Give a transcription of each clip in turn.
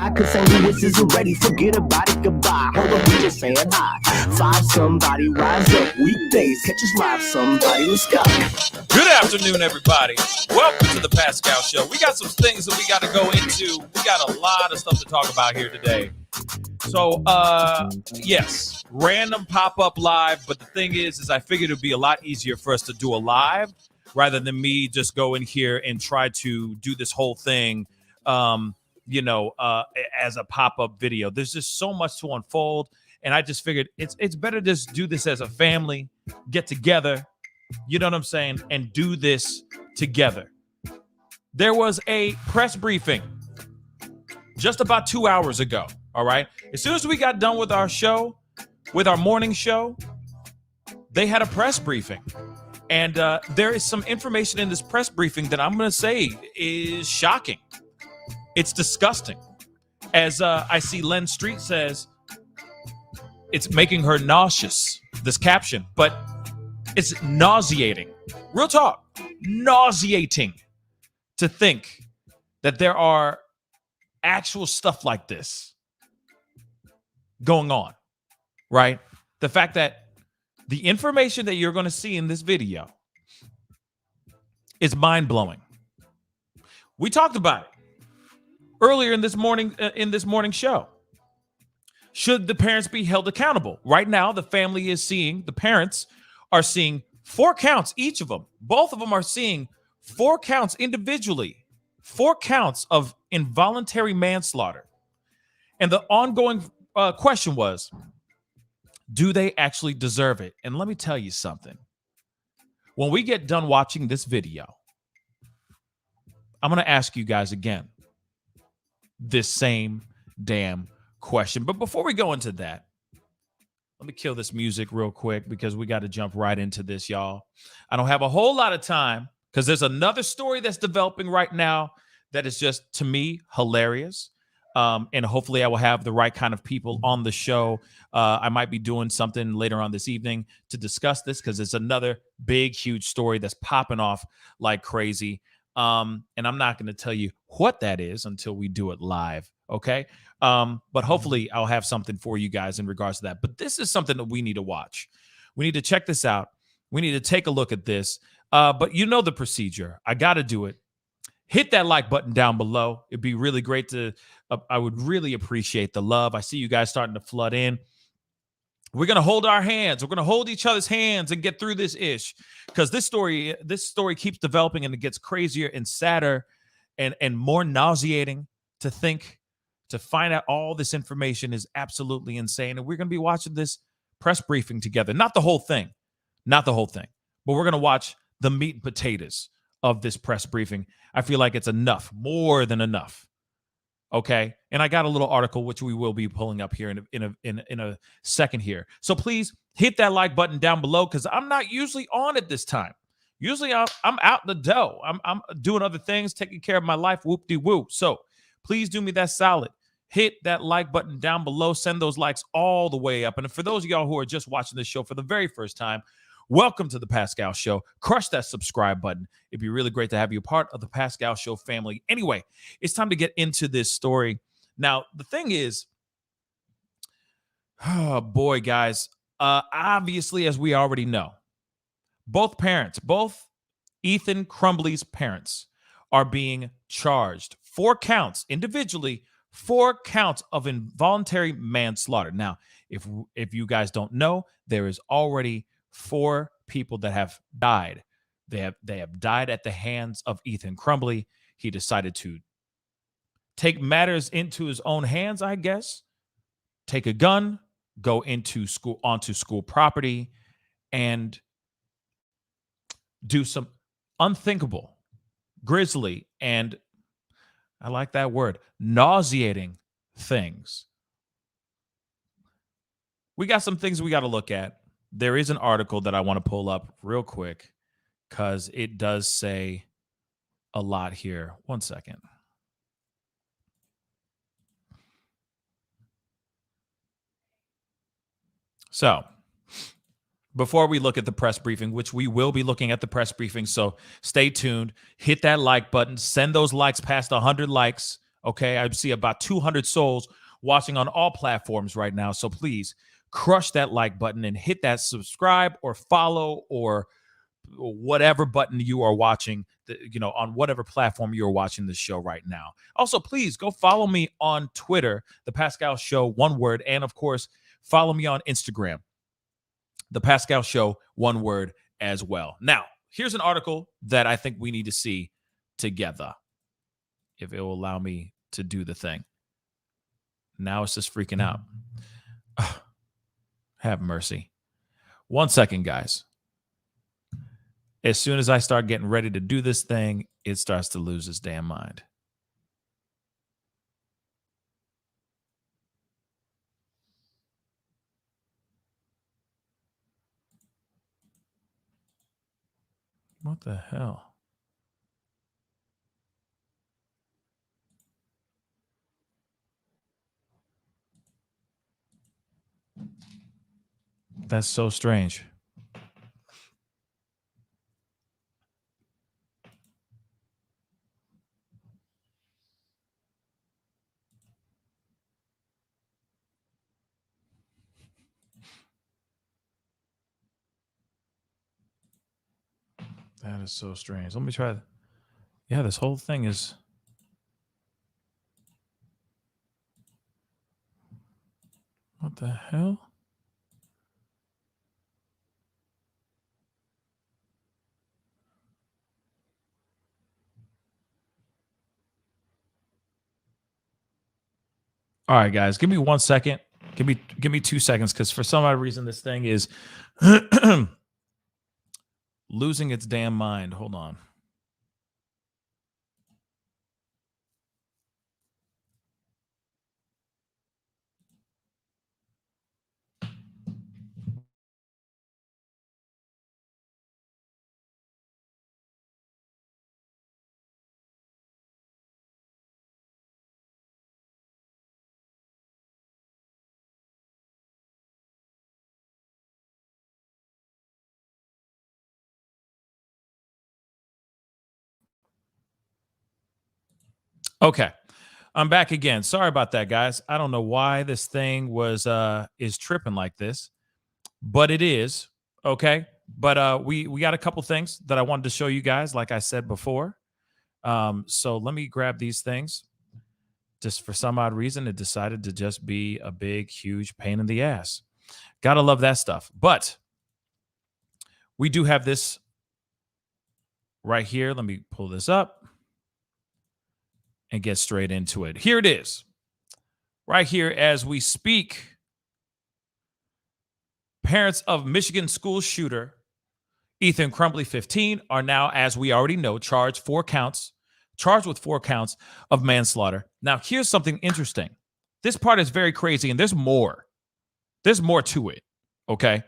I could say Lewis isn't ready, forget about it, goodbye. Hold up, we just saying hi. Find somebody, rise up, weekdays, catch us live, somebody, let's go. Good afternoon, everybody. Welcome to the Pascal Show. We got some things that we got to go into. We got a lot of stuff to talk about here today. So, yes, random pop-up live, but the thing is I figured it'd be a lot easier for us to do a live rather than me just go in here and try to do this whole thing as a pop-up video. There's just so much to unfold, and I just figured it's better to just do this as a family, get together, you know what I'm saying, and do this together. There was a press briefing just about 2 hours ago, all right? As soon as we got done with our show, with our morning show, they had a press briefing. And there is some information in this press briefing that I'm going to say is shocking. It's disgusting. As I see Len Street says, it's making her nauseous, this caption, but it's nauseating. Real talk, nauseating to think that there are actual stuff like this going on, right? The fact that the information that you're going to see in this video is mind-blowing. We talked about it earlier in this morning show. Should the parents be held accountable? Right now, the parents are seeing 4 counts, each of them. Both of them are seeing 4 counts individually, 4 counts of involuntary manslaughter. And the ongoing question was, do they actually deserve it? And let me tell you something. When we get done watching this video, I'm going to ask you guys again this same damn question. But before we go into that, let me kill this music real quick because we got to jump right into this, y'all. I don't have a whole lot of time because there's another story that's developing right now that is just, to me, hilarious. And hopefully I will have the right kind of people on the show. I might be doing something later on this evening to discuss this because it's another big, huge story that's popping off like crazy. And I'm not going to tell you what that is until we do it live, okay? But hopefully I'll have something for you guys in regards to that. But this is something that we need to watch. We need to check this out. We need to take a look at this. But you know the procedure. I got to do it. Hit that like button down below. It'd be really great to, I would really appreciate the love. I see you guys starting to flood in. We're going to hold our hands. We're going to hold each other's hands and get through this ish because this story keeps developing and it gets crazier and sadder and more nauseating to think, to find out all this information is absolutely insane. And we're going to be watching this press briefing together. Not the whole thing, but we're going to watch the meat and potatoes of this press briefing. I feel like it's enough, more than enough. Okay, and I got a little article which we will be pulling up here in a second here. So please hit that like button down below because I'm not usually on at this time. Usually I'm out the dough. I'm doing other things, taking care of my life. Whoop-de-woo. So please do me that solid. Hit that like button down below. Send those likes all the way up. And for those of y'all who are just watching this show for the very first time, welcome to the Pascal Show. Crush that subscribe button. It'd be really great to have you part of the Pascal Show family. Anyway, it's time to get into this story. Now, the thing is, oh boy, guys, obviously, as we already know, both Ethan Crumbley's parents are being charged 4 counts individually, 4 counts of involuntary manslaughter. Now, if you guys don't know, there is already 4 people that have died. They have died at the hands of Ethan Crumbley. He decided to take matters into his own hands, I guess. Take a gun, go onto school property, and do some unthinkable, grisly, and I like that word, nauseating things. We got some things we got to look at. There is an article that I want to pull up real quick because it does say a lot here. One second. So before we look at the press briefing, which we will be looking at the press briefing, so stay tuned, hit that like button, send those likes past 100 likes, Okay, I see about 200 souls watching on all platforms right now. So please crush that like button and hit that subscribe or follow or whatever button you are watching, on whatever platform you're watching this show right now. Also, please go follow me on Twitter, The Pascal Show, one word. And of course, follow me on Instagram, The Pascal Show, one word as well. Now, here's an article that I think we need to see together, if it will allow me to do the thing. Now it's just freaking out. Have mercy. 1 second, guys. As soon as I start getting ready to do this thing, it starts to lose its damn mind. What the hell? That's so strange. That is so strange. Let me try. Yeah, this whole thing is. What the hell? All right, guys, give me 1 second. Give me 2 seconds, because for some odd reason this thing is losing its damn mind. Hold on. Okay, I'm back again. Sorry about that, guys. I don't know why this thing is tripping like this, but it is. Okay, but we got a couple things that I wanted to show you guys, like I said before. So let me grab these things. Just for some odd reason, it decided to just be a big, huge pain in the ass. Gotta love that stuff. But we do have this right here. Let me pull this up and get straight into it. Here it is. Right here as we speak. Parents of Michigan school shooter Ethan Crumbley, 15, are now, as we already know, charged with 4 counts of manslaughter. Now, here's something interesting. This part is very crazy, and there's more. There's more to it, okay?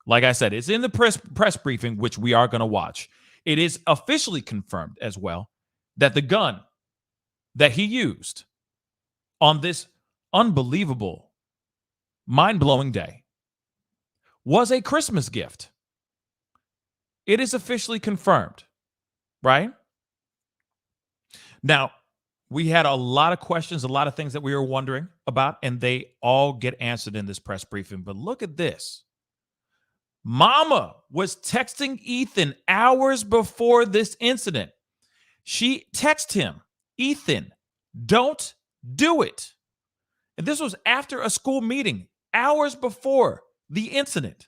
Like I said, it's in the press briefing, which we are going to watch. It is officially confirmed as well that the gun that he used on this unbelievable, mind-blowing day was a Christmas gift. It is officially confirmed, right? Now, we had a lot of questions, a lot of things that we were wondering about, and they all get answered in this press briefing. But look at this. Mama was texting Ethan hours before this incident. She texted him, Ethan, don't do it. And this was after a school meeting, hours before the incident.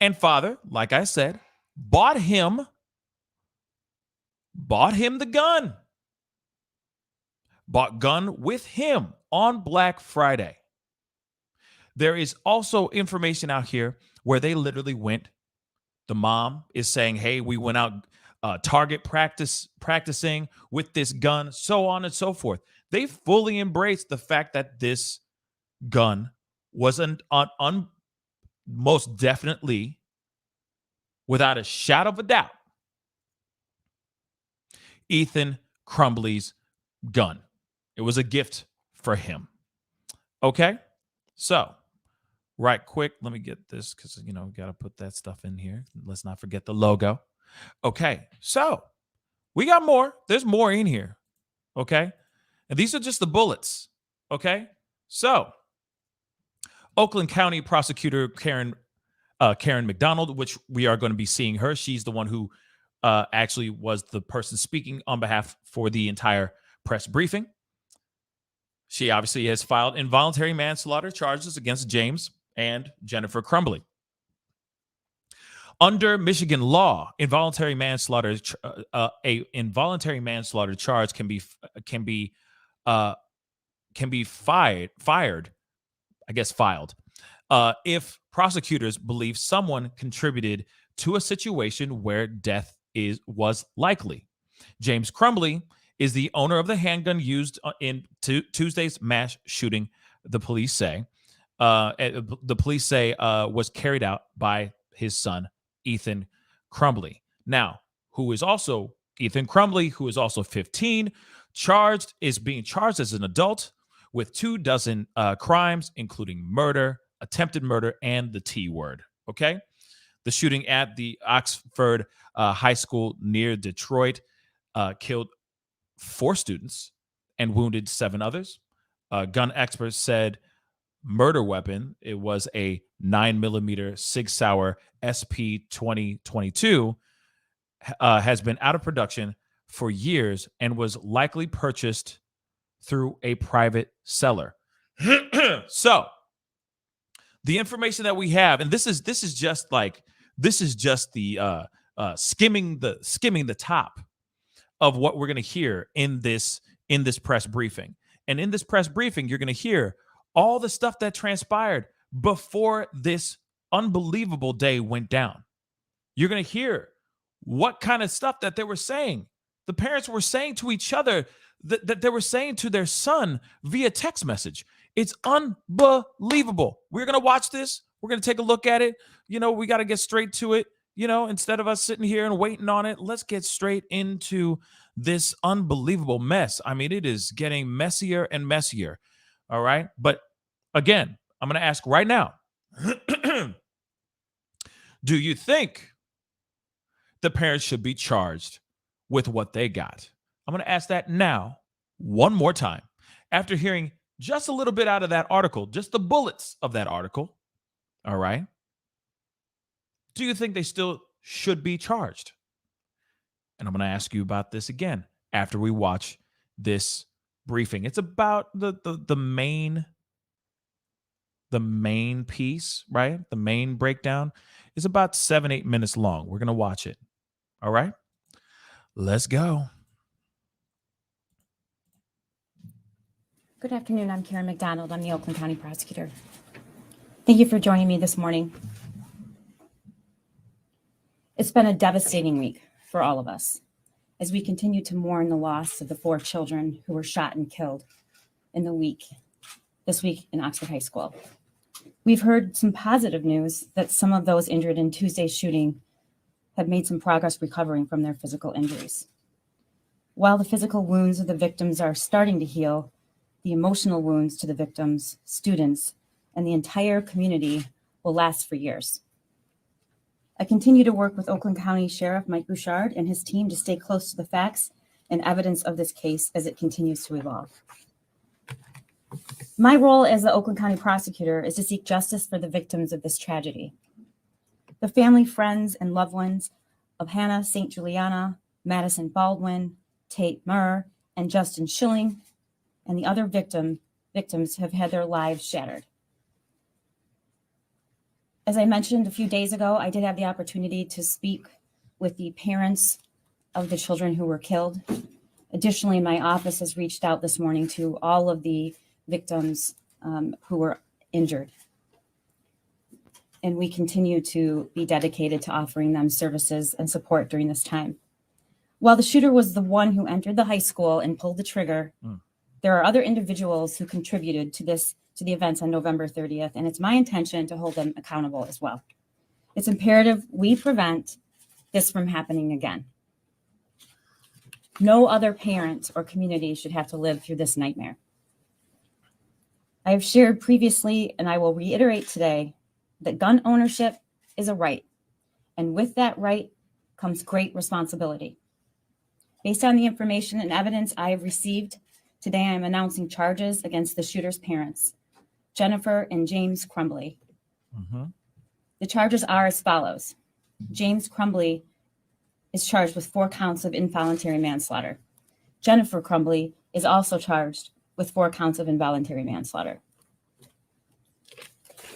And father, like I said, bought him the gun. Bought gun with him on Black Friday. There is also information out here where they literally went. The mom is saying, hey, we went out target practicing with this gun, so on and so forth. They fully embraced the fact that this gun was most definitely, without a shadow of a doubt, Ethan Crumbley's gun. It was a gift for him. Okay? So, right quick, let me get this because, got to put that stuff in here. Let's not forget the logo. Okay, so we got more. There's more in here. Okay? And these are just the bullets. Okay. So Oakland County prosecutor Karen McDonald, which we are going to be seeing her. She's the one who actually was the person speaking on behalf for the entire press briefing. She obviously has filed involuntary manslaughter charges against James and Jennifer Crumbley. Under Michigan law, involuntary manslaughter charge can be filed if prosecutors believe someone contributed to a situation where death was likely. James Crumbley is the owner of the handgun used in Tuesday's mass shooting. The police say was carried out by his son, Ethan Crumbley. Now, Ethan Crumbley, who is also 15, is being charged as an adult with 24 crimes, including murder, attempted murder, and the T word. Okay. The shooting at the Oxford High School near Detroit killed 4 students and wounded 7 others. Gun experts said murder weapon, it was a 9mm Sig Sauer SP 2022, has been out of production for years and was likely purchased through a private seller. So the information that we have, and this is just the skimming the top of what we're going to hear in this press briefing. And in this press briefing, you're going to hear all the stuff that transpired before this unbelievable day went down. You're going to hear what kind of stuff that they were saying. The parents were saying to each other, that they were saying to their son via text message. It's unbelievable. We're going to watch this. We're going to take a look at it. We got to get straight to it. Instead of us sitting here and waiting on it, let's get straight into this unbelievable mess. I mean, it is getting messier and messier. All right. But again, I'm going to ask right now, do you think the parents should be charged with what they got? I'm going to ask that now one more time after hearing just a little bit out of that article, just the bullets of that article. All right. Do you think they still should be charged? And I'm going to ask you about this again after we watch this briefing. It's about the main piece, right? The main breakdown is about 7-8 minutes long. We're going to watch it. All right. Let's go. Good afternoon. I'm Karen McDonald. I'm the Oakland County prosecutor. Thank you for joining me this morning. It's been a devastating week for all of us as we continue to mourn the loss of the 4 children who were shot and killed this week in Oxford High School. We've heard some positive news that some of those injured in Tuesday's shooting have made some progress recovering from their physical injuries. While the physical wounds of the victims are starting to heal, the emotional wounds to the victims, students, and the entire community will last for years. I continue to work with Oakland County Sheriff Mike Bouchard and his team to stay close to the facts and evidence of this case as it continues to evolve. My role as the Oakland County prosecutor is to seek justice for the victims of this tragedy. The family, friends, and loved ones of Hannah St. Juliana, Madison Baldwin, Tate Murr, and Justin Schilling, and the other victims have had their lives shattered. As I mentioned a few days ago, I did have the opportunity to speak with the parents of the children who were killed. Additionally, my office has reached out this morning to all of the victims who were injured. And we continue to be dedicated to offering them services and support during this time. While the shooter was the one who entered the high school and pulled the trigger, there are other individuals who contributed to the events on November 30th, and it's my intention to hold them accountable as well. It's imperative we prevent this from happening again. No other parent or community should have to live through this nightmare. I have shared previously, and I will reiterate today, that gun ownership is a right, and with that right comes great responsibility. Based on the information and evidence I have received, today I am announcing charges against the shooter's parents, Jennifer and James Crumbley. The charges are as follows. James Crumbley is charged with 4 counts of involuntary manslaughter. Jennifer Crumbley is also charged with 4 counts of involuntary manslaughter.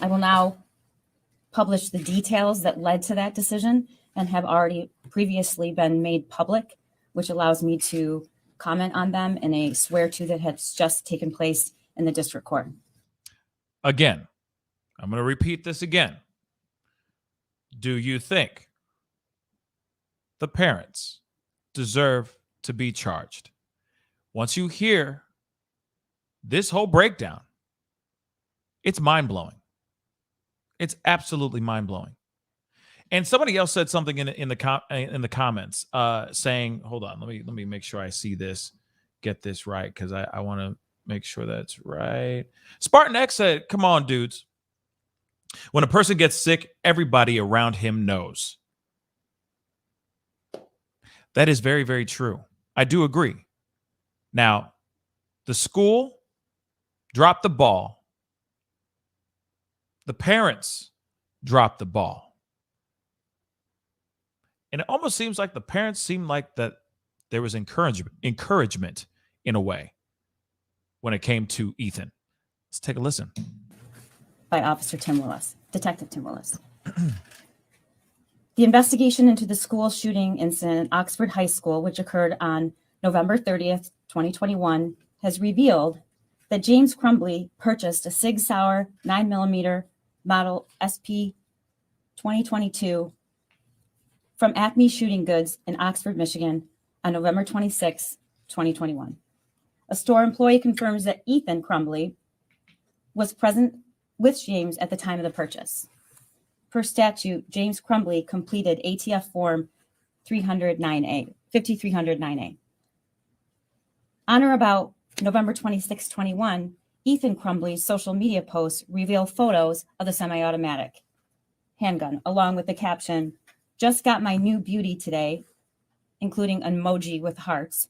I will now publish the details that led to that decision and have already previously been made public, which allows me to comment on them in a swear-to that has just taken place in the district court. Again, I'm going to repeat this again. Do you think the parents deserve to be charged? Once you hear this whole breakdown, it's mind-blowing. It's absolutely mind-blowing. And somebody else said something in the comments saying, hold on, let me make sure I see this, get this right, because I want to make sure that's right. Spartan X said, come on, dudes. When a person gets sick, everybody around him knows. That is very, very true. I do agree. Now, the school dropped the ball. The parents dropped the ball. And it almost seems like the parents seemed like that there was encouragement in a way when it came to Ethan. Let's take a listen. By Officer Tim Willis, Detective Tim Willis. The investigation into the school shooting incident at Oxford High School, which occurred on November 30th, 2021, has revealed that James Crumbley purchased a Sig Sauer 9mm model SP 2022 from Acme Shooting Goods in Oxford, Michigan on November 26, 2021. A store employee confirms that Ethan Crumbley was present with James at the time of the purchase. Per statute, James Crumbley completed ATF Form 5309A. On or about November 26, 21, Ethan Crumbley's social media posts reveal photos of the semi-automatic handgun, along with the caption, "Just got my new beauty today," including an emoji with hearts,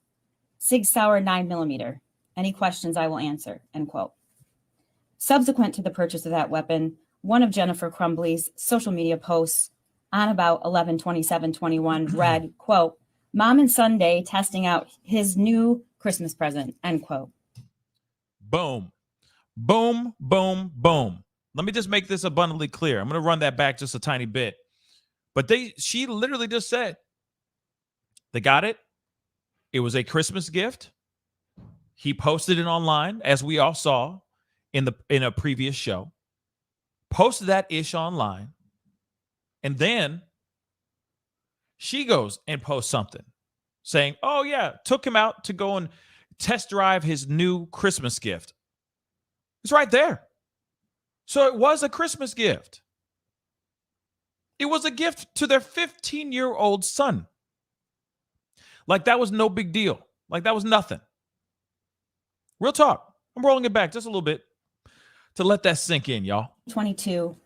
"Sig Sauer 9mm. Any questions I will answer," end quote. Subsequent to the purchase of that weapon, one of Jennifer Crumbley's social media posts on about 11/27/21 read, quote, "Mom and Sunday testing out his new Christmas present," end quote. Boom. Boom, boom, boom. Let me just make this abundantly clear. I'm going to run that back just a tiny bit. But she literally just said they got it. It was a Christmas gift. He posted it online, as we all saw in a previous show. Posted that ish online. And then she goes and posts something saying, oh, yeah, took him out to go and test drive his new Christmas gift. It's right there. So it was a Christmas gift. It was a gift to their 15-year-old son. Like that was no big deal. Like that was nothing. Real talk. I'm rolling it back just a little bit to let that sink in, y'all. 22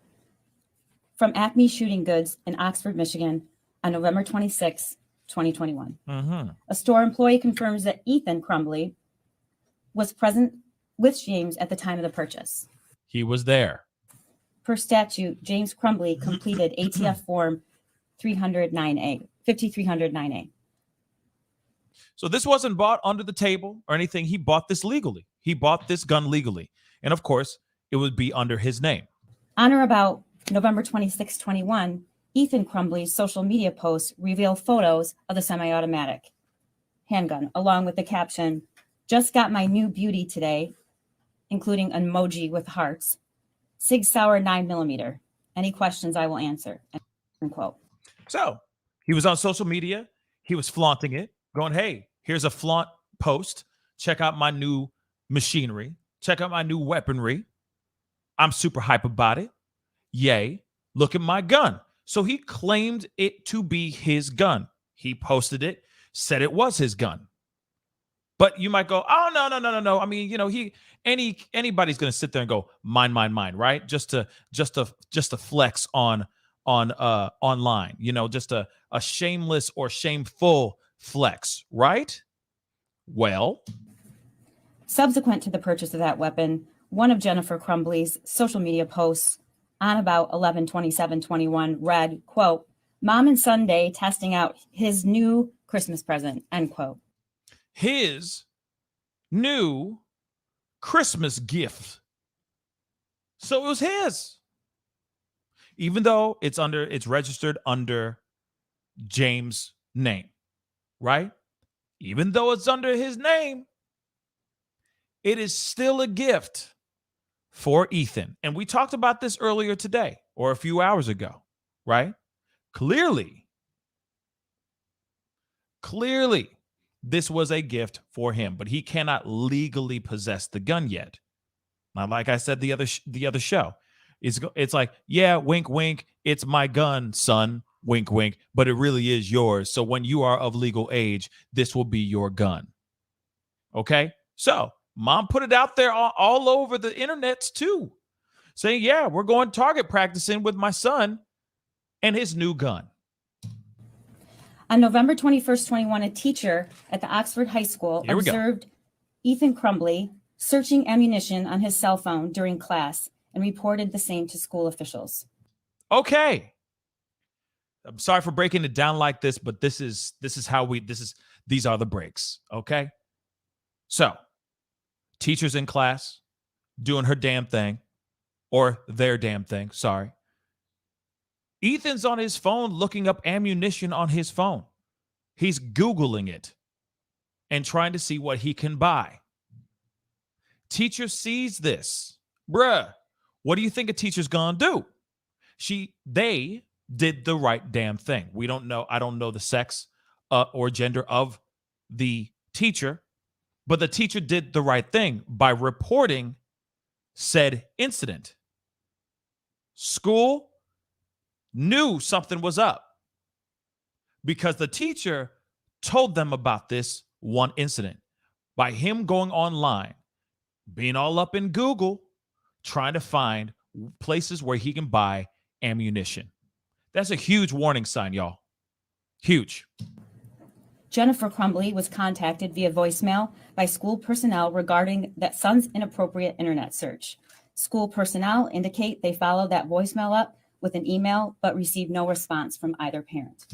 from Acme Shooting Goods in Oxford, Michigan on November 26, 2021. A store employee confirms that Ethan Crumbley was present with James at the time of the purchase. He was there. Per statute, James Crumbley completed ATF Form 5309A. So this wasn't bought under the table or anything. He bought this legally. He bought this gun legally. And of course, it would be under his name. On or about November 26, 21, Ethan Crumbley's social media posts reveal photos of the semi-automatic handgun, along with the caption, "Just got my new beauty today," including an emoji with hearts, "Sig Sauer 9mm. Any questions I will answer," end quote. So he was on social media. He was flaunting it, going, hey, here's a flaunt post. Check out my new machinery. Check out my new weaponry. I'm super hype about it. Yay. Look at my gun. So he claimed it to be his gun. He posted it, said it was his gun. But you might go, oh, no. I mean, you know, anybody's going to sit there and go, mine, right? Just to flex on online, you know, just a shameless or shameful flex, right? Well, Subsequent to the purchase of that weapon, one of Jennifer Crumbley's social media posts on about 11/27/21 read, quote, "Mom and Sunday testing out his new Christmas present," end quote. His new Christmas gift. So it was his. Even though it's registered under James' name, right? Even though it's under his name, it is still a gift for Ethan. And we talked about this earlier today or a few hours ago, right? Clearly, this was a gift for him, but he cannot legally possess the gun yet. Now, like I said the other show, it's like, yeah, wink, wink, it's my gun, son, wink, wink, but it really is yours. So when you are of legal age, this will be your gun. Okay? So mom put it out there all over the internets too, saying, yeah, we're going target practicing with my son and his new gun. On November 21st, 21, a teacher at the Oxford High School observed Ethan Crumbley searching ammunition on his cell phone during class and reported the same to school officials. Okay. I'm sorry for breaking it down like this, but these are the breaks. Okay. So teachers in class doing her damn thing or their damn thing. Sorry. Ethan's on his phone looking up ammunition on his phone. He's Googling it and trying to see what he can buy. Teacher sees this. Bruh, what do you think a teacher's gonna do? They did the right damn thing. We don't know. I don't know the sex or gender of the teacher, but the teacher did the right thing by reporting said incident. School knew something was up because the teacher told them about this one incident by him going online, being all up in Google, trying to find places where he can buy ammunition. That's a huge warning sign, y'all. Huge. Jennifer Crumbley was contacted via voicemail by school personnel regarding that son's inappropriate internet search. School personnel indicate they followed that voicemail up with an email, but received no response from either parent.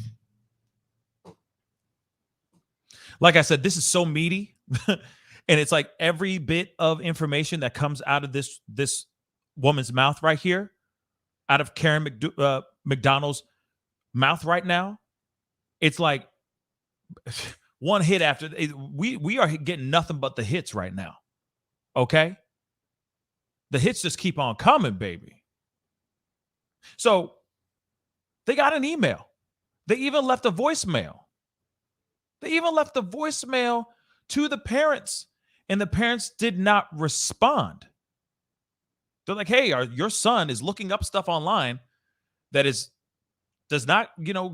Like I said, this is so meaty. And it's like every bit of information that comes out of this woman's mouth right here, out of Karen McDonald's mouth right now, it's like one hit after. We are getting nothing but the hits right now. Okay? The hits just keep on coming, baby. So they got an email. They even left a voicemail. To the parents, and the parents did not respond. They're like, hey, your son is looking up stuff online that does not,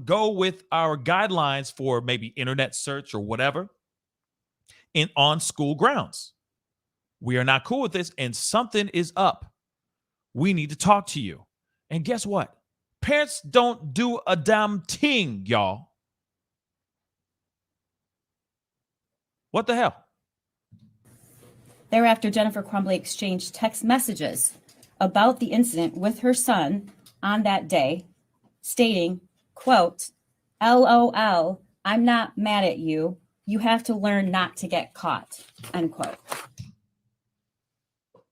go with our guidelines for maybe internet search or whatever on school grounds. We are not cool with this, and something is up. We need to talk to you. And guess what? Parents don't do a damn thing, y'all. What the hell? Thereafter, Jennifer Crumbley exchanged text messages about the incident with her son on that day, stating, quote, LOL, I'm not mad at you. You have to learn not to get caught, end quote.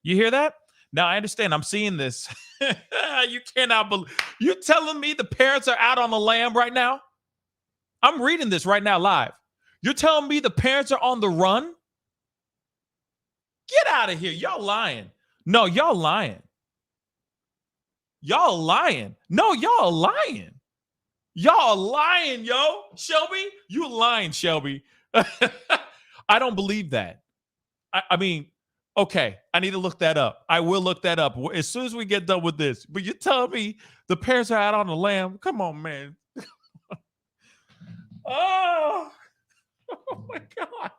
You hear that? Now, I understand. I'm seeing this. You cannot believe. You're telling me the parents are out on the lam right now? I'm reading this right now live. You're telling me the parents are on the run? Get out of here. Y'all lying. No, y'all lying. Y'all lying. No, y'all lying. Y'all lying, yo. Shelby, you lying, Shelby. I don't believe that. I mean, okay, I need to look that up. I will look that up as soon as we get done with this. But you're telling me the parents are out on the lam? Come on, man. Oh my God.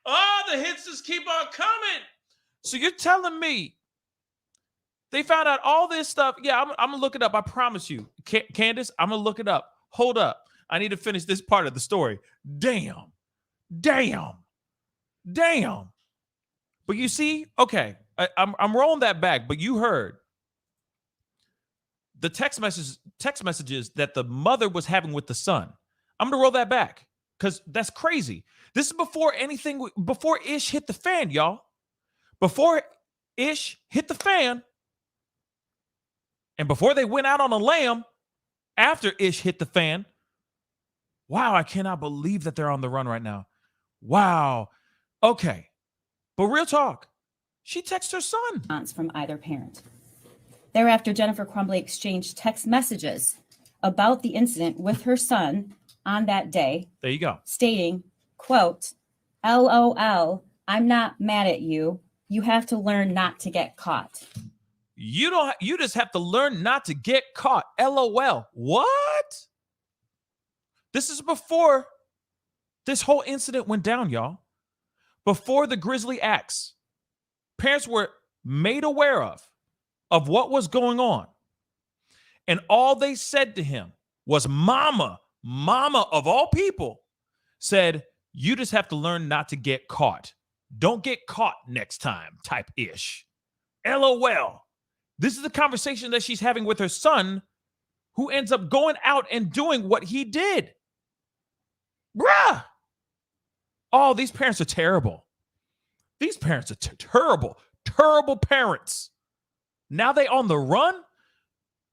Oh, the hits just keep on coming. So you're telling me they found out all this stuff? Yeah, I'm going to look it up. I promise you. Candace, I'm going to look it up. Hold up. I need to finish this part of the story. Damn. Damn. But you see, okay, I'm rolling that back, but you heard the text messages that the mother was having with the son. I'm gonna roll that back because that's crazy. This is before Ish hit the fan, y'all. Before Ish hit the fan, and before they went out on a lamb, after Ish hit the fan. Wow, I cannot believe that they're on the run right now. Wow. Okay. But real talk, she texted her son. From either parent. Thereafter, Jennifer Crumbley exchanged text messages about the incident with her son on that day. There you go. Stating, quote, LOL, I'm not mad at you. You have to learn not to get caught. You just have to learn not to get caught. LOL. What? This is before this whole incident went down, y'all. Before the grisly acts. Parents were made aware of what was going on. And all they said to him was, mama of all people, said, you just have to learn not to get caught. Don't get caught next time, type ish. LOL. This is the conversation that she's having with her son, who ends up going out and doing what he did. Bruh. Oh, these parents are terrible. These parents are terrible parents. Now they on the run.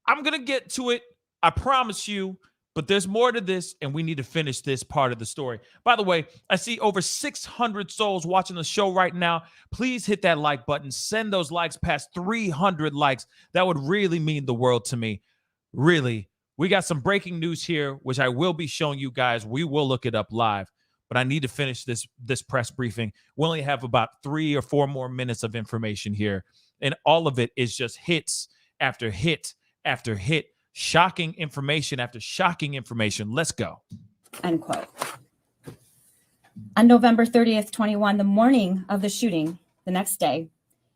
I'm going to get to it. I promise you. But there's more to this, and we need to finish this part of the story. By the way, I see over 600 souls watching the show right now. Please hit that like button. Send those likes past 300 likes. That would really mean the world to me. Really. We got some breaking news here, which I will be showing you guys. We will look it up live. But I need to finish this press briefing. We only have about 3 or 4 more minutes of information here. And all of it is just hits after hit after hit. Shocking information after shocking information. Let's go. End quote. On November 30th, 21, the morning of the shooting, the next day,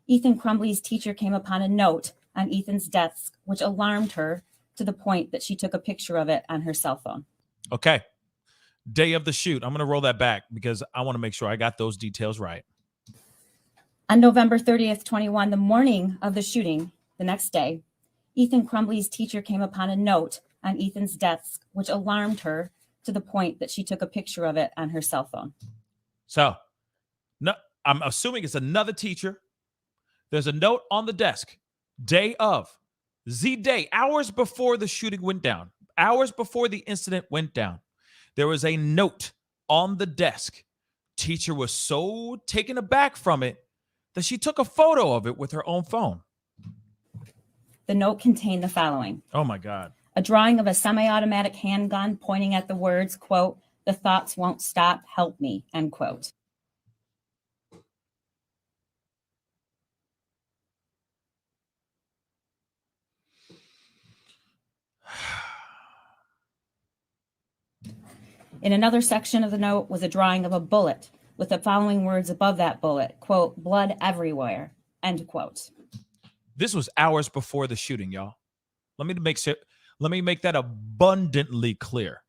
Ethan Crumbley's teacher came upon a note on Ethan's desk, which alarmed her to the point that she took a picture of it on her cell phone. Okay. Day of the shoot. I'm going to roll that back because I want to make sure I got those details right. On November 30th, 21, the morning of the shooting, the next day, Ethan Crumbley's teacher came upon a note on Ethan's desk, which alarmed her to the point that she took a picture of it on her cell phone. So, no, I'm assuming it's another teacher. There's a note on the desk. Day of. Z-Day, hours before the shooting went down. Hours before the incident went down. There was a note on the desk. Teacher was so taken aback from it that she took a photo of it with her own phone. The note contained the following. Oh, my God. A drawing of a semi-automatic handgun pointing at the words, quote, the thoughts won't stop, help me, end quote. In another section of the note was a drawing of a bullet with the following words above that bullet, quote, blood everywhere, end quote. This was hours before the shooting, y'all. Let me make that abundantly clear.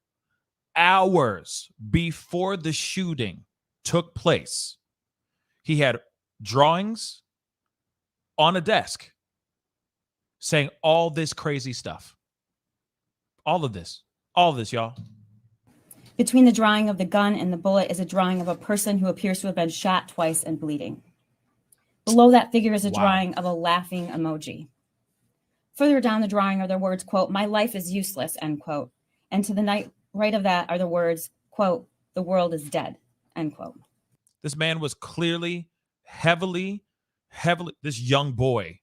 Hours before the shooting took place, he had drawings on a desk saying all this crazy stuff. All of this, y'all. Between the drawing of the gun and the bullet is a drawing of a person who appears to have been shot twice and bleeding. Below that figure is a drawing of a laughing emoji. Further down the drawing are the words, quote, my life is useless, end quote. And to the right of that are the words, quote, the world is dead, end quote. This man was clearly heavily, this young boy,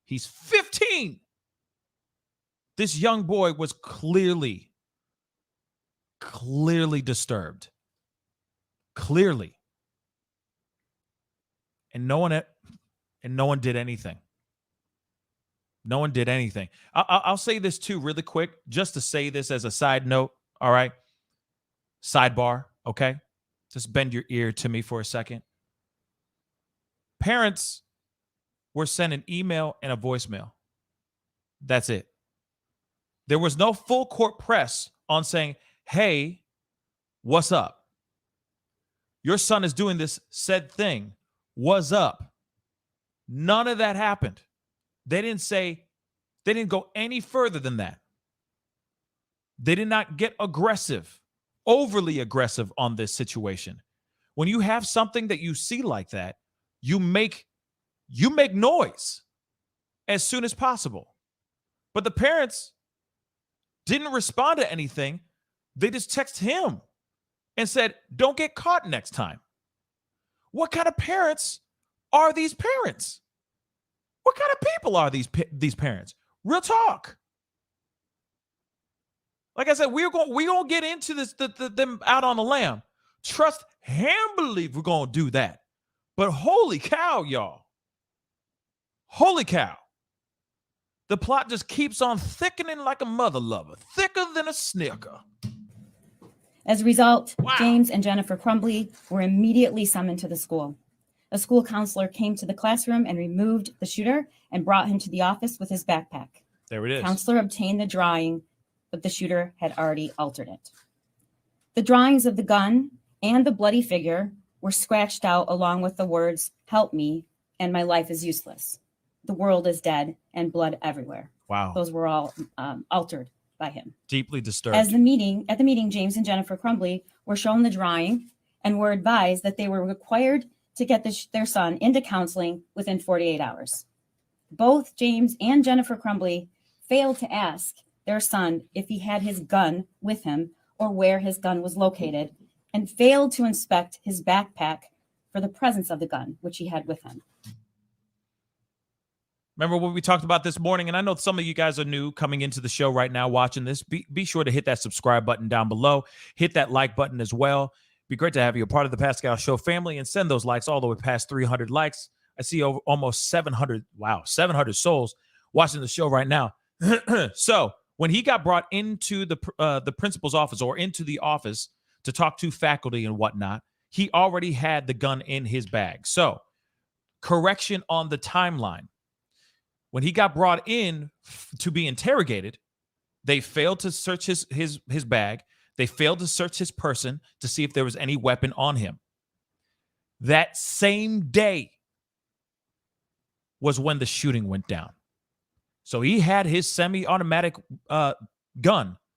he's 15. This young boy was clearly disturbed. Clearly. And no one did anything. No one did anything. I'll say this too really quick, just to say this as a side note. All right. Sidebar. Okay. Just bend your ear to me for a second. Parents were sent an email and a voicemail. That's it. There was no full court press on saying, hey, what's up? your son is doing this said thing. What's up? None of that happened. They didn't go any further than that. They did not get aggressive, overly aggressive on this situation. When you have something that you see like that, you make noise as soon as possible. But the parents didn't respond to anything. They just text him and said, don't get caught next time. What kind of parents are these parents? What kind of people are these parents? Real talk. Like I said, we're gonna get into this, them out on the lam. Trust and believe we're gonna do that. But holy cow, y'all. Holy cow. The plot just keeps on thickening like a mother lover, thicker than a snicker. As a result, Wow. James and Jennifer Crumbley were immediately summoned to the school. A school counselor came to the classroom and removed the shooter and brought him to the office with his backpack. There it is. Counselor obtained the drawing, but the shooter had already altered it. The drawings of the gun and the bloody figure were scratched out along with the words, "Help me," and "My life is useless. The world is dead," and blood everywhere. Wow. Those were all altered by him. Deeply disturbed. At the meeting, James and Jennifer Crumbley were shown the drawing and were advised that they were required to get their son into counseling within 48 hours. Both James and Jennifer Crumbley failed to ask their son if he had his gun with him or where his gun was located, and failed to inspect his backpack for the presence of the gun, which he had with him. Remember what we talked about this morning? And I know some of you guys are new coming into the show right now watching this. Be sure to hit that subscribe button down below. Hit that like button as well. Be great to have you a part of the Pascal Show family, and send those likes all the way past 300 likes. I see over almost 700. Wow, 700 souls watching the show right now. So when he got brought into the principal's office, or into the office to talk to faculty and whatnot, he already had the gun in his bag. So correction on the timeline. When he got brought in to be interrogated, they failed to search his bag. They failed to search his person to see if there was any weapon on him. That same day was when the shooting went down. So he had his semi-automatic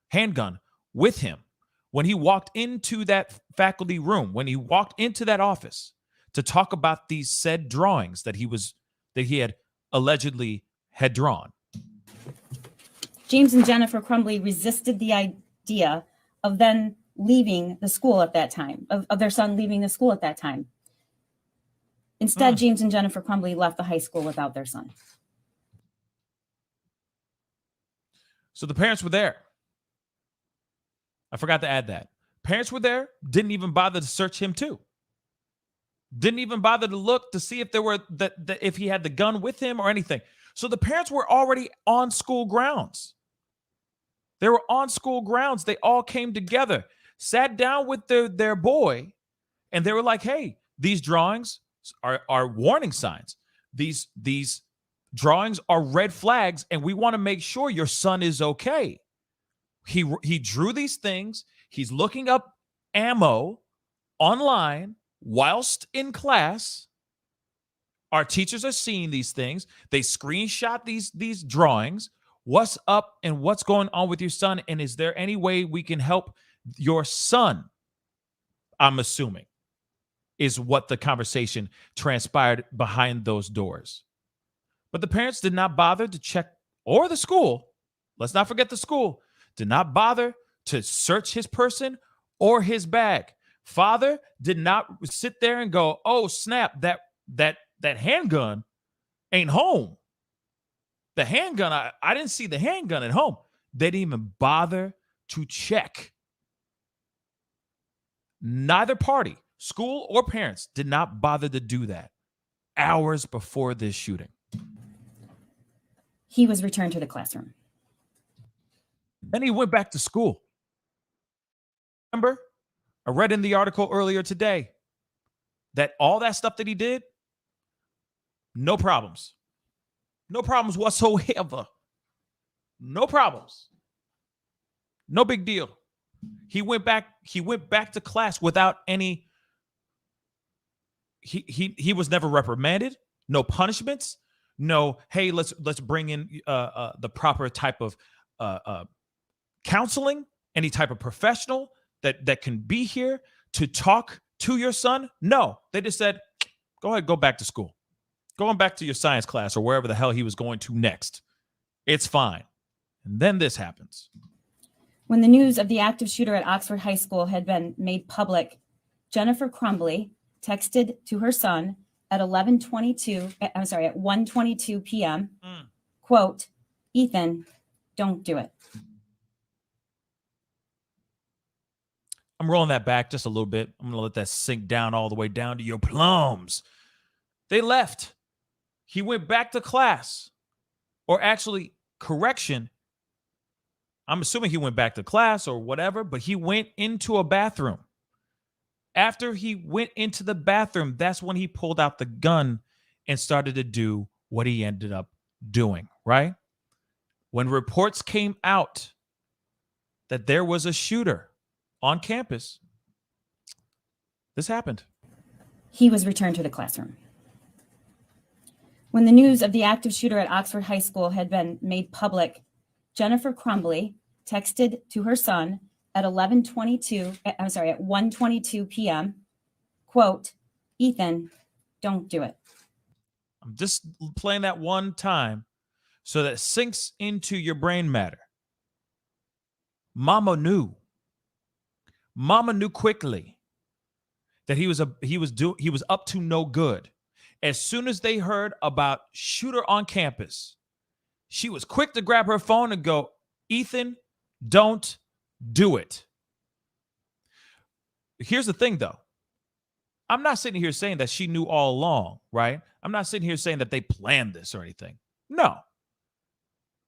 handgun with him when he walked into that faculty room, when he walked into that office to talk about these said drawings that he had allegedly had drawn. James and Jennifer Crumbley resisted the idea of then leaving the school at that time, of their son leaving the school at that time. Instead, James and Jennifer Crumbley left the high school without their son. So the parents were there. I forgot to add that. Parents were there, didn't even bother to search him too. Didn't even bother to look to see if if he had the gun with him or anything. So the parents were already on school grounds. They were on school grounds. They all came together, sat down with their boy, and they were like, hey, these drawings are warning signs. These drawings are red flags, and we want to make sure your son is okay. He drew these things. He's looking up ammo online whilst in class. Our teachers are seeing these things. They screenshot these drawings. What's up and what's going on with your son? And is there any way we can help your son? I'm assuming is what the conversation transpired behind those doors. But the parents did not bother to check, or the school, let's not forget the school, did not bother to search his person or his bag. Father did not sit there and go, oh, snap, that handgun ain't home. The handgun, I didn't see the handgun at home. They didn't even bother to check. Neither party, school or parents, did not bother to do that hours before this shooting. He was returned to the classroom. Then he went back to school. Remember, I read in the article earlier today that all that stuff that he did, no problems. No problems whatsoever. No problems. No big deal. He went back to class without any he was never reprimanded, no punishments, no, hey, let's bring in the proper type of counseling, any type of professional that can be here to talk to your son. No, they just said, go ahead, go back to school. Going back to your science class or wherever the hell he was going to next. It's fine. And then this happens. When the news of the active shooter at Oxford High School had been made public, Jennifer Crumbley texted to her son at 1:22 p.m., quote, "Ethan, don't do it." I'm rolling that back just a little bit. I'm going to let that sink down all the way down to your plums. They left. He went back to class. Or actually, correction, I'm assuming he went back to class or whatever, but he went into a bathroom. After he went into the bathroom, that's when he pulled out the gun and started to do what he ended up doing, right? When reports came out that there was a shooter on campus, this happened. He was returned to the classroom. When the news of the active shooter at Oxford High School had been made public, Jennifer Crumbley texted to her son at 1:22 p.m., quote, "Ethan, don't do it." I'm just playing that one time so that it sinks into your brain matter. Mama knew quickly that he was up to no good. As soon as they heard about shooter on campus, she was quick to grab her phone and go, "Ethan, don't do it." Here's the thing, though. I'm not sitting here saying that she knew all along, right? I'm not sitting here saying that they planned this or anything. No.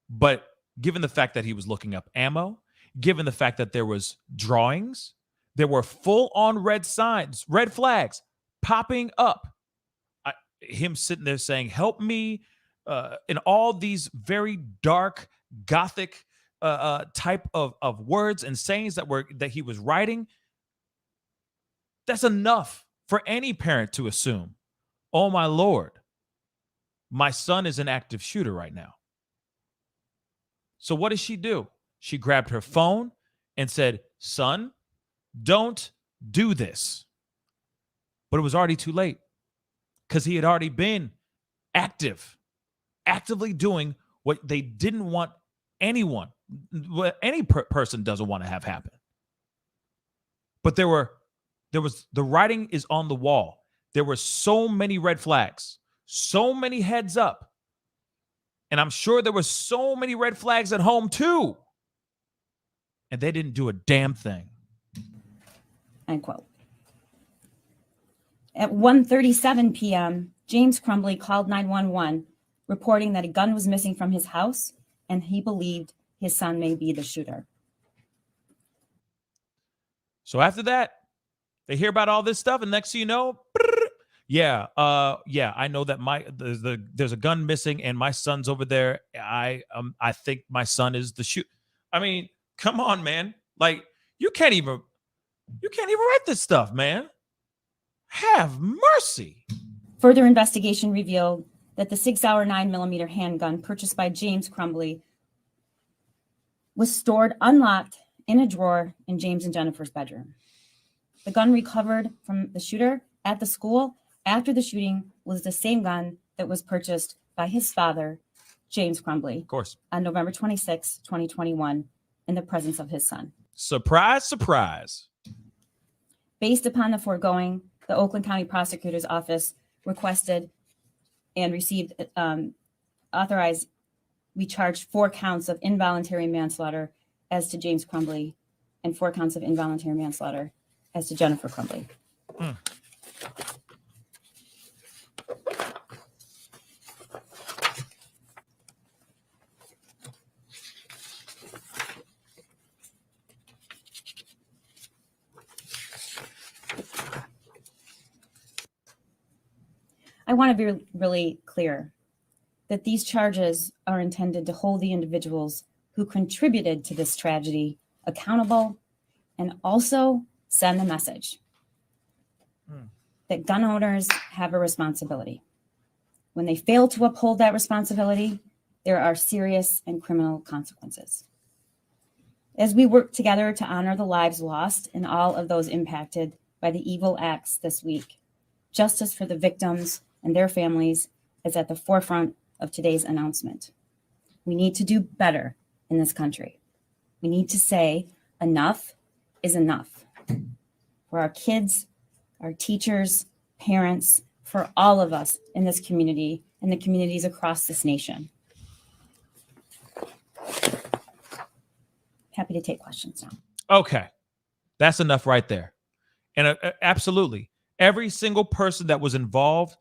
But given the fact that he was looking up ammo, given the fact that there was drawings, there were full-on red flags popping up. Him sitting there saying, "Help me," in all these very dark, gothic type of words and sayings that he was writing. That's enough for any parent to assume, oh my Lord, my son is an active shooter right now. So what does she do? She grabbed her phone and said, "Son, don't do this." But it was already too late because he had already been actively doing what they didn't want what any person doesn't want to have happen. But there was the writing is on the wall. There were so many red flags, so many heads up. And I'm sure there were so many red flags at home too. And they didn't do a damn thing. End quote. At 1:37 p.m., James Crumbley called 911, reporting that a gun was missing from his house and he believed his son may be the shooter. So after that, they hear about all this stuff, and next thing you know, I know that there's a gun missing, and my son's over there. I think my son is the shooter. I mean, come on, man! Like you can't even write this stuff, man. Have mercy. Further investigation revealed that the 6-hour 9mm handgun purchased by James Crumbley was stored unlocked in a drawer in James and Jennifer's bedroom. The gun recovered from the shooter at the school after the shooting was the same gun that was purchased by his father, James Crumbley, of course, on November 26, 2021, in the presence of his son. Surprise, surprise. Based upon the foregoing, the Oakland County Prosecutor's Office requested and received authorized. We charged 4 counts of involuntary manslaughter as to James Crumbley and 4 counts of involuntary manslaughter as to Jennifer Crumbley. I want to be really clear that these charges are intended to hold the individuals who contributed to this tragedy accountable and also send a message. that gun owners have a responsibility. When they fail to uphold that responsibility, there are serious and criminal consequences. As we work together to honor the lives lost and all of those impacted by the evil acts this week, justice for the victims and their families is at the forefront of today's announcement. We need to do better in this country. We need to say enough is enough for our kids, our teachers, parents, for all of us in this community and the communities across this nation. Happy to take questions now. Okay. That's enough right there. And absolutely, every single person that was involved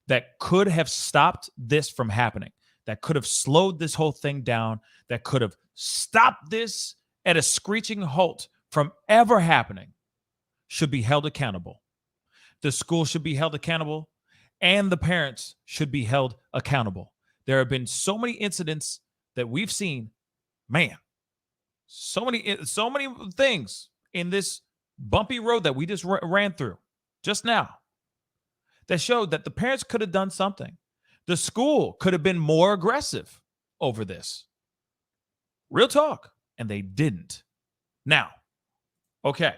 that could have stopped this from happening, that could have slowed this whole thing down, that could have stopped this at a screeching halt from ever happening, should be held accountable. The school should be held accountable, and the parents should be held accountable. There have been so many incidents that we've seen, man, so many things in this bumpy road that we just ran through just now that showed that the parents could have done something. The school could have been more aggressive over this. Real talk. And they didn't. Now, okay.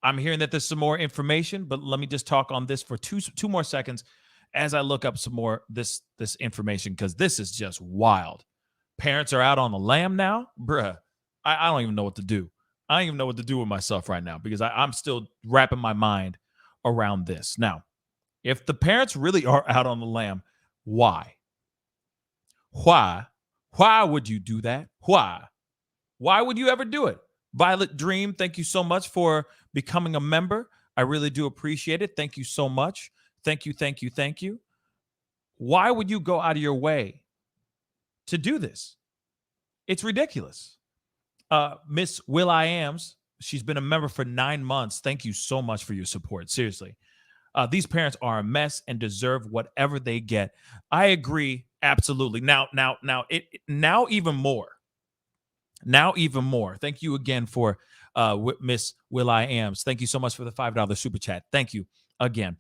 I'm hearing that there's some more information, but let me just talk on this for two more seconds as I look up some more this information, because this is just wild. Parents are out on the lam now. Bruh, I don't even know what to do. I don't even know what to do with myself right now, because I'm still wrapping my mind around this. Now, if the parents really are out on the lam, why? Why would you do that? Why would you ever do it? Violet Dream, thank you so much for becoming a member. I really do appreciate it. Thank you so much. Thank you. Why would you go out of your way to do this? It's ridiculous. Miss Will.I.Ams, she's been a member for 9 months. Thank you so much for your support. Seriously. These parents are a mess and deserve whatever they get. I agree. Absolutely. Now even more. Now even more. Thank you again for Miss Will.I.Ams. Thank you so much for the $5 super chat. Thank you again.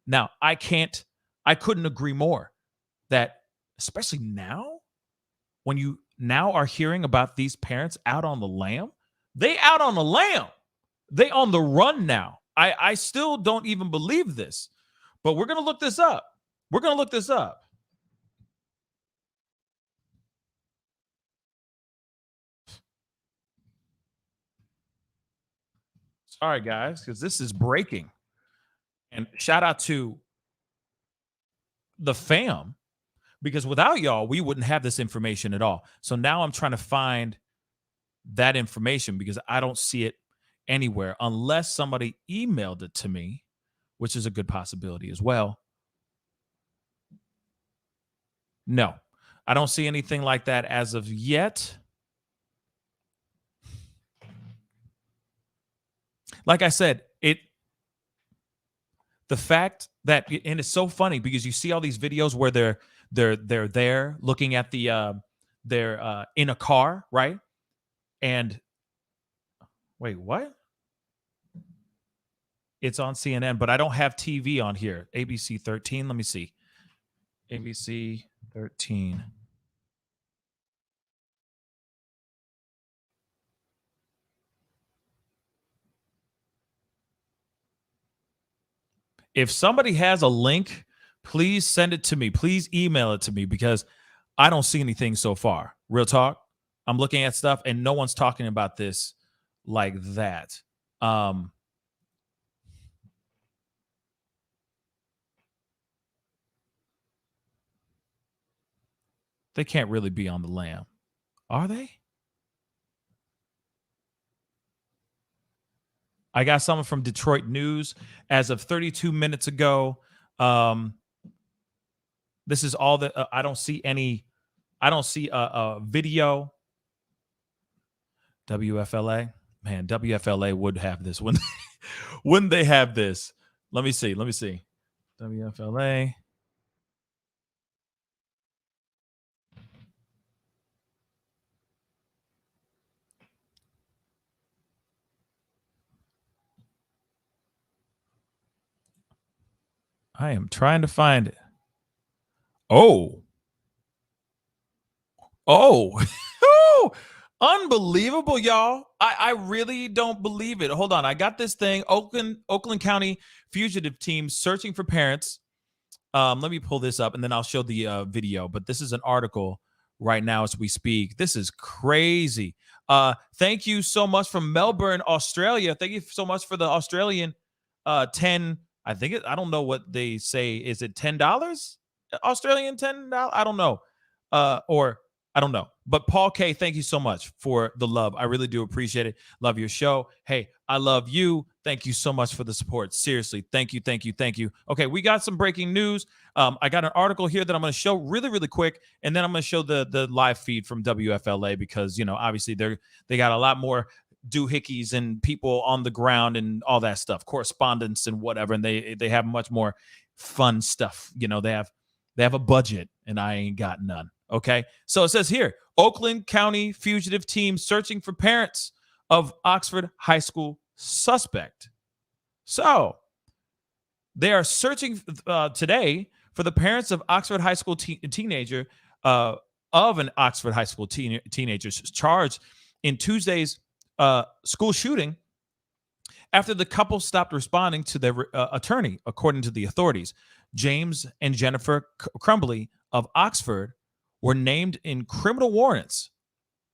Now, I couldn't agree more that, especially now, when you now are hearing about these parents out on the lam, they out on the lam. They on the run now. I still don't even believe this, but we're going to look this up. Sorry, guys, because this is breaking. And shout out to the fam, because without y'all, we wouldn't have this information at all. So now I'm trying to find that information because I don't see it anywhere unless somebody emailed it to me, which is a good possibility as well. No, I don't see anything like that as of yet. Like I said, the fact that, and it's so funny because you see all these videos where they're there looking at they're in a car, right? And wait, what? It's on CNN, but I don't have TV on here. ABC 13. Let me see. ABC 13. If somebody has a link, please send it to me. Please email it to me because I don't see anything so far. Real talk. I'm looking at stuff and no one's talking about this like that. They can't really be on the lam, are they? I got someone from Detroit News as of 32 minutes ago. This is all that I don't see a video. WFLA, man, WFLA would have this. Wouldn't they have this? Let me see. WFLA. I am trying to find it. Oh. Unbelievable, y'all. I really don't believe it. Hold on. I got this thing. Oakland County Fugitive team searching for parents. Let me pull this up and then I'll show the video. But this is an article right now as we speak. This is crazy. Thank you so much from Melbourne, Australia. Thank you so much for the Australian 10. I think I don't know what they say. Is it $10? Australian $10? I don't know. Or I don't know. But Paul K, thank you so much for the love. I really do appreciate it. Love your show. Hey, I love you. Thank you so much for the support. Seriously, thank you, thank you, thank you. Okay, we got some breaking news. I got an article here that I'm going to show really, really quick, and then I'm going to show the live feed from WFLA because, you know, obviously they got a lot more doohickeys and people on the ground and all that stuff, correspondence and whatever, and they have much more fun stuff. You know, they have a budget, and I ain't got none. Okay, so it says here, Oakland County Fugitive team searching for parents of Oxford High School suspect. So they are searching today for the parents of Oxford High School teenager of an Oxford High School teenager charged in Tuesday's school shooting after the couple stopped responding to their attorney, according to the authorities. James and Jennifer Crumbley of Oxford were named in criminal warrants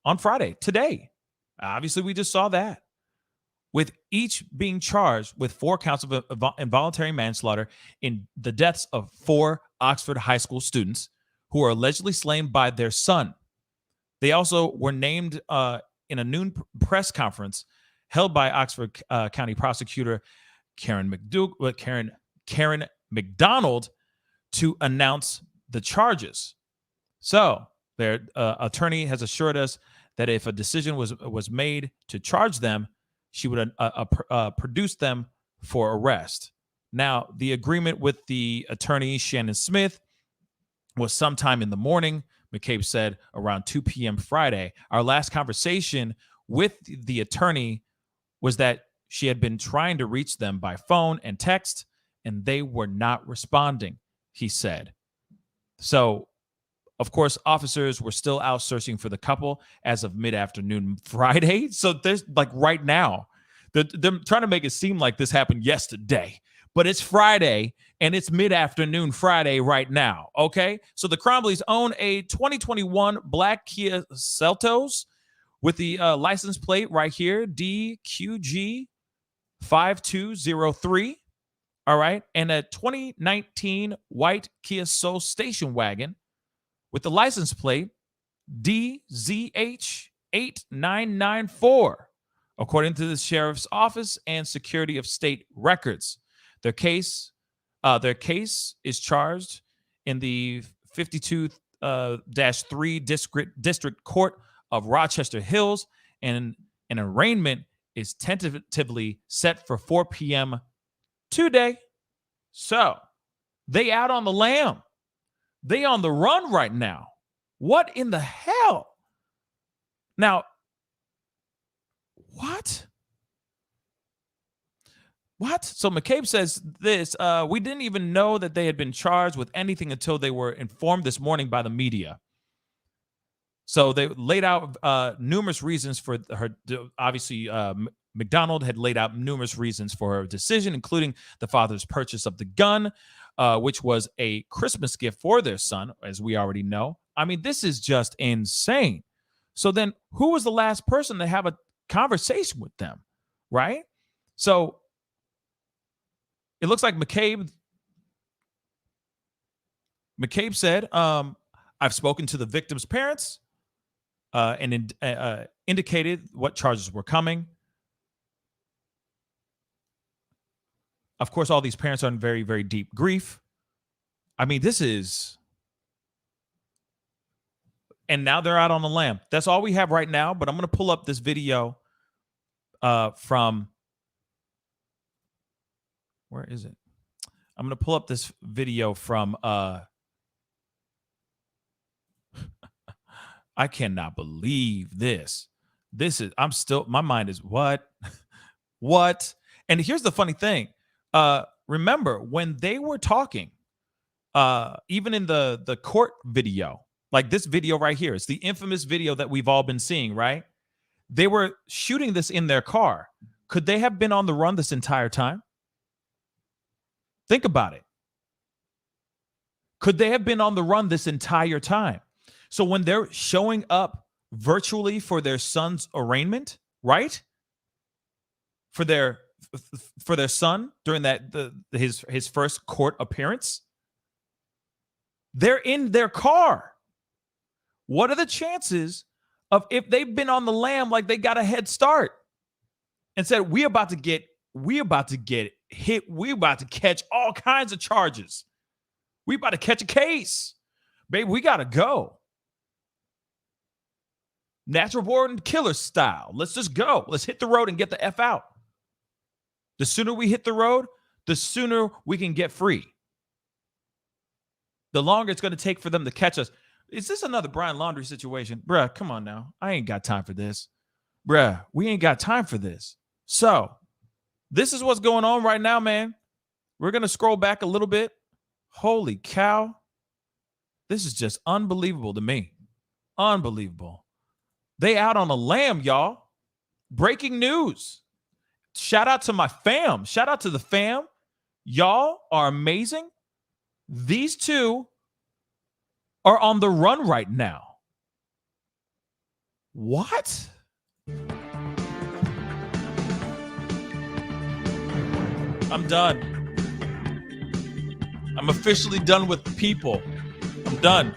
on Friday, today. Obviously, we just saw that. With each being charged with 4 counts of involuntary manslaughter in the deaths of 4 Oxford High School students who were allegedly slain by their son. They also were named in a noon press conference held by Oxford County prosecutor Karen McDonald to announce the charges. So their attorney has assured us that if a decision was made to charge them, she would produce them for arrest. Now, the agreement with the attorney, Shannon Smith, was sometime in the morning. McCabe said around 2 p.m. Friday. Our last conversation with the attorney was that she had been trying to reach them by phone and text, and they were not responding, he said. So, of course, officers were still out searching for the couple as of mid-afternoon Friday. So there's like right now, they're trying to make it seem like this happened yesterday, but it's Friday and it's mid-afternoon Friday right now. Okay, so the Crumbleys own a 2021 black Kia Seltos with the license plate right here, DQG 5203. All right, and a 2019 white Kia Soul station wagon with the license plate DZH8994, according to the sheriff's office and security of state records. Their case is charged in the 52-3 District Court of Rochester Hills, and an arraignment is tentatively set for 4 p.m. today. So they out on the lam. They on the run right now. What in the hell? Now, what? So McCabe says this, we didn't even know that they had been charged with anything until they were informed this morning by the media. So they laid out numerous reasons for her, obviously, McDonald had laid out numerous reasons for her decision, including the father's purchase of the gun, which was a Christmas gift for their son, as we already know. I mean, this is just insane. So then who was the last person to have a conversation with them, right? So it looks like McCabe said, I've spoken to the victim's parents and indicated what charges were coming. Of course, all these parents are in very, very deep grief. I mean, this is... And now they're out on the lam. That's all we have right now, but I'm going to pull up this video from... Where is it? I'm going to pull up this video from... I cannot believe this. My mind is what? What? And here's the funny thing. remember when they were talking, even in the court video, like this video right here, it's the infamous video that we've all been seeing, right? They were shooting this in their car. Could they have been on the run this entire time? Think about it. Could they have been on the run this entire time? So when they're showing up virtually for their son's arraignment, right? For their son during his first court appearance, they're in their car. What are the chances of, if they've been on the lam, like they got a head start and said, we about to get hit, we about to catch all kinds of charges, we about to catch a case, baby, we gotta go. Natural born killer style. Let's just go. Let's hit the road and get the F out. The sooner we hit the road, the sooner we can get free. The longer it's going to take for them to catch us. Is this another Brian Laundrie situation? Bruh, come on now. I ain't got time for this. Bruh, we ain't got time for this. So, this is what's going on right now, man. We're going to scroll back a little bit. Holy cow. This is just unbelievable to me. Unbelievable. They out on a lam, y'all. Breaking news. Shout out to my fam. Shout out to the fam. Y'all are amazing. These two are on the run right now. What? I'm done. I'm officially done with people. I'm done.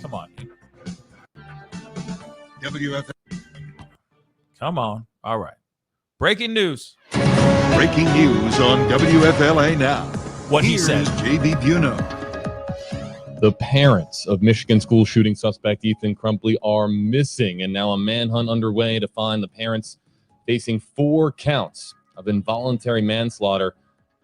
Come on. WFL. Come on. All right. Breaking news. Breaking news on WFLA now. What he said. JB Buno. The parents of Michigan school shooting suspect Ethan Crumbley are missing, and now a manhunt underway to find the parents, facing 4 counts of involuntary manslaughter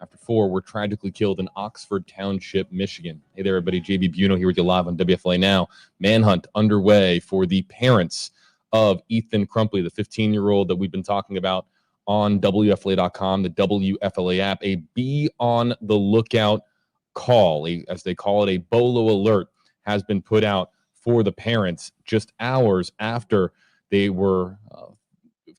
after 4 were tragically killed in Oxford Township, Michigan. Hey there, everybody. JB Buno here with you live on WFLA Now. Manhunt underway for the parents of Ethan Crumbley, the 15-year-old that we've been talking about on WFLA.com, the WFLA app. A be on the lookout call, as they call it, a BOLO alert has been put out for the parents just hours after they were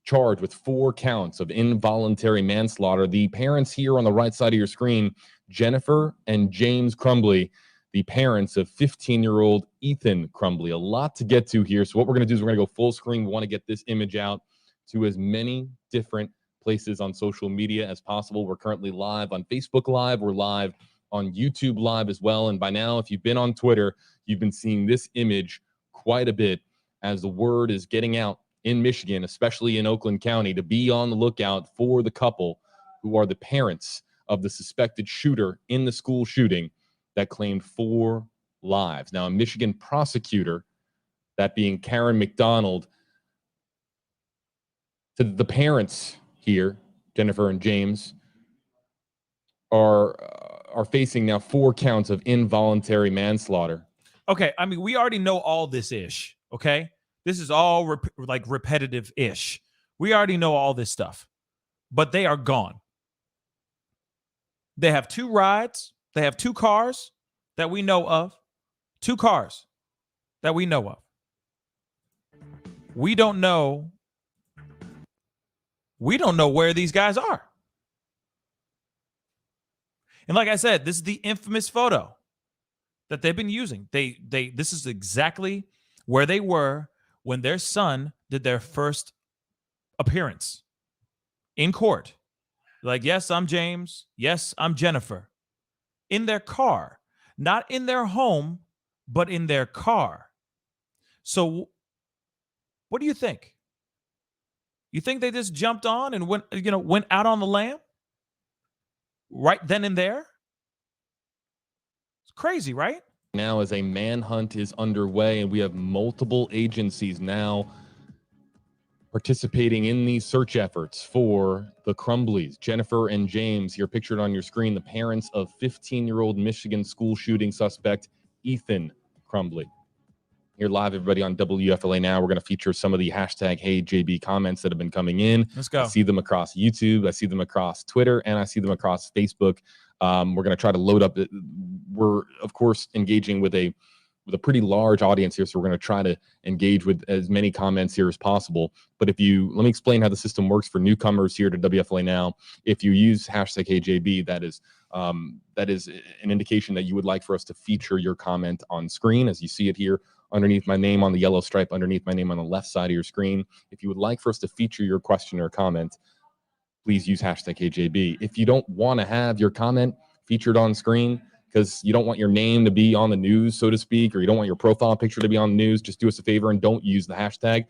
charged with 4 counts of involuntary manslaughter. The parents here on the right side of your screen, Jennifer and James Crumbley, the parents of 15-year-old Ethan Crumbley. A lot to get to here. So what we're going to do is we're going to go full screen. We want to get this image out to as many different places on social media as possible. We're currently live on Facebook Live. We're live on YouTube Live as well. And by now, if you've been on Twitter, you've been seeing this image quite a bit as the word is getting out in Michigan, especially in Oakland County, to be on the lookout for the couple who are the parents of the suspected shooter in the school shooting that claimed 4 lives. Now, a Michigan prosecutor, that being Karen McDonald, to the parents here, Jennifer and James, are facing now 4 counts of involuntary manslaughter. Okay, I mean, we already know all this ish, okay? This is all repetitive ish. We already know all this stuff, but they are gone. They have 2 rides. They have 2 cars that we know of. 2 cars that we know of. We don't know where these guys are. And like I said, this is the infamous photo that they've been using. This is exactly where they were when their son did their first appearance in court. Like, yes, I'm James. Yes, I'm Jennifer. In their car. Not in their home, but in their car. So what do you think? You think they just jumped on and went out on the lam? Right then and there? It's crazy, right? Now, as a manhunt is underway, and we have multiple agencies now participating in these search efforts for the Crumblies. Jennifer and James, here pictured on your screen, the parents of 15-year-old Michigan school shooting suspect Ethan Crumbley. Here live, everybody, on WFLA Now. We're going to feature some of the hashtag HeyJB comments that have been coming in. Let's go. I see them across YouTube. I see them across Twitter, and I see them across Facebook. We're going to try to load up. We're, of course, engaging with a pretty large audience here, so we're going to try to engage with as many comments here as possible. But let me explain how the system works for newcomers here to WFLA Now. If you use hashtag HeyJB, that is an indication that you would like for us to feature your comment on screen, as you see it here underneath my name on the yellow stripe, underneath my name on the left side of your screen. If you would like for us to feature your question or comment, please use hashtag HeyJB. If you don't want to have your comment featured on screen because you don't want your name to be on the news, so to speak, or you don't want your profile picture to be on the news, just do us a favor and don't use the hashtag.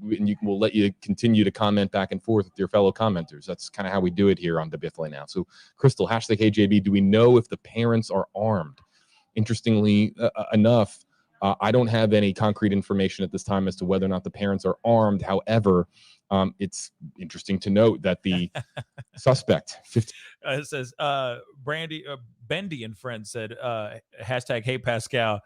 And we'll let you continue to comment back and forth with your fellow commenters. That's kind of how we do it here on WFLA Now. So, Crystal, hashtag HeyJB, do we know if the parents are armed? Interestingly enough, I don't have any concrete information at this time as to whether or not the parents are armed. However, it's interesting to note that the suspect, it says, Bendy and friends said, hashtag Hey Pascal,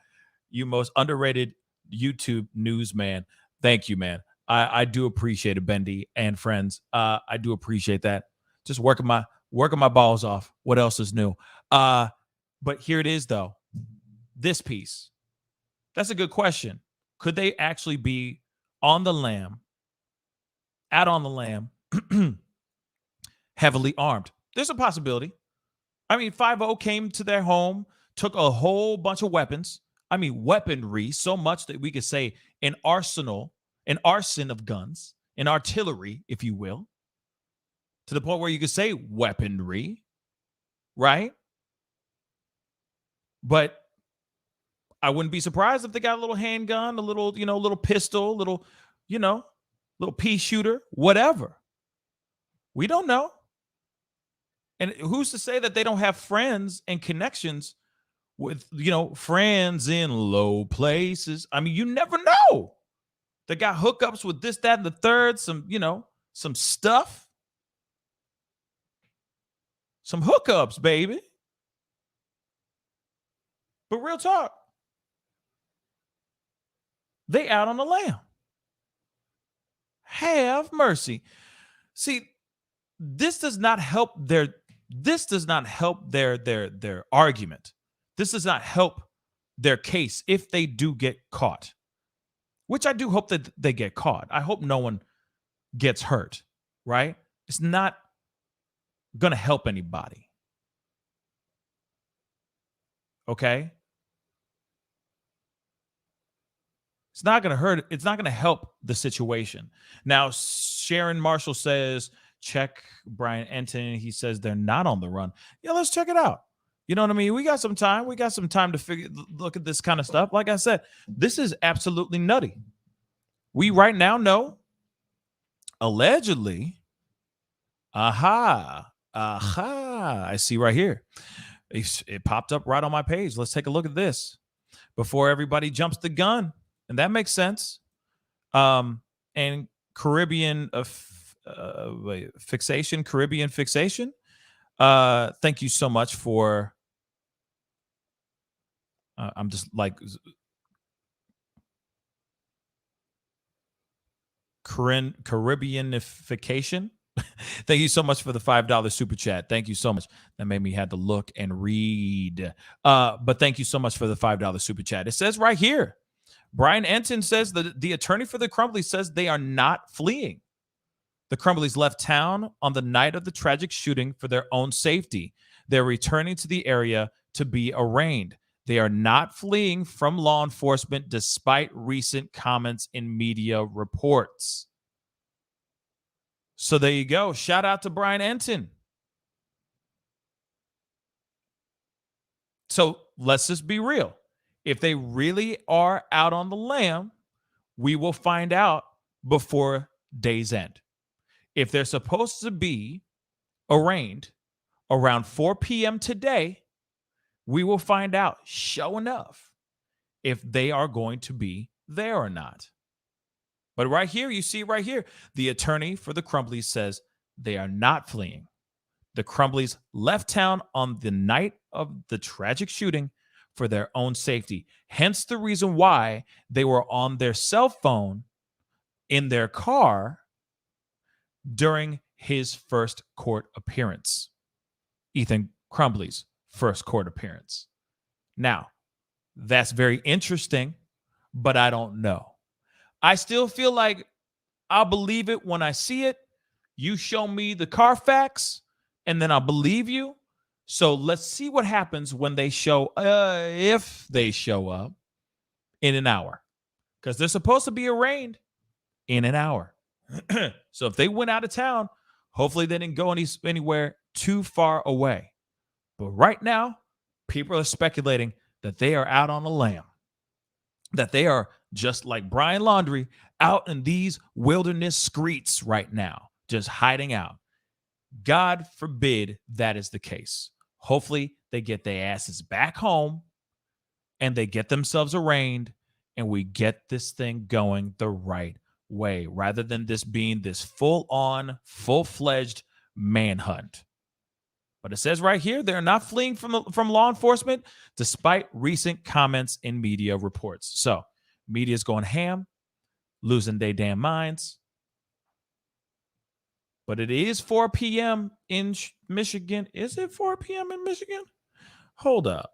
you most underrated YouTube newsman. Thank you, man. I do appreciate it, Bendy and friends. I do appreciate that. Just working my balls off. What else is new? But here it is, though. This piece. That's a good question. Could they actually be out on the lam, heavily armed? There's a possibility. I mean, 5-0 came to their home, took a whole bunch of weapons. I mean, weaponry, so much that we could say an arson of guns, an artillery, if you will, to the point where you could say weaponry, right? But I wouldn't be surprised if they got a little handgun, a little, little pistol, little pea shooter, whatever. We don't know. And who's to say that they don't have friends and connections with, friends in low places? I mean, you never know. They got hookups with this, that, and the third, some stuff. Some hookups, baby. But real talk. They out on the lam. Have mercy. See, this does not help their argument. This does not help their case if they do get caught. Which I do hope that they get caught. I hope no one gets hurt, right? It's not going to help anybody. Okay? It's not going to hurt. It's not going to help the situation. Now, Sharon Marshall says, check Brian Enton. He says they're not on the run. Yeah, let's check it out. You know what I mean? We got some time. We got some time to look at this kind of stuff. Like I said, this is absolutely nutty. We right now know, allegedly, I see right here. It popped up right on my page. Let's take a look at this before everybody jumps the gun. And that makes sense. And Caribbean fixation. Thank you so much for. I'm just like Caribbeanification. Thank you so much for the $5 super chat. Thank you so much. That made me have to look and read. But thank you so much for the $5 super chat. It says right here. Brian Enton says that the attorney for the Crumblies says they are not fleeing. The Crumblies left town on the night of the tragic shooting for their own safety. They're returning to the area to be arraigned. They are not fleeing from law enforcement despite recent comments in media reports. So there you go. Shout out to Brian Enton. So let's just be real. If they really are out on the lam, we will find out before day's end. If they're supposed to be arraigned around 4 p.m. today, we will find out, sure enough, if they are going to be there or not. But right here, you see right here, the attorney for the Crumblies says they are not fleeing. The Crumblies left town on the night of the tragic shooting for their own safety. Hence the reason why they were on their cell phone in their car during his first court appearance. Ethan Crumbley's first court appearance. Now, that's very interesting, but I don't know. I still feel like I'll believe it when I see it. You show me the Carfax, and then I'll believe you. So let's see what happens when they show, if they show up in an hour, because they're supposed to be arraigned in an hour. So if they went out of town, hopefully they didn't go anywhere too far away. But right now, people are speculating that they are out on a lamb, that they are just like Brian Laundrie out in these wilderness streets right now, just hiding out. God forbid that is the case. Hopefully they get their asses back home and they get themselves arraigned and we get this thing going the right way rather than this being this full-on, full-fledged manhunt. But it says right here, they're not fleeing from law enforcement despite recent comments in media reports. So media's going ham, losing their damn minds. But it is 4 p.m. in Michigan. Is it 4 p.m. in Michigan? Hold up.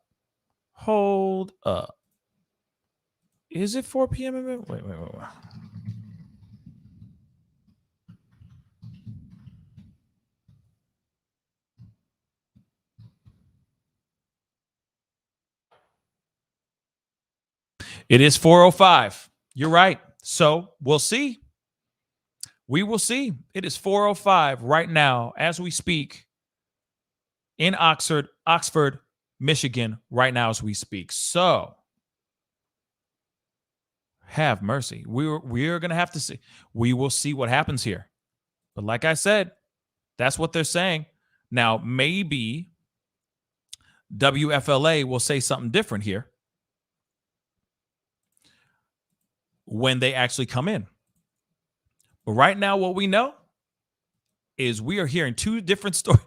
Is it 4 p.m. in Michigan? Wait. It is 4:05. You're right. So we'll see. We will see. It is 4:05 right now as we speak in Oxford, Michigan, right now as we speak. So have mercy. We're going to have to see. We will see what happens here. But like I said, that's what they're saying. Now, maybe WFLA will say something different here when they actually come in. But right now, what we know is we are hearing two different stories.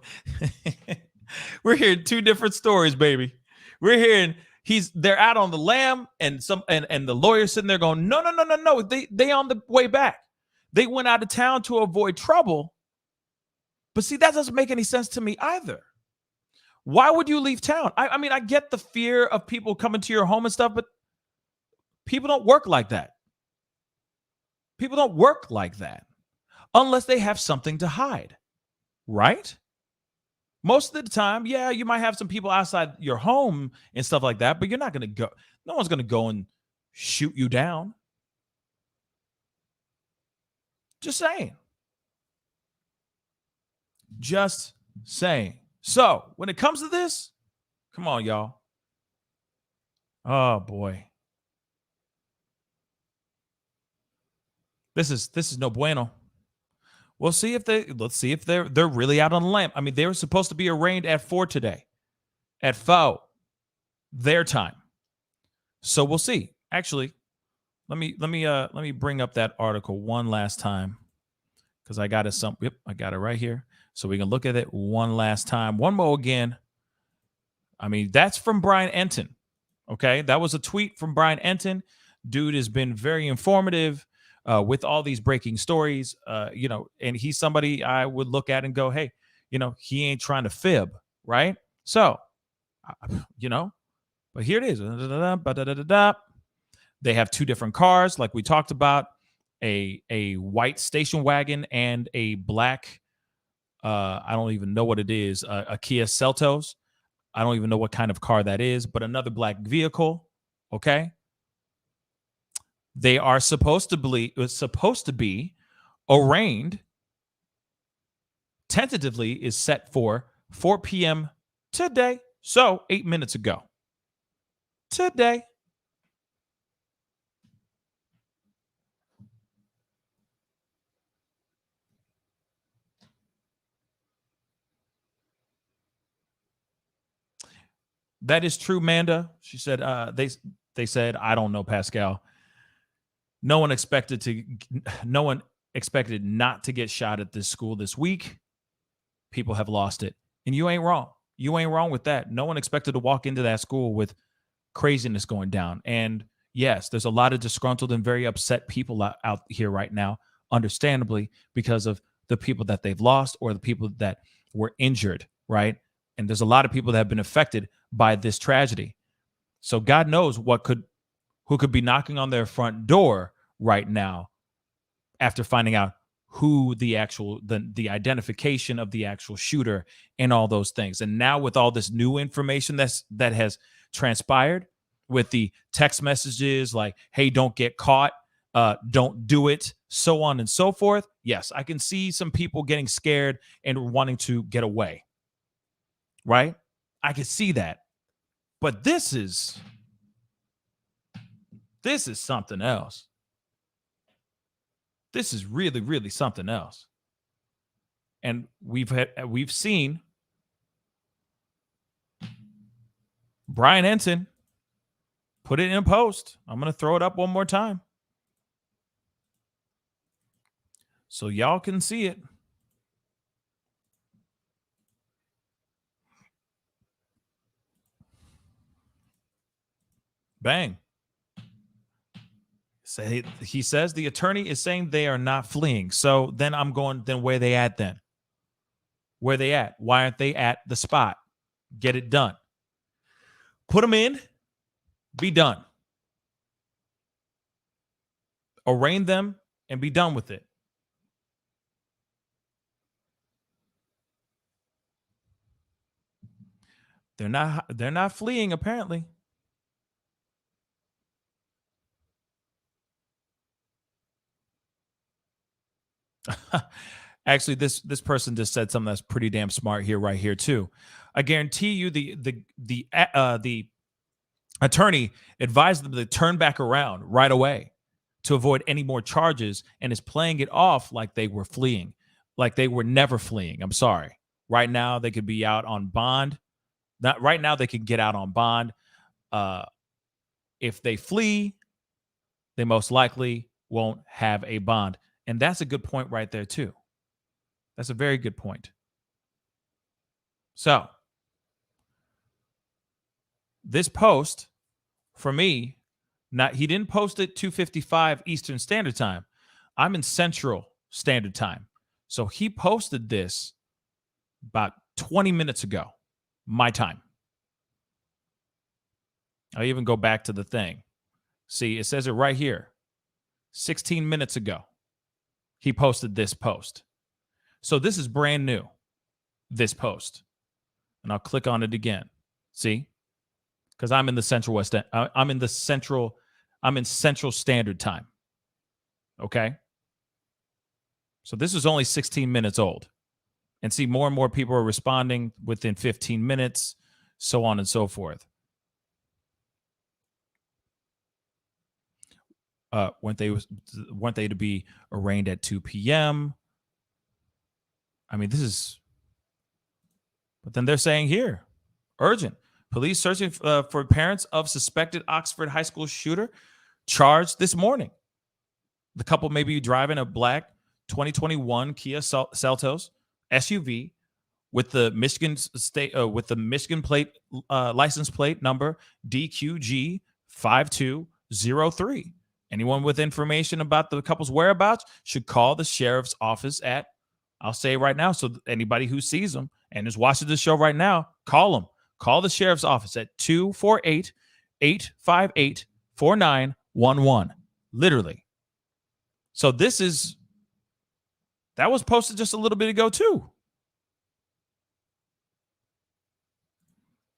We're hearing two different stories, baby. We're hearing they're out on the lam, and the lawyer's sitting there going, no. They on the way back. They went out of town to avoid trouble. But see, that doesn't make any sense to me either. Why would you leave town? I mean, I get the fear of people coming to your home and stuff, but people don't work like that. People don't work like that unless they have something to hide, right? Most of the time, yeah, you might have some people outside your home and stuff like that, but you're not going to go. No one's going to go and shoot you down. Just saying. Just saying. So when it comes to this, come on, y'all. Oh, boy. This is no bueno. Let's see if they're really out on the lamp. I mean, they were supposed to be arraigned at 4 today, at 4 their time. So we'll see. Actually, let me bring up that article one last time because I got it. Yep, I got it right here. So we can look at it one last time, one more again. I mean, that's from Brian Enton. Okay, that was a tweet from Brian Enton. Dude has been very informative. With all these breaking stories, and he's somebody I would look at and go, hey, he ain't trying to fib, right? So, but here it is. They have two different cars, like we talked about, a white station wagon and a black, I don't even know what it is, a Kia Seltos. I don't even know what kind of car that is, but another black vehicle, okay? They are supposed to be arraigned. Tentatively is set for 4 p.m. today. So 8 minutes ago. Today. That is true, Manda. She said, they said, I don't know, Pascal. No one expected not to get shot at this school this week. People have lost it. And you ain't wrong. You ain't wrong with that. No one expected to walk into that school with craziness going down. And yes, there's a lot of disgruntled and very upset people out here right now, understandably, because of the people that they've lost or the people that were injured, right? And there's a lot of people that have been affected by this tragedy. So God knows who could be knocking on their front door right now after finding out who the identification of the actual shooter and all those things. And now with all this new information that has transpired, with the text messages like, hey, don't get caught, don't do it, so on and so forth. Yes, I can see some people getting scared and wanting to get away, right? I can see that. But this is something else. This is really, really something else. And we've seen Brian Ensign put it in a post. I'm going to throw it up one more time so y'all can see it. Bang. He says the attorney is saying they are not fleeing. So then I'm going, then where they at then? Where they at? Why aren't they at the spot? Get it done. Put them in. Be done. Arraign them and be done with it. They're not fleeing, apparently. Actually, this person just said something that's pretty damn smart here, right here too. I guarantee you, the attorney advised them to turn back around right away to avoid any more charges, and is playing it off like they were fleeing, like they were never fleeing. I'm sorry. Right now, they could be out on bond. Right now, they can get out on bond. If they flee, they most likely won't have a bond. And that's a good point right there, too. That's a very good point. So, this post, for me, he didn't post it 2:55 Eastern Standard Time. I'm in Central Standard Time. So he posted this about 20 minutes ago, my time. I'll even go back to the thing. See, it says it right here. 16 minutes ago, he posted this post. So this is brand new, this post. And I'll click on it again. See? Because I'm in the Central West End. I'm in Central Standard Time. Okay? So this is only 16 minutes old. And see, more and more people are responding within 15 minutes, so on and so forth. Weren't they to be arraigned at 2 p.m.? I mean, but then they're saying here, urgent. Police searching for parents of suspected Oxford High School shooter charged this morning. The couple may be driving a black 2021 Kia Seltos SUV with the Michigan plate license plate number DQG 5203. Anyone with information about the couple's whereabouts should call the sheriff's office at, I'll say it right now, so anybody who sees them and is watching this show right now, call them. Call the sheriff's office at 248-858-4911. Literally. So that was posted just a little bit ago too.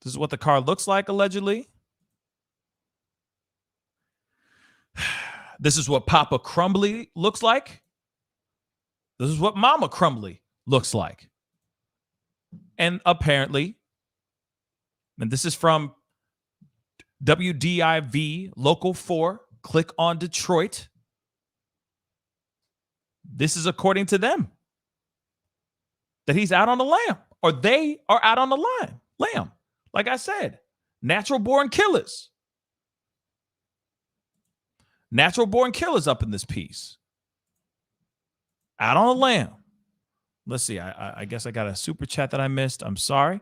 This is what the car looks like, allegedly. This is what Papa Crumbley looks like. This is what Mama Crumbley looks like. And apparently, and this is from WDIV Local 4, click on Detroit. This is according to them. That he's out on the lam, or they are out on the lam. Like I said, natural born killers. Natural born killers up in this piece. Out on a lamb. Let's see. I guess I got a super chat that I missed. I'm sorry.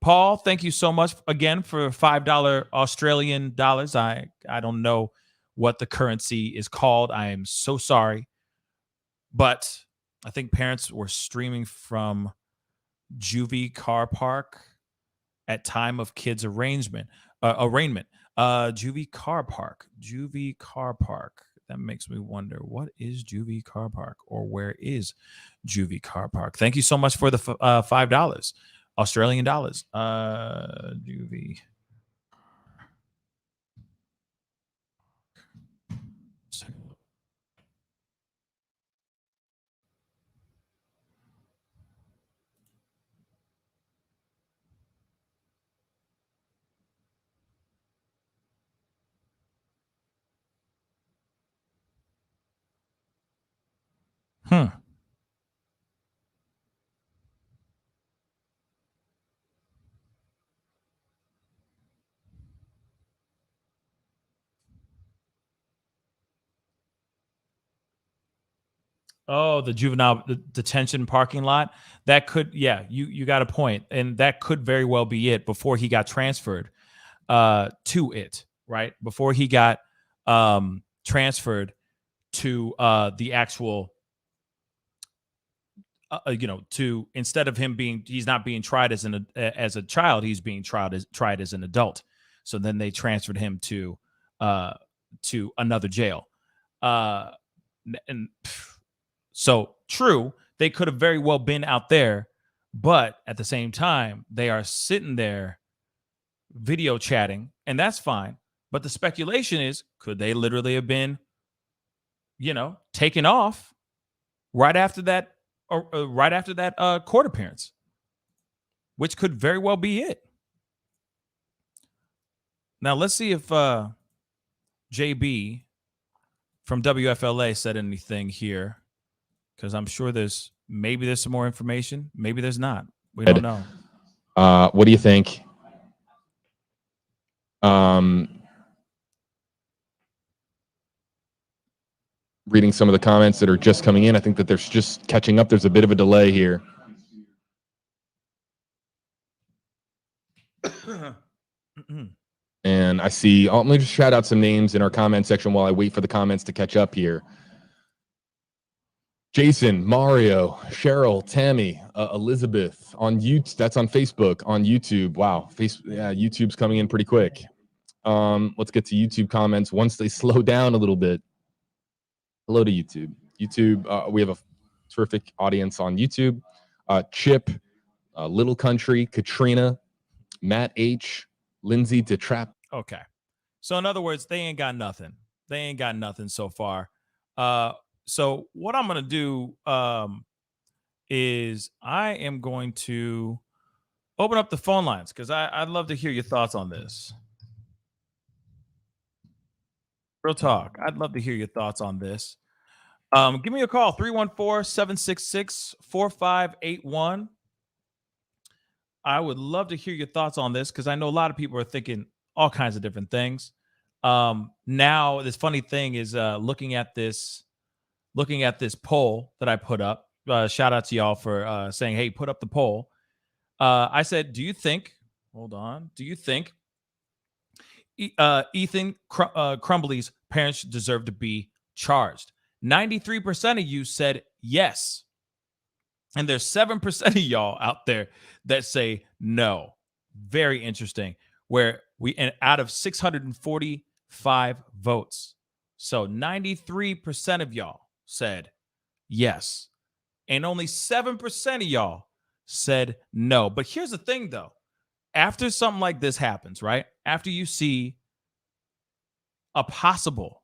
Paul, thank you so much again for $5 Australian dollars. I don't know what the currency is called. I am so sorry. But I think parents were streaming from juvie car park at time of kids arraignment. Juvie car park. That makes me wonder, what is juvie car park, or where is juvie car park? Thank you so much for the $5 Australian dollars. Juvie. Oh, the juvenile detention parking lot. That could, yeah, you got a point, and that could very well be it before he got transferred to it, right? Before he got transferred to the actual, to, instead of him being, he's not being tried as a child, he's being tried as an adult. So then they transferred him to another jail, and. So true, they could have very well been out there, but at the same time, they are sitting there video chatting, and that's fine. But the speculation is, could they literally have been, taken off right after that, or right after that court appearance, which could very well be it. Now let's see if JB from WFLA said anything here. Because I'm sure there's some more information. Maybe there's not. We don't know. What do you think? Reading some of the comments that are just coming in, I think that there's just catching up. There's a bit of a delay here. And I see, let me just shout out some names in our comment section while I wait for the comments to catch up here. Jason, Mario, Cheryl, Tammy, Elizabeth on YouTube. That's on Facebook, on YouTube. Wow, YouTube's coming in pretty quick. Let's get to YouTube comments once they slow down a little bit. Hello to YouTube. We have a terrific audience on YouTube. Chip, Little Country, Katrina, Matt H, Lindsay DeTrap. Okay, so in other words, they ain't got nothing. They ain't got nothing so far. So what I'm going to do is I am going to open up the phone lines, because I'd love to hear your thoughts on this. Real talk. I'd love to hear your thoughts on this. Give me a call, 314-766-4581. I would love to hear your thoughts on this, because I know a lot of people are thinking all kinds of different things. Now, this funny thing is looking at this poll that I put up. Shout out to y'all for saying, hey, put up the poll. I said, do you think Ethan Crumbley's parents deserve to be charged? 93% of you said yes. And there's 7% of y'all out there that say no. Very interesting. And out of 645 votes. So 93% of y'all said yes. And only 7% of y'all said no. But here's the thing, though. After something like this happens, right? After you see a possible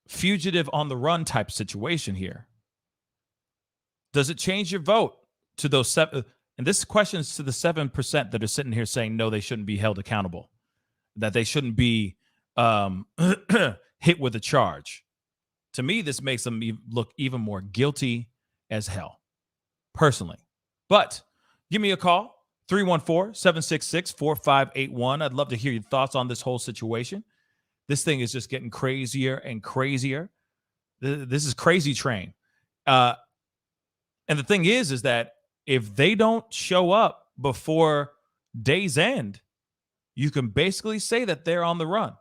fugitive on the run type situation here, does it change your vote to those seven? And this question is to the 7% that are sitting here saying, no, they shouldn't be held accountable, that they shouldn't be hit with a charge. To me, this makes them look even more guilty as hell, personally. But give me a call, 314-766-4581. I'd love to hear your thoughts on this whole situation. This thing is just getting crazier and crazier. This is crazy train. And the thing is that if they don't show up before day's end, you can basically say that they're on the run.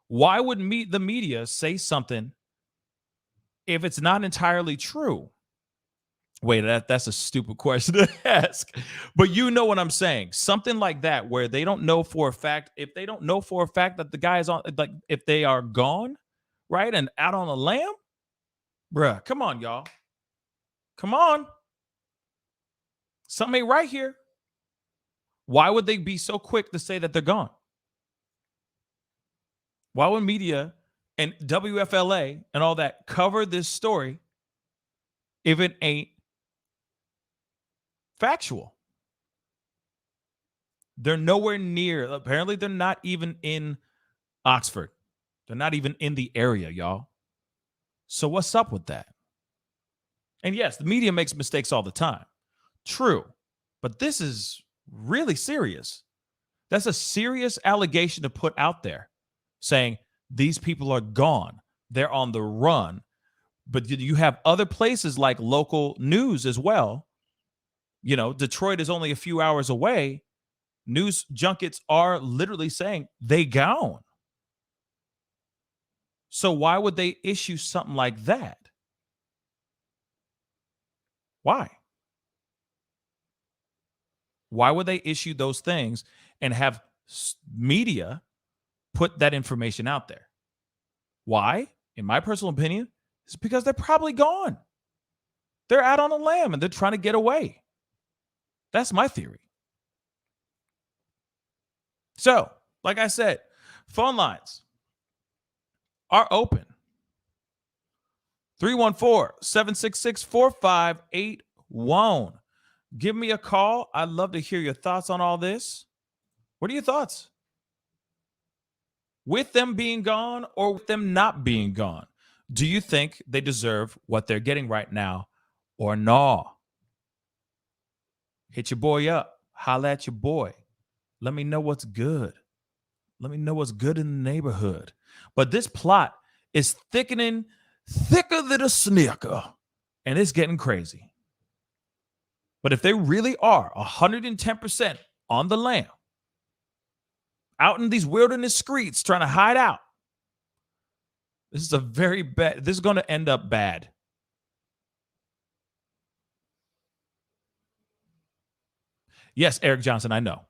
Why would the media say something if it's not entirely true? Wait, that's a stupid question to ask. But you know what I'm saying. Something like that where they don't know for a fact. If they don't know for a fact that the guy is on, like if they are gone, right, and out on a lam, bruh, come on, y'all. Come on. Something ain't right here. Why would they be so quick to say that they're gone? Why would media and WFLA and all that cover this story if it ain't factual? They're nowhere near. Apparently, they're not even in Oxford. They're not even in the area, y'all. So what's up with that? And yes, the media makes mistakes all the time. True. But this is really serious. That's a serious allegation to put out there, saying these people are gone. They're on the run. But you have other places like local news as well. You know, Detroit is only a few hours away. News junkets are literally saying they gone. So why would they issue something like that? Why? Why would they issue those things and have media put that information out there? Why? In my personal opinion, it's because they're probably gone. They're out on a lam and they're trying to get away. That's my theory. So, like I said, phone lines are open. 314-766-4581. Give me a call. I'd love to hear your thoughts on all this. What are your thoughts? With them being gone or with them not being gone? Do you think they deserve what they're getting right now or no? Hit your boy up. Holla at your boy. Let me know what's good. Let me know what's good in the neighborhood. But this plot is thickening, thicker than a snicker, and it's getting crazy. But if they really are 110% on the lam, out in these wilderness streets trying to hide out, this is a very bad, this is going to end up bad. Yes, Eric Johnson, I know.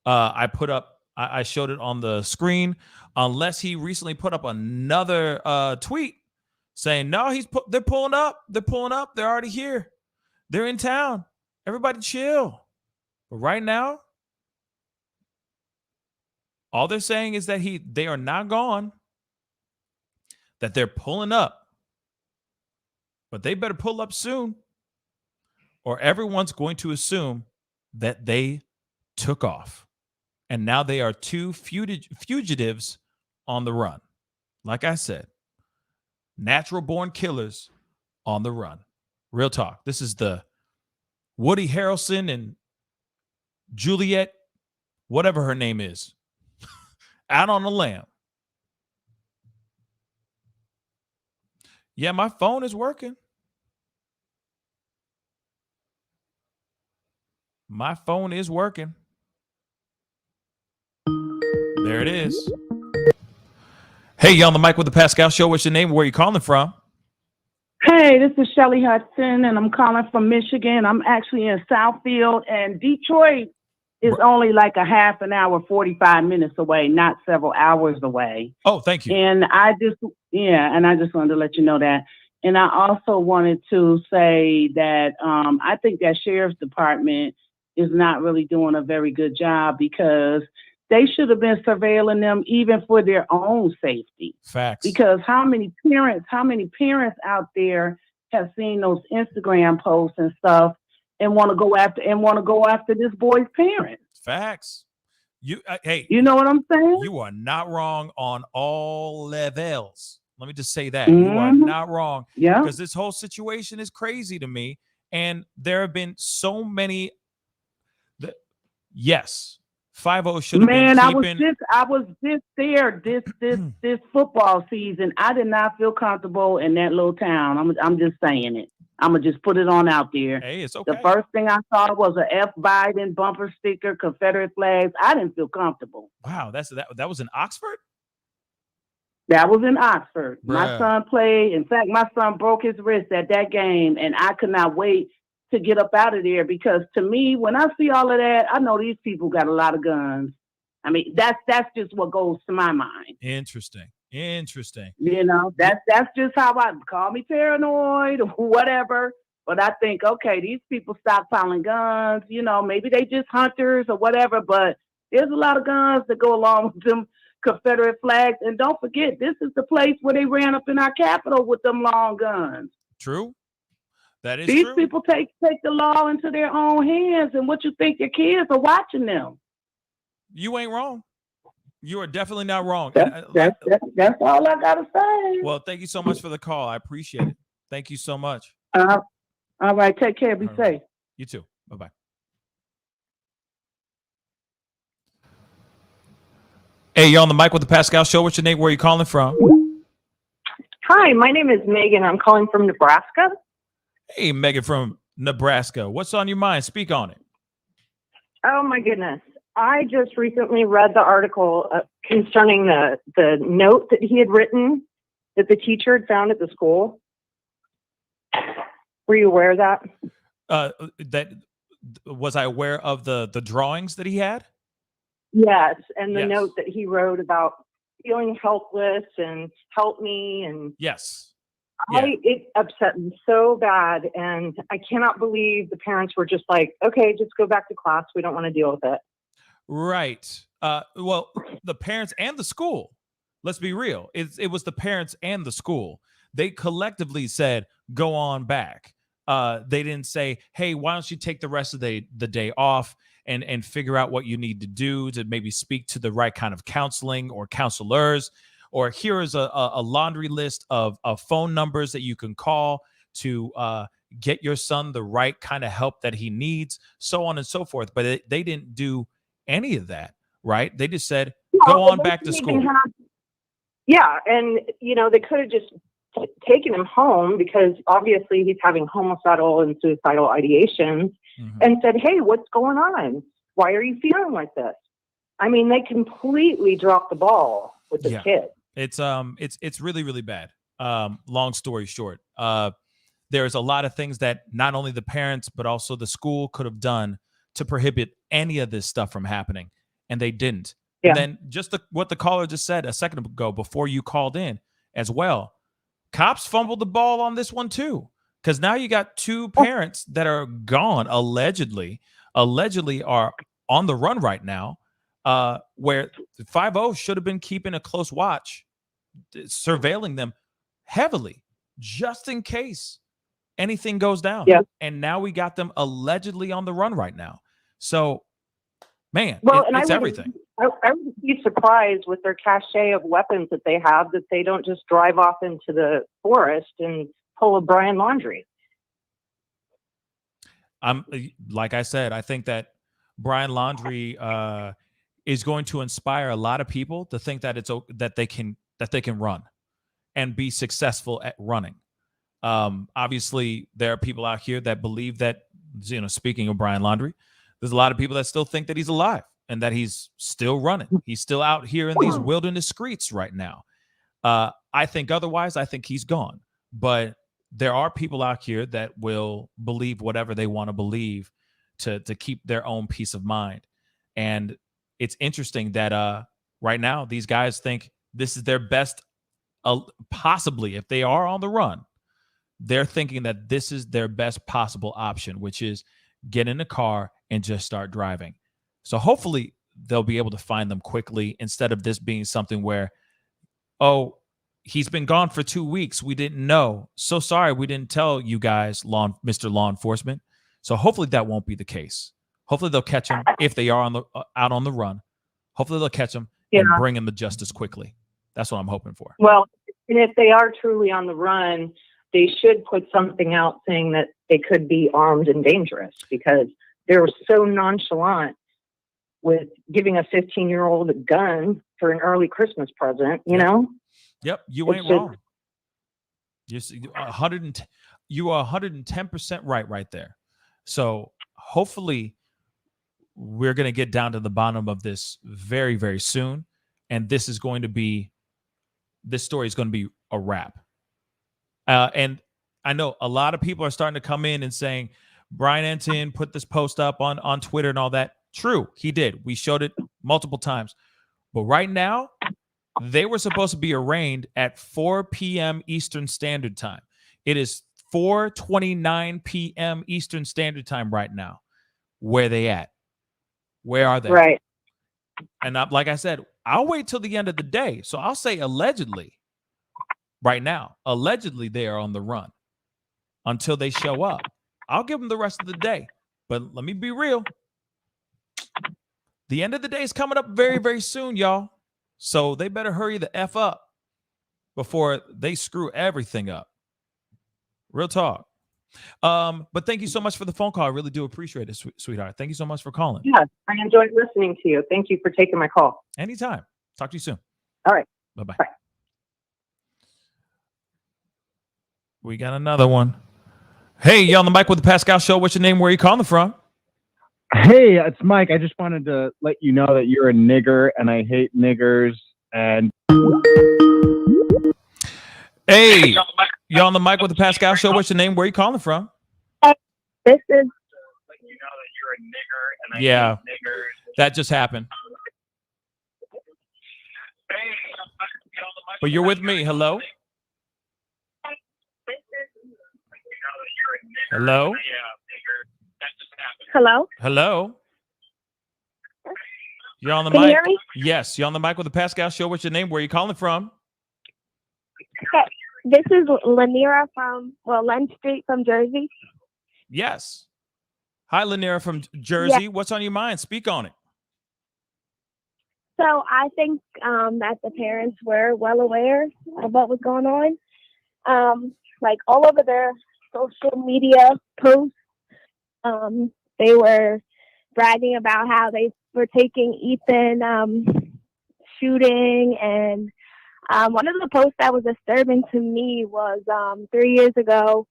I showed it on the screen, unless he recently put up another tweet saying, no, they're pulling up. They're already here. They're in town. Everybody chill. But right now, all they're saying is that they are not gone, that they're pulling up. But they better pull up soon, or everyone's going to assume that they took off. And now they are two fugitives on the run. Like I said, natural-born killers on the run. Real talk. This is the Woody Harrelson and Juliet, whatever her name is, out on the lam. Yeah, my phone is working. My phone is working. There it is. Hey, you on the mic with the Pascal Show. What's your name? Where are you calling from? Hey, this is Shelly Hudson, and I'm calling from Michigan. I'm actually in Southfield, and Detroit is only like a half an hour, 45 minutes away, not several hours away. Oh, thank you. And I just wanted to let you know that. And I also wanted to say that I think that sheriff's department is not really doing a very good job, because they should have been surveilling them even for their own safety. Facts. Because how many parents out there have seen those Instagram posts and stuff and want to go after this boy's parents? Facts. Hey, you know what I'm saying? You are not wrong on all levels. Let me just say that. You are not wrong. Yeah. Because this whole situation is crazy to me. And there have been so many. Yes. 5-0 should have been keeping. I was just there this football season. I did not feel comfortable in that little town. I'm just saying it. I'm going to just put it on out there. Hey, it's okay. The first thing I saw was a F Biden bumper sticker, Confederate flags. I didn't feel comfortable. Wow, that was in Oxford? That was in Oxford. Bruh. My son played. In fact, my son broke his wrist at that game, and I could not wait to get up out of there because to me, when I see all of that, I know these people got a lot of guns. I mean, that's just what goes to my mind. Interesting. You know, that's just how I call me paranoid or whatever. But I think, okay, these people stockpiling guns. You know, maybe they just hunters or whatever. But there's a lot of guns that go along with them Confederate flags. And don't forget, this is the place where they ran up in our Capitol with them long guns. True. That is These true. people take the law into their own hands. And what you think, your kids are watching them? You ain't wrong. You are definitely not wrong. That's all I got to say. Well, thank you so much for the call. I appreciate it. Thank you so much. All right. Take care. Be safe. You too. Bye-bye. Hey, you're on the mic with the Pascal Show. What's your name? Where are you calling from? Hi, my name is Megan. I'm calling from Nebraska. Hey, Megan from Nebraska. What's on your mind? Speak on it. Oh, my goodness. I just recently read the article concerning the note that he had written that the teacher had found at the school. Were you aware of that? Was I aware of the drawings that he had? Yes, and the Yes. note that he wrote about feeling helpless and help me, and Yes. Yeah. it upset me so bad, and I cannot believe the parents were just like, okay, just go back to class. We don't want to deal with it. Right. Well, the parents and the school, let's be real. It was the parents and the school. They collectively said, go on back. They didn't say, hey, why don't you take the rest of the day off and figure out what you need to do to maybe speak to the right kind of counseling or counselors, or here is a laundry list of phone numbers that you can call to get your son the right kind of help that he needs, so on and so forth. But they didn't do any of that, right? They just said, go on back to school. Yeah, and, they could have just taken him home because obviously he's having homicidal and suicidal ideations and said, hey, what's going on? Why are you feeling like this? I mean, they completely dropped the ball with the kid. It's really, really bad. Long story short, there's a lot of things that not only the parents, but also the school could have done to prohibit any of this stuff from happening. And they didn't. Yeah. And then just what the caller just said a second ago before you called in as well, cops fumbled the ball on this one too. Because now you got two parents that are gone, allegedly are on the run right now, where 5-0 should have been keeping a close watch, surveilling them heavily, just in case anything goes down. Yeah. And now we got them allegedly on the run right now. So, man, it's everything. I would be surprised with their cachet of weapons that they have that they don't just drive off into the forest and pull a Brian Laundrie. Like I said, I think that Brian Laundrie is going to inspire a lot of people to think that that they can run and be successful at running. Obviously, there are people out here that believe that, speaking of Brian Laundrie, there's a lot of people that still think that he's alive and that he's still running. He's still out here in these wilderness streets right now. I think otherwise. I think he's gone. But there are people out here that will believe whatever they want to believe to keep their own peace of mind. And it's interesting that right now these guys think this is their best, possibly if they are on the run, they're thinking that this is their best possible option, which is get in a car and just start driving. So hopefully they'll be able to find them quickly instead of this being something where, oh, he's been gone for 2 weeks. We didn't know. So sorry, we didn't tell you guys, Mr. Law Enforcement. So hopefully that won't be the case. Hopefully they'll catch him if they are out on the run. Hopefully they'll catch him and bring him to justice quickly. That's what I'm hoping for. Well, and if they are truly on the run, they should put something out saying that they could be armed and dangerous, because they were so nonchalant with giving a 15-year-old a gun for an early Christmas present, you know? Yep, you ain't wrong. You see, You are 110% right there. So hopefully we're going to get down to the bottom of this very, very soon. And this story is going to be a wrap. And I know a lot of people are starting to come in and saying, Brian Enton put this post up on Twitter and all that. True, he did. We showed it multiple times. But right now, they were supposed to be arraigned at 4 p.m. Eastern Standard Time. It is 4:29 p.m. Eastern Standard Time right now. Where they at? Where are they? Right. And like I said, I'll wait till the end of the day. So I'll say allegedly right now. Allegedly, they are on the run until they show up. I'll give them the rest of the day. But let me be real. The end of the day is coming up very, very soon, y'all. So they better hurry the F up before they screw everything up. Real talk. But thank you so much for the phone call. I really do appreciate it, sweetheart. Thank you so much for calling. Yes, I enjoyed listening to you. Thank you for taking my call. Anytime. Talk to you soon. All right. Bye-bye. Bye. We got another one. Hey, you on the mic with the Pascal Show. What's your name? Where are you calling from? Hey, it's Mike. I just wanted to let you know that you're a nigger and I hate niggers. And hey, you on the mic with the Pascal Show. What's your name? Where are you calling from? This is. let you know that you're a nigger and I Yeah, hate niggers. that just happened. But you're with me. Hello? Hello? Hello. Hello? You're on the Can you mic? hear me? Yes, you're on the mic with the Pascal Show. What's your name? Where are you calling from? This is Lanira from Len Street from Jersey. Yes. Hi, Lanira from Jersey. What's on your mind? Speak on it. So I think that the parents were well aware of what was going on. Like all over their social media posts, they were bragging about how they were taking Ethan shooting. And one of the posts that was disturbing to me was 3 years ago.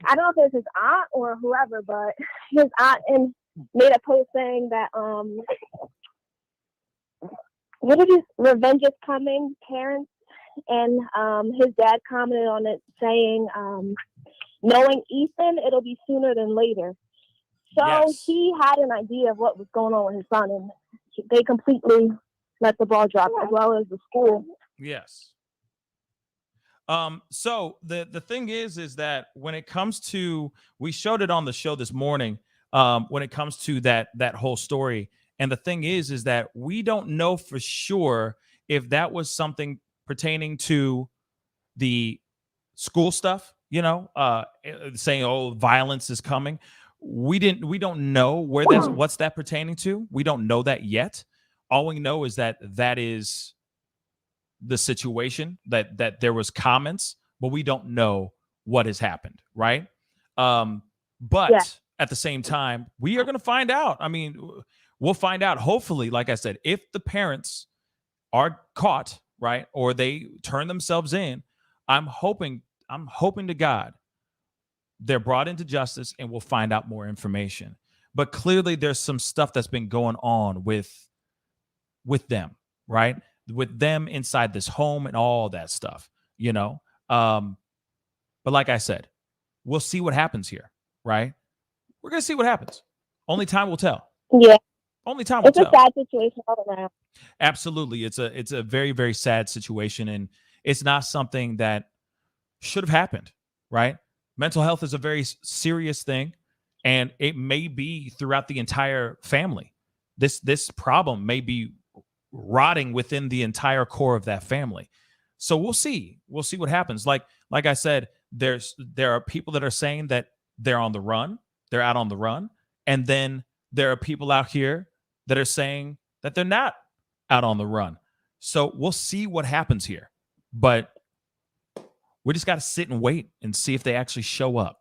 I don't know if it was his aunt or whoever, but his aunt made a post saying that revenge is coming, parents, and his dad commented on it saying, knowing Ethan, it'll be sooner than later. So Yes. he had an idea of what was going on with his son, and they completely let the ball drop, as well as the school. Yes. So the thing is that when it comes to, we showed it on the show this morning, when it comes to that whole story. And the thing is that we don't know for sure if that was something pertaining to the school stuff, saying, oh, violence is coming. We don't know what's that pertaining to. We don't know that yet. All we know is that is the situation, that there was comments, but we don't know what has happened, right? But Yeah. At the same time, we are going to find out. I mean, we'll find out, hopefully, like I said, if the parents are caught, right, or they turn themselves in, I'm hoping to God they're brought into justice and we'll find out more information. But clearly there's some stuff that's been going on with them, right? With them inside this home and all that stuff, But like I said, we'll see what happens here, right? We're going to see what happens. Only time will tell. Yeah. Only time will It's a tell. sad situation all around. Absolutely. It's a very, very sad situation. And it's not something that should have happened, right? Mental health is a very serious thing, and it may be throughout the entire family. This problem may be rotting within the entire core of that family. So we'll see. We'll see what happens. Like I said, there are people that are saying that they're on the run. They're out on the run. And then there are people out here that are saying that they're not out on the run. So we'll see what happens here. But we just got to sit and wait and see if they actually show up.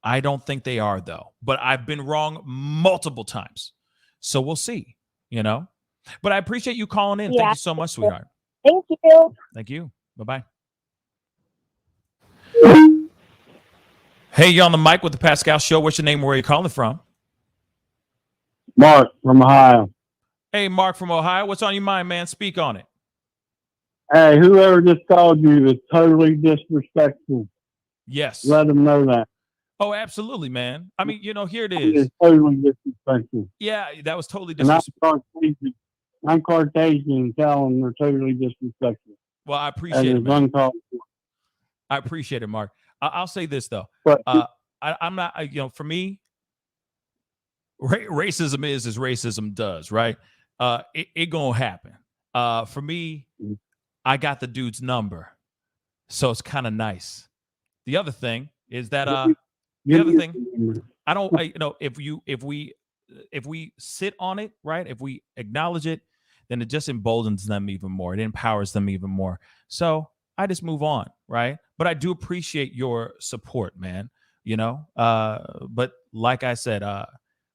I don't think they are, though. But I've been wrong multiple times. So we'll see, But I appreciate you calling in. Yeah. Thank you so much, sweetheart. Thank you. Thank you. Bye-bye. Hey, you on the mic with the Pascal Show. What's your name? Where are you calling from? Mark from Ohio. Hey, Mark from Ohio. What's on your mind, man? Speak on it. Hey, whoever just called you is totally disrespectful. Yes. Let them know that. Oh, absolutely, man. I mean, here it It is. is totally disrespectful. Yeah, that was totally And disrespectful. I'm Caucasian and tell them they're totally disrespectful. Well, I And appreciate it, it's man. uncalled for. I appreciate it, Mark. I'll say this though. But I'm not. For me, racism is as racism does, right? It gonna happen. For me, I got the dude's number, so it's kind of nice. The other thing is that the other thing, I don't. If we sit on it, right? If we acknowledge it, then it just emboldens them even more. It empowers them even more. So I just move on, right? But I do appreciate your support, man. But like I said,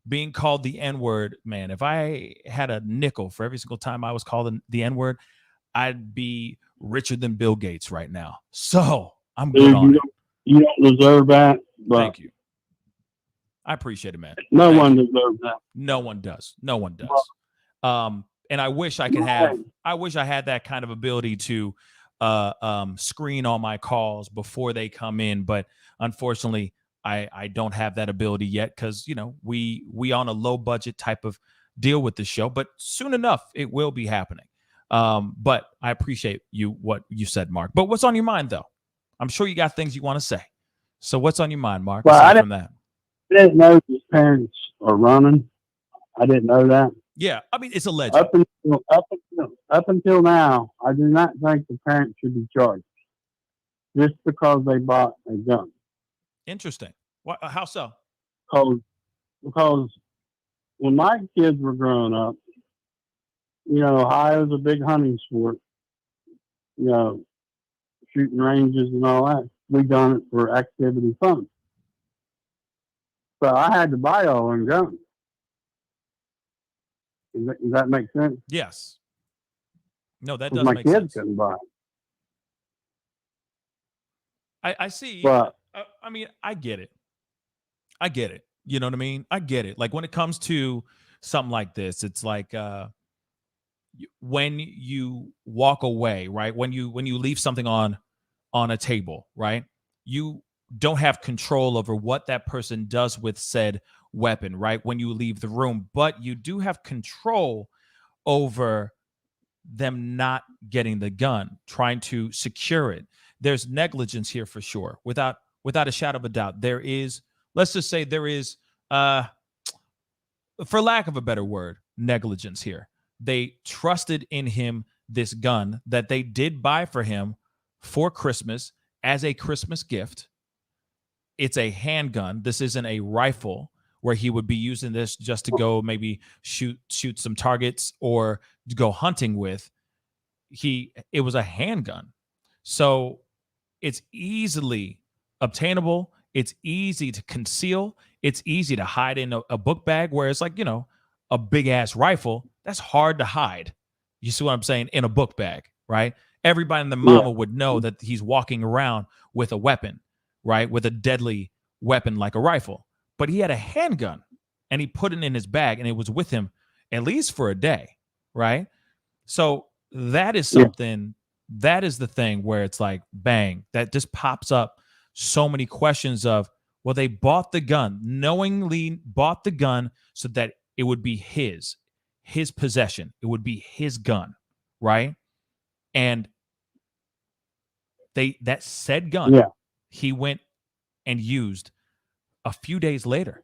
being called the N-word, man, if I had a nickel for every single time I was called the N-word, I'd be richer than Bill Gates right now. So I'm good on it. You don't deserve that. But thank you. I appreciate it, man. No one deserves that. No one does. No one does. And I wish I could have. I wish I had that kind of ability to screen all my calls before they come in, but unfortunately, I don't have that ability yet because we on a low budget type of deal with the show. But soon enough, it will be happening. But I appreciate what you said, Mark. But what's on your mind, though? I'm sure you got things you want to say. So what's on your mind, Mark? Well, aside from that, I didn't know his parents are running. I didn't know that. Yeah, I mean, it's a legend. Up until now, I do not think the parents should be charged just because they bought a gun. Interesting. What? How so? Because when my kids were growing up, Ohio's a big hunting sport. Shooting ranges and all that. We done it for activity fun. So I had to buy all them guns. Does that make sense? Yes. No, that does my make kids sense. couldn't buy it. I see. But I mean, I get it. I get it. You know what I mean? I get it. Like when it comes to something like this, it's like when you walk away, right? When you leave something on a table, right? You don't have control over what that person does with said weapon, right? When you leave the room, but you do have control over them not getting the gun, trying to secure it. There's negligence here for sure, without a shadow of a doubt. There is, let's just say there is, for lack of a better word, negligence here. They trusted in him this gun that they did buy for him for Christmas as a Christmas gift. It's a handgun. This isn't a rifle where he would be using this just to go maybe shoot some targets or to go hunting with. It was a handgun. So it's easily obtainable. It's easy to conceal. It's easy to hide in a book bag, where it's like, a big ass rifle. That's hard to hide. You see what I'm saying? In a book bag, right? Everybody in the mama would know that he's walking around with a weapon, right? With a deadly weapon like a rifle. But he had a handgun and he put it in his bag and it was with him at least for a day, right? So that is something, that is the thing where it's like, bang, that just pops up so many questions of, well, they bought the gun, knowingly bought the gun so that it would be his possession. It would be his gun, right? And that said gun, he went and used a few days later,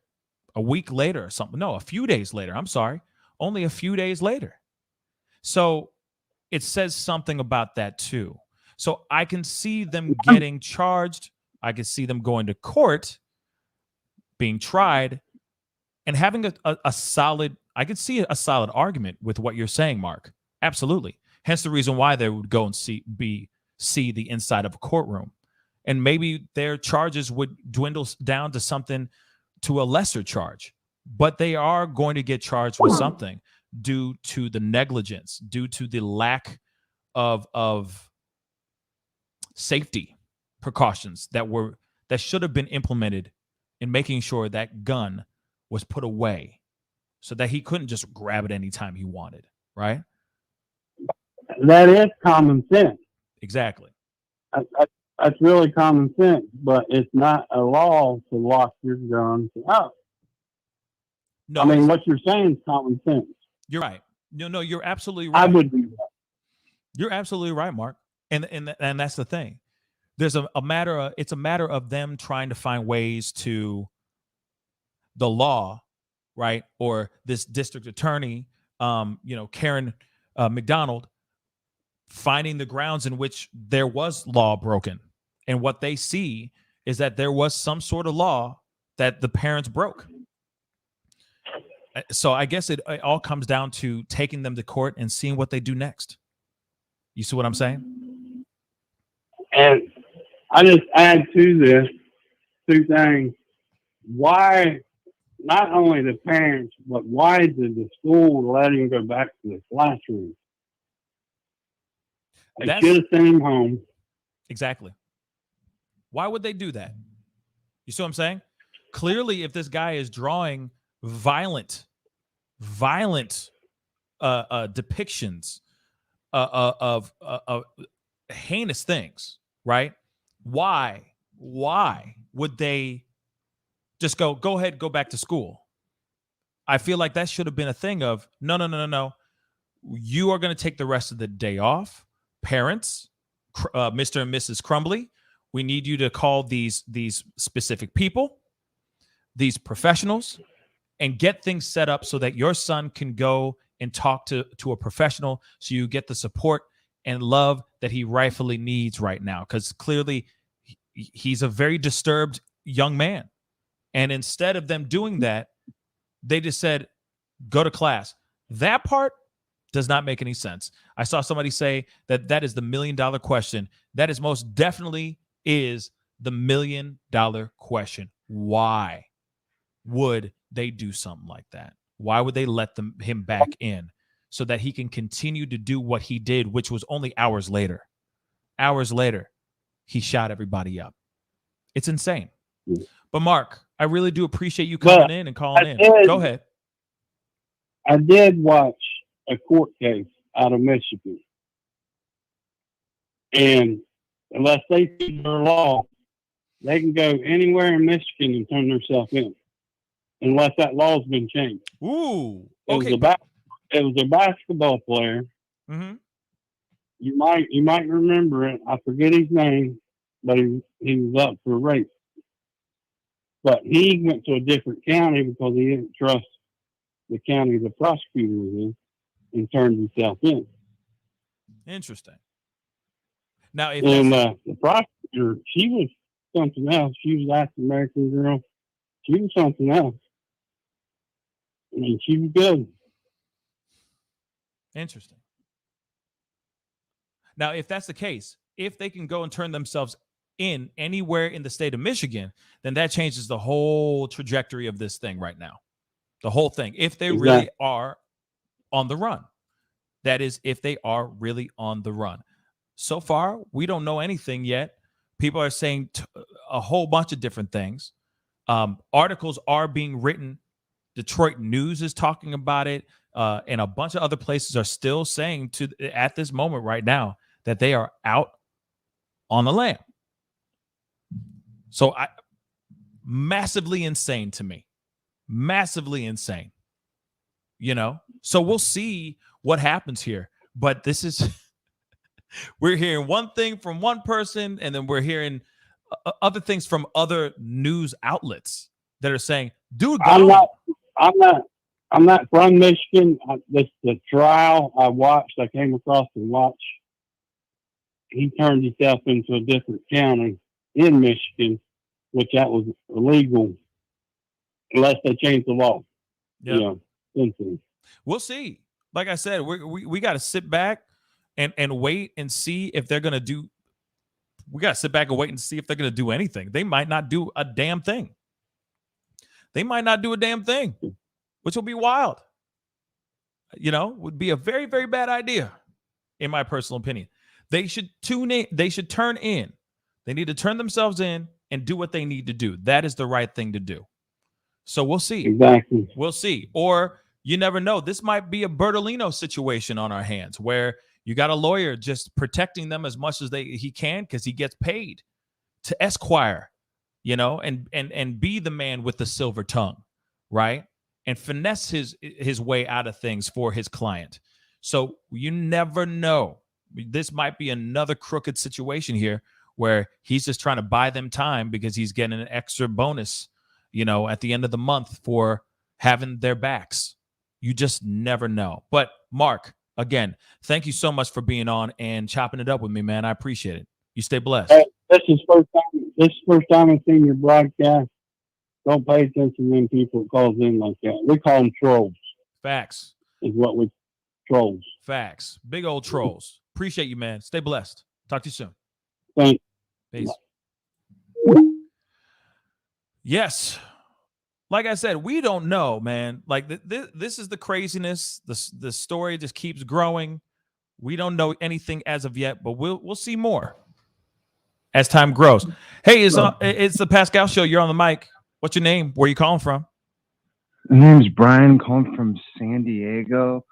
a week later or something. No, a few days later. I'm sorry. Only a few days later. So it says something about that too. So I can see them getting charged. I can see them going to court, being tried, and having a solid, I could see a solid argument with what you're saying, Mark. Absolutely. Hence the reason why they would go and see the inside of a courtroom. And maybe their charges would dwindle down to something, to a lesser charge. But they are going to get charged with something due to the negligence, due to the lack of safety precautions that that should have been implemented in making sure that gun was put away so that he couldn't just grab it anytime he wanted, right? That is common sense. Exactly. That's really common sense, but it's not a law to lock your guns up. No, I mean, what you're saying is common sense. you're right. No, you're absolutely right. I would do that. You're absolutely right, Mark. And that's the thing. There's a matter of, it's a matter of them trying to find ways to the law, right? Or this district attorney, Karen McDonald, finding the grounds in which there was law broken. And what they see is that there was some sort of law that the parents broke. So I guess it all comes down to taking them to court and seeing what they do next. You see what I'm saying? And I just add to this two things. Why, not only the parents, but why did the school let him go back to the classroom? They should have sent him home. Exactly. Why would they do that? You see what I'm saying? Clearly, if this guy is drawing violent depictions of heinous things, right? Why would they just go ahead, go back to school? I feel like that should have been a thing of no. You are going to take the rest of the day off. Parents, Mr. and Mrs. Crumbley, we need you to call these specific people, these professionals, and get things set up so that your son can go and talk to a professional so you get the support and love that he rightfully needs right now. Because clearly he's a very disturbed young man. And instead of them doing that, they just said, go to class. That part does not make any sense. I saw somebody say that is the $1 million question. That is most definitely is the $1 million question. Why would they do something like that? Why would they let him back in so that he can continue to do what he did, which was only hours later? Hours later, he shot everybody up. It's insane. But Mark, I really do appreciate you coming in and calling in. Go ahead. I did watch a court case out of Michigan. And unless they see their law, they can go anywhere in Michigan and turn themselves in, unless that law's been changed. Ooh, okay. It was a basketball player. Mm-hmm. You might remember it. I forget his name, but he was up for rape. But he went to a different county because he didn't trust the county the prosecutor was in and turned himself in. Interesting. Now, if the prosecutor, she was something else. She was an African American girl. She was something else. I mean, she was good. Interesting. Now, if that's the case, if they can go and turn themselves in anywhere in the state of Michigan, then that changes the whole trajectory of this thing right now. The whole thing. If they really are on the run. That is, if they are really on the run. So far, we don't know anything yet. People are saying a whole bunch of different things. Articles are being written. Detroit News is talking about it. And a bunch of other places are still saying at this moment right now that they are out on the lam. So massively insane to me. Massively insane. So we'll see what happens here. But this is, we're hearing one thing from one person, and then we're hearing other things from other news outlets that are saying, dude, I'm not from Michigan. The trial I came across to watch, he turned himself into a different county in Michigan, which that was illegal unless they changed the law. Yeah. We'll see. Like I said, we got to sit back and wait and see if they're going to do. We got to sit back and wait and see if they're going to do anything. They might not do a damn thing. Which will be wild. Would be a very, very bad idea, in my personal opinion. They should tune in. They should turn in. They need to turn themselves in and do what they need to do. That is the right thing to do. So we'll see. Exactly. We'll see. Or you never know. This might be a Bertolino situation on our hands where you got a lawyer just protecting them as much as he can because he gets paid to esquire, and be the man with the silver tongue, right? And finesse his way out of things for his client. So you never know. This might be another crooked situation here where he's just trying to buy them time because he's getting an extra bonus, at the end of the month for having their backs. You just never know. But Mark, again, thank you so much for being on and chopping it up with me, man. I appreciate it. You stay blessed. Hey, this is first time I've seen your broadcast. Don't pay attention when people calls in like that. We call them trolls. Facts. Is what we trolls. Facts. Big old trolls. Appreciate you, man. Stay blessed. Talk to you soon. Thanks. Peace. Yes. Like I said, we don't know, man. Like this is the craziness. The story just keeps growing. We don't know anything as of yet, but we'll see more as time grows. Hey, it's the Pascal Show. You're on the mic. What's your name? Where are you calling from? My name's Brian, calling from San Diego.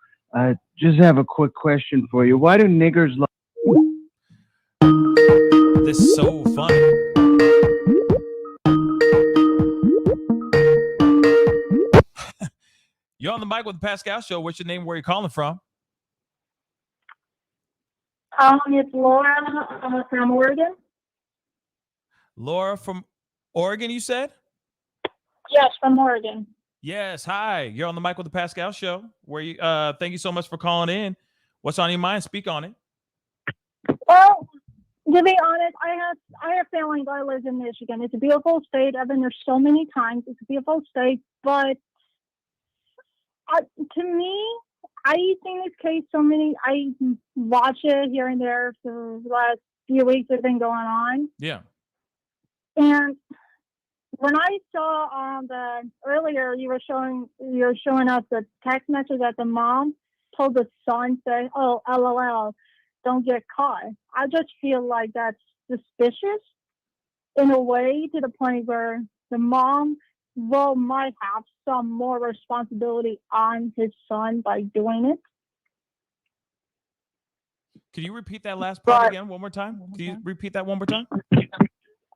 Just have a quick question for you. Why do niggers love? This is so funny. You're on the mic with the Pascal Show. What's your name? Where are you calling from? It's Laura from Oregon. Laura from Oregon, you said? Yes, from Oregon. Yes. Hi. You're on the mic with the Pascal Show. Where you? Thank you so much for calling in. What's on your mind? Speak on it. Well, to be honest, I have family that lives in Michigan. It's a beautiful state. I've been there so many times. It's a beautiful state, but to me, I've seen this case so many. I watch it here and there for the last few weeks. It's been going on. Yeah. And when I saw earlier, you were showing us the text message that the mom told the son, say, "Oh, LOL, don't get caught." I just feel like that's suspicious in a way, to the point where the mom might have some more responsibility on his son by doing it. Can you repeat that last part again one more time? Can you repeat that one more time?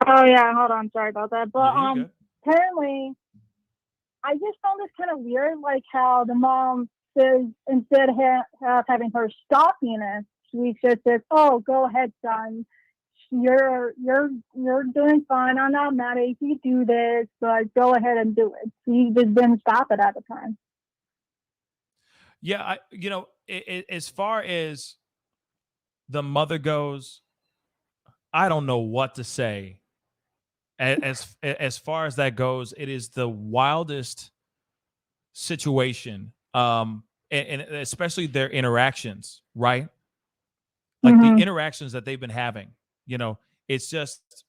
Oh yeah, hold on, sorry about that. But Yeah, apparently, I just found this kind of weird, like how the mom says instead of having her stalking it, she just says, "Oh, go ahead, son. You're doing fine. I'm not mad at you if you do this, but go ahead and do it." He just didn't stop it at the time. Yeah, as far as the mother goes, I don't know what to say. As far as that goes, it is the wildest situation, and especially their interactions, right? Like the interactions that they've been having. It's just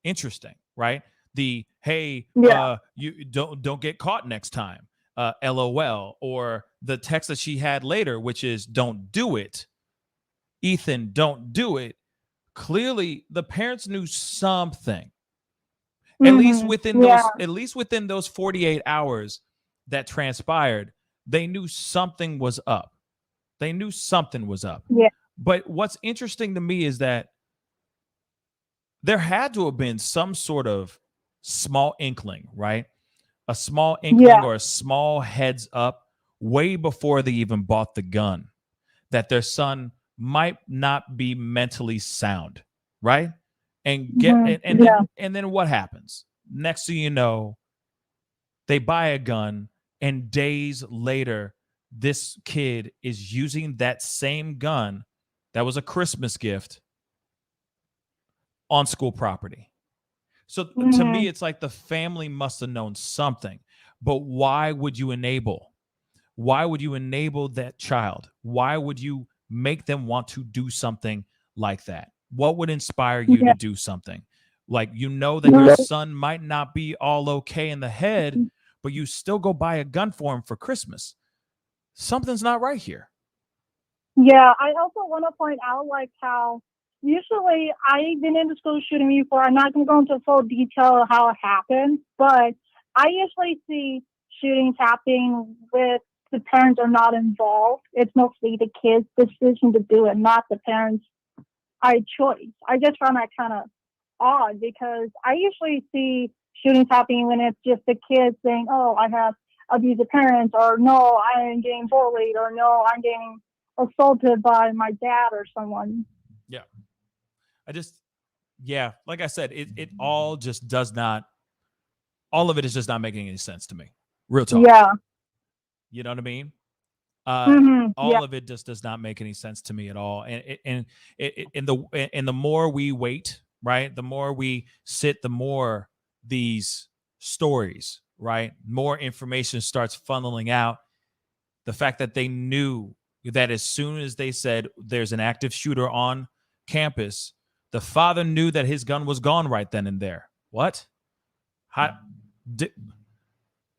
interesting, right? The hey, you don't get caught next time, LOL, or the text that she had later, which is "Don't do it, Ethan, don't do it." Clearly, the parents knew something. At least within those 48 hours that transpired, they knew something was up. They knew something was up. Yeah. But what's interesting to me is that there had to have been some sort of small inkling, right? A small inkling or a small heads up way before they even bought the gun that their son might not be mentally sound, right? And then what happens? Next thing you know, they buy a gun, and days later, this kid is using that same gun that was a Christmas gift on school property. So to me, it's like the family must have known something. But why would you enable? Why would you enable that child? Why would you make them want to do something like that? What would inspire you to do something? Like, that your son might not be all okay in the head, but you still go buy a gun for him for Christmas. Something's not right here. Yeah, I also want to point out, like, how usually I've been in the school shooting before. I'm not going to go into full detail of how it happened, but I usually see shootings happening with the parents are not involved. It's mostly the kids' decision to do it, not the parents' choice. I just found that kind of odd because I usually see shootings happening when it's just the kids saying, oh, I have abusive parents, or no, I am getting bullied, or no, I'm getting assaulted by my dad or someone. Yeah. Like I said, it all just does not, all of it is just not making any sense to me. Real talk. Yeah. You know what I mean? All of it just does not make any sense to me at all. And the more we wait, right, the more we sit, the more these stories, right, more information starts funneling out. The fact that they knew that as soon as they said there's an active shooter on campus, the father knew that his gun was gone right then and there. What?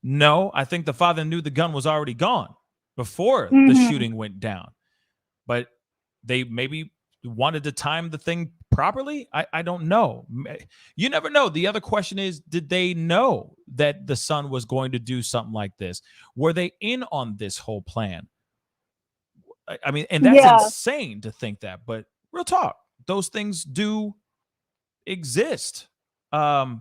No, I think the father knew the gun was already gone before the shooting went down. But they maybe wanted to time the thing properly. I don't know. You never know. The other question is, did they know that the son was going to do something like this? Were they in on this whole plan? I mean, and that's insane to think that, but real talk, those things do exist. So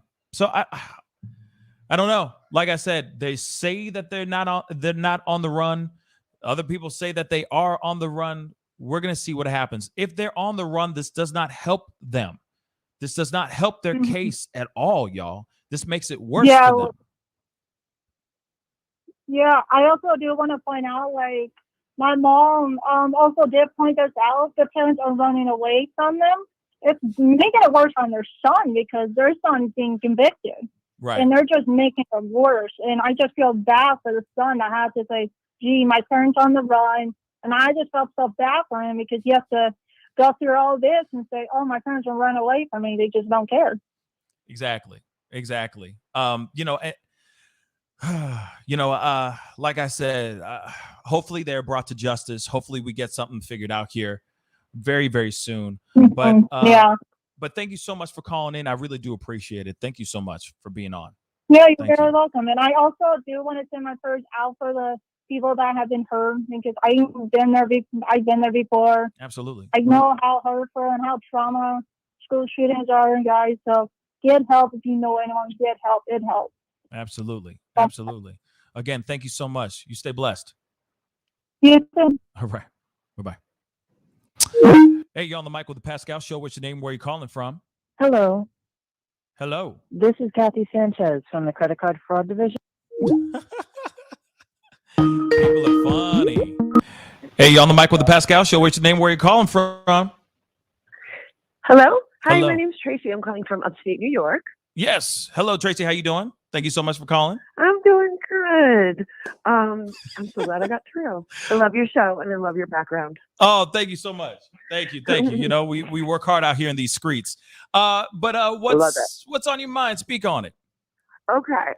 I don't know. Like I said, they say that they're not on the run. Other people say that they are on the run. We're going to see what happens. If they're on the run, this does not help them. This does not help their case at all, y'all. This makes it worse for them. Yeah, I also do want to point out, like, my mom also did point this out. The parents are running away from them. It's making it worse on their son because their son's being convicted. Right. And they're just making it worse. And I just feel bad for the son that had to say, gee, my parents on the run. And I just felt so bad for him because he has to go through all this and say, oh, my parents will run away from me. They just don't care. Exactly. Like I said, hopefully they're brought to justice. Hopefully we get something figured out here very, very soon. But thank you so much for calling in. I really do appreciate it. Thank you so much for being on. Yeah, you're very welcome. And I also do want to send my prayers out for the people that have been hurt because I've been there before. Absolutely. I know how hurtful and how trauma school shootings are, guys. So get help if you know anyone. Get help. It helps. Absolutely. Again, thank you so much. You stay blessed. You too. All right. Bye-bye. Hey, you're on the mic with the Pascal Show. What's your name? Where are you calling from? Hello. Hello. This is Kathy Sanchez from the Credit Card Fraud Division. People are funny. Hey, you're on the mic with the Pascal Show. What's your name? Where are you calling from? Hello. Hi, Hello. my name's Tracy. I'm calling from upstate New York. Yes. Hello, Tracy. How you doing? Thank you so much for calling. I'm doing good. I'm so glad I got through. I love your show and I love your background. Oh, thank you so much. Thank you. You know, we work hard out here in these streets. But what's on your mind? Speak on it. Okay.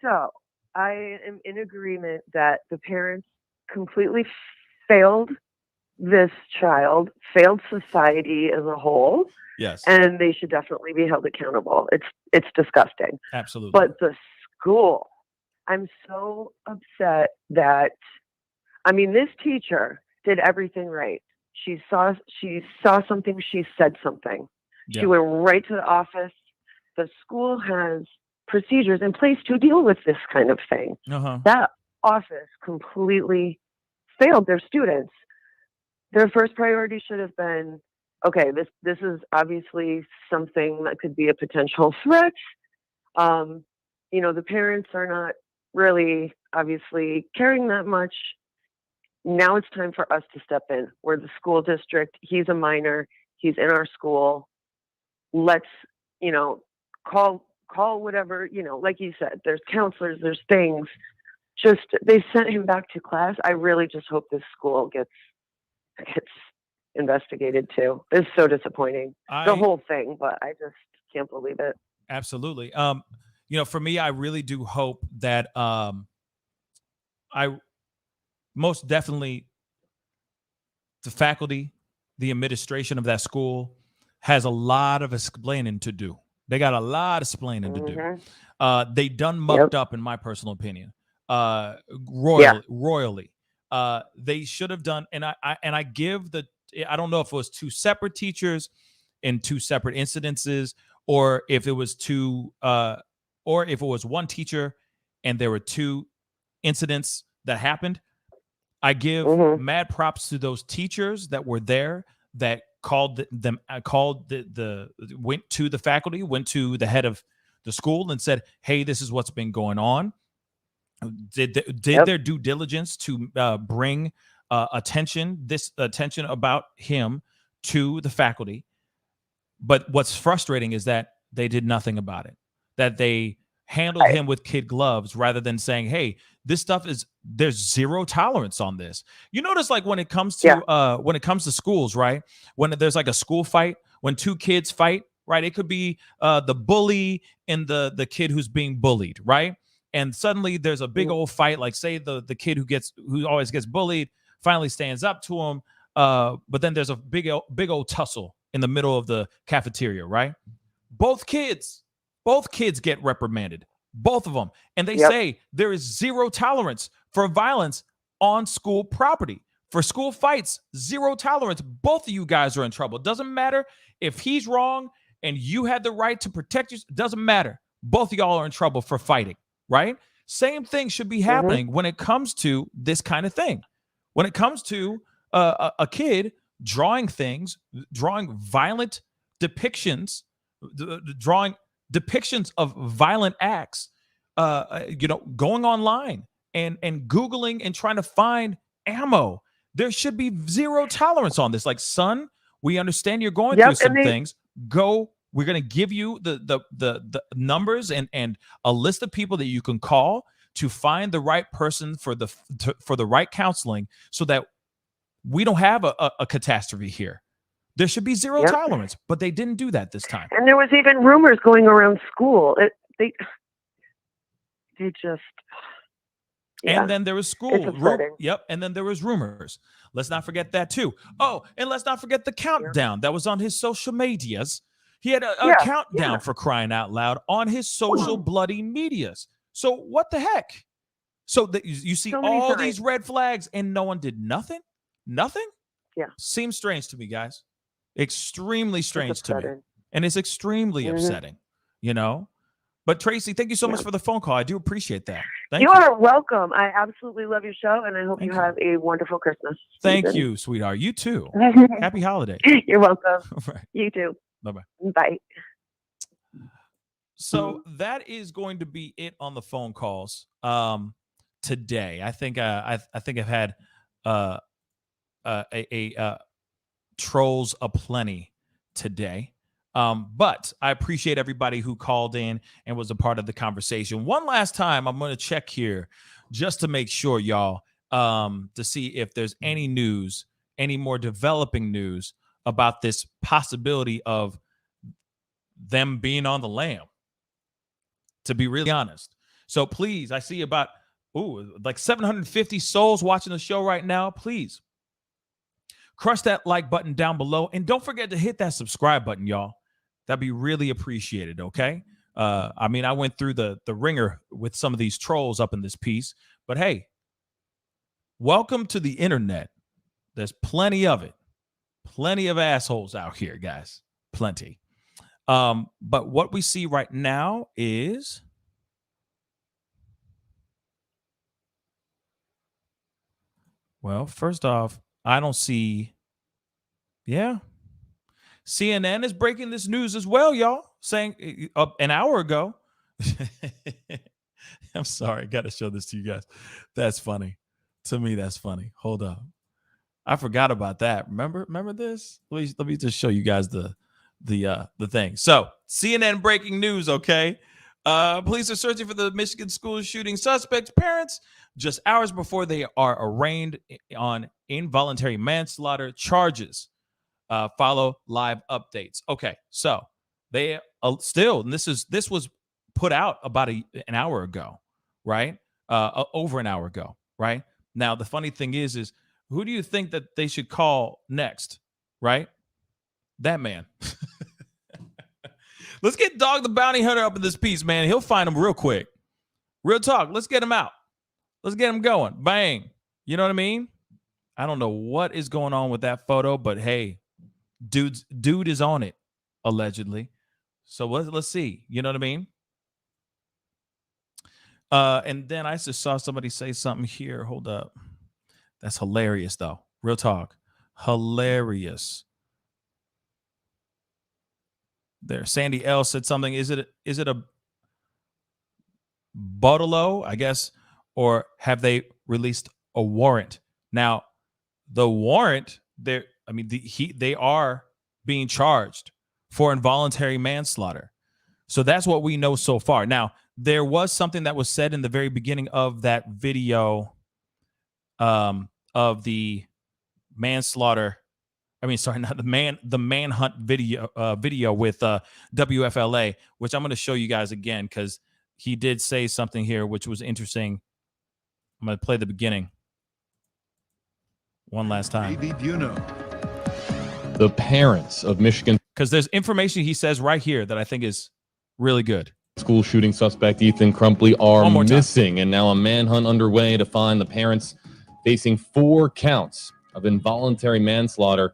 So I am in agreement that the parents completely failed this child, failed society as a whole. Yes. And they should definitely be held accountable. It's disgusting. Absolutely. But the school, I'm so upset that, this teacher did everything right. She saw something, she said something. Yeah. She went right to the office. The school has procedures in place to deal with this kind of thing. That office completely failed their students. Their first priority should have been, okay, this is obviously something that could be a potential threat. The parents are not really obviously caring that much. Now it's time for us to step in. We're the school district. He's a minor. He's in our school. Let's, call whatever, like you said, there's counselors, there's things. Just, they sent him back to class. I really just hope this school gets investigated too. It's so disappointing, the whole thing, but I just can't believe it. Absolutely. For me, I really do hope that I most definitely the faculty the administration of that school has a lot of explaining to do. They got a lot of explaining to do. They done mucked up, in my personal opinion, royally. They should have done, and I give the, I don't know if it was two separate teachers in two separate incidences, or if it was or if it was one teacher and there were two incidents that happened. I give mad props to those teachers that were there, that called them, went to the faculty, went to the head of the school and said, hey, this is what's been going on. Did their due diligence to bring attention about him to the faculty. But what's frustrating is that they did nothing about it, that they handled him with kid gloves rather than saying, hey, this stuff there's zero tolerance on this. You notice, like, when it comes to schools, right? When there's like a school fight, when two kids fight, right? It could be the bully and the kid who's being bullied, right? And suddenly there's a big old fight, like say the kid who always gets bullied finally stands up to him. But then there's a big old tussle in the middle of the cafeteria, right? Both kids get reprimanded, both of them. And they say there is zero tolerance for violence on school property. For school fights, zero tolerance. Both of you guys are in trouble. Doesn't matter if he's wrong and you had the right to protect you. Doesn't matter. Both of y'all are in trouble for fighting, right? Same thing should be happening when it comes to this kind of thing. When it comes to a kid drawing violent depictions, drawing depictions of violent acts, going online and Googling and trying to find ammo. There should be zero tolerance on this. Like, son, we understand you're going through some things. We're going to give you the numbers and a list of people that you can call to find the right person for the right counseling, so that we don't have a catastrophe here. There should be zero tolerance, but they didn't do that this time. And there was even rumors going around school. They just. And then there was school. And then there was rumors. Let's not forget that too. Oh, and let's not forget the countdown that was on his social medias. He had a countdown, for crying out loud, on his social bloody medias. So what the heck? So you see all these red flags and no one did nothing? Nothing? Yeah. Seems strange to me, guys. Extremely strange to me. And it's extremely upsetting, But Tracy, thank you so much for the phone call. I do appreciate that. Thank you. You are welcome. I absolutely love your show, and I hope you have a wonderful Christmas. Thank you, sweetheart. You too. Happy holidays. You're welcome. Right. You too. Bye-bye. Bye. So that is going to be it on the phone calls today. I think I've had trolls aplenty today. But I appreciate everybody who called in and was a part of the conversation. One last time, I'm going to check here just to make sure, y'all, to see if there's any news, any more developing news about this possibility of them being on the lam, to be really honest. So please, I see about like 750 souls watching the show right now. Please crush that like button down below, and don't forget to hit that subscribe button, y'all. That'd be really appreciated. Okay. I mean, I went through the ringer with some of these trolls up in this piece, but hey, welcome to the internet. There's plenty of it. Plenty of assholes out here, guys. Plenty. But what we see right now is first off, I don't see. Yeah. CNN is breaking this news as well, y'all, saying an hour ago. I'm sorry. Got to show this to you guys. That's funny. To me, that's funny. Hold up. I forgot about that. Remember this? Let me just show you guys the thing. So CNN breaking news. Okay. Police are searching for the Michigan school shooting suspect's parents just hours before they are arraigned on involuntary manslaughter charges. Follow live updates. Okay. So they still, and this was put out about an hour ago, right? Over an hour ago, right? Now, the funny thing is who do you think that they should call next? right? That man. Let's get Dog the Bounty Hunter up in this piece, man. He'll find him real quick. Real talk. Let's get him out. Let's get him going. Bang. You know what I mean? I don't know what is going on with that photo, but hey, dude is on it, allegedly. So let's see. You know what I mean? And then I just saw somebody say something here. Hold up. That's hilarious, though. Real talk. Hilarious. There. Sandy L said something. Is it a Botolo, I guess, or have they released a warrant? Now, the warrant, they are being charged for involuntary manslaughter. So that's what we know so far. Now, there was something that was said in the very beginning of that video of the manslaughter. I mean, sorry, not the manhunt video with WFLA, which I'm going to show you guys again because he did say something here which was interesting. I'm going to play the beginning one last time. The parents of Michigan, because there's information he says right here that I think is really good. School shooting suspect Ethan Crumbley are missing, and now a manhunt underway to find the parents, facing 4 counts of involuntary manslaughter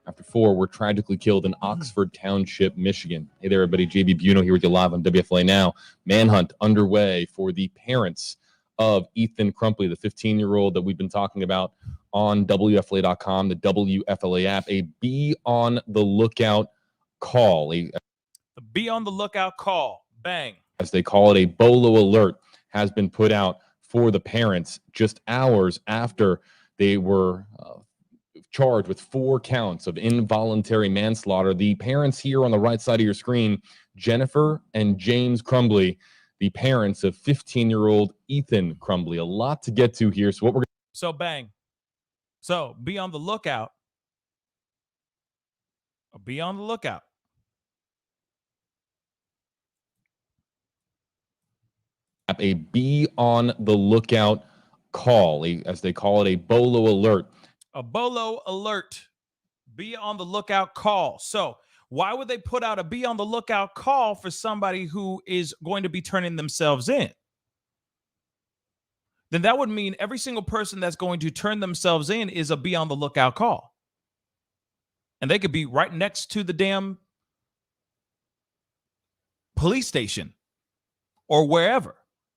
after 4 were tragically killed in Oxford Township, Michigan. Hey there, everybody. JB Buno here with you live on WFLA Now. Manhunt underway for the parents of Ethan Crumbley, the 15-year-old that we've been talking about on WFLA.com, the WFLA app. A be on the lookout call. The be on the lookout call. Bang. As they call it, a BOLO alert has been put out for the parents just hours after they were charged with 4 counts of involuntary manslaughter. The parents here on the right side of your screen, Jennifer and James Crumbley, the parents of 15-year-old Ethan Crumbley. A lot to get to here. So bang. So be on the lookout. Be on the lookout. A be on the lookout call, as they call it, a BOLO alert. A BOLO alert. Be on the lookout call. So why would they put out a be on the lookout call for somebody who is going to be turning themselves in? Then that would mean every single person that's going to turn themselves in is a be on the lookout call. And they could be right next to the damn police station or wherever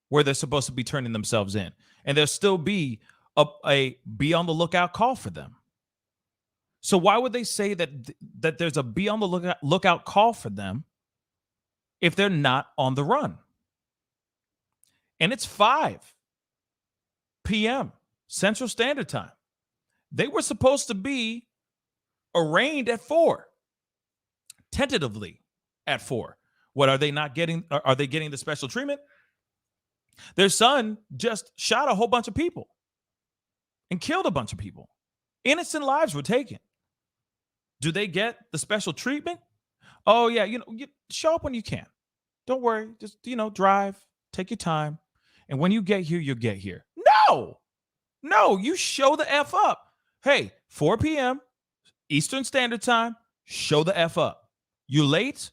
where they're supposed to be turning themselves in. And there'll still be a be on the lookout call for them. So why would they say that there's a be on the lookout call for them if they're not on the run? And it's 5 p.m. Central Standard Time. They were supposed to be arraigned at 4, tentatively at 4. What are they not getting? Are they getting the special treatment? Their son just shot a whole bunch of people and killed a bunch of people. Innocent lives were taken. Do they get the special treatment? Oh, yeah, you show up when you can. Don't worry. Just, drive, take your time. And when you get here, you'll get here. No, you show the F up. Hey, 4 p.m. Eastern Standard Time, show the F up. You late?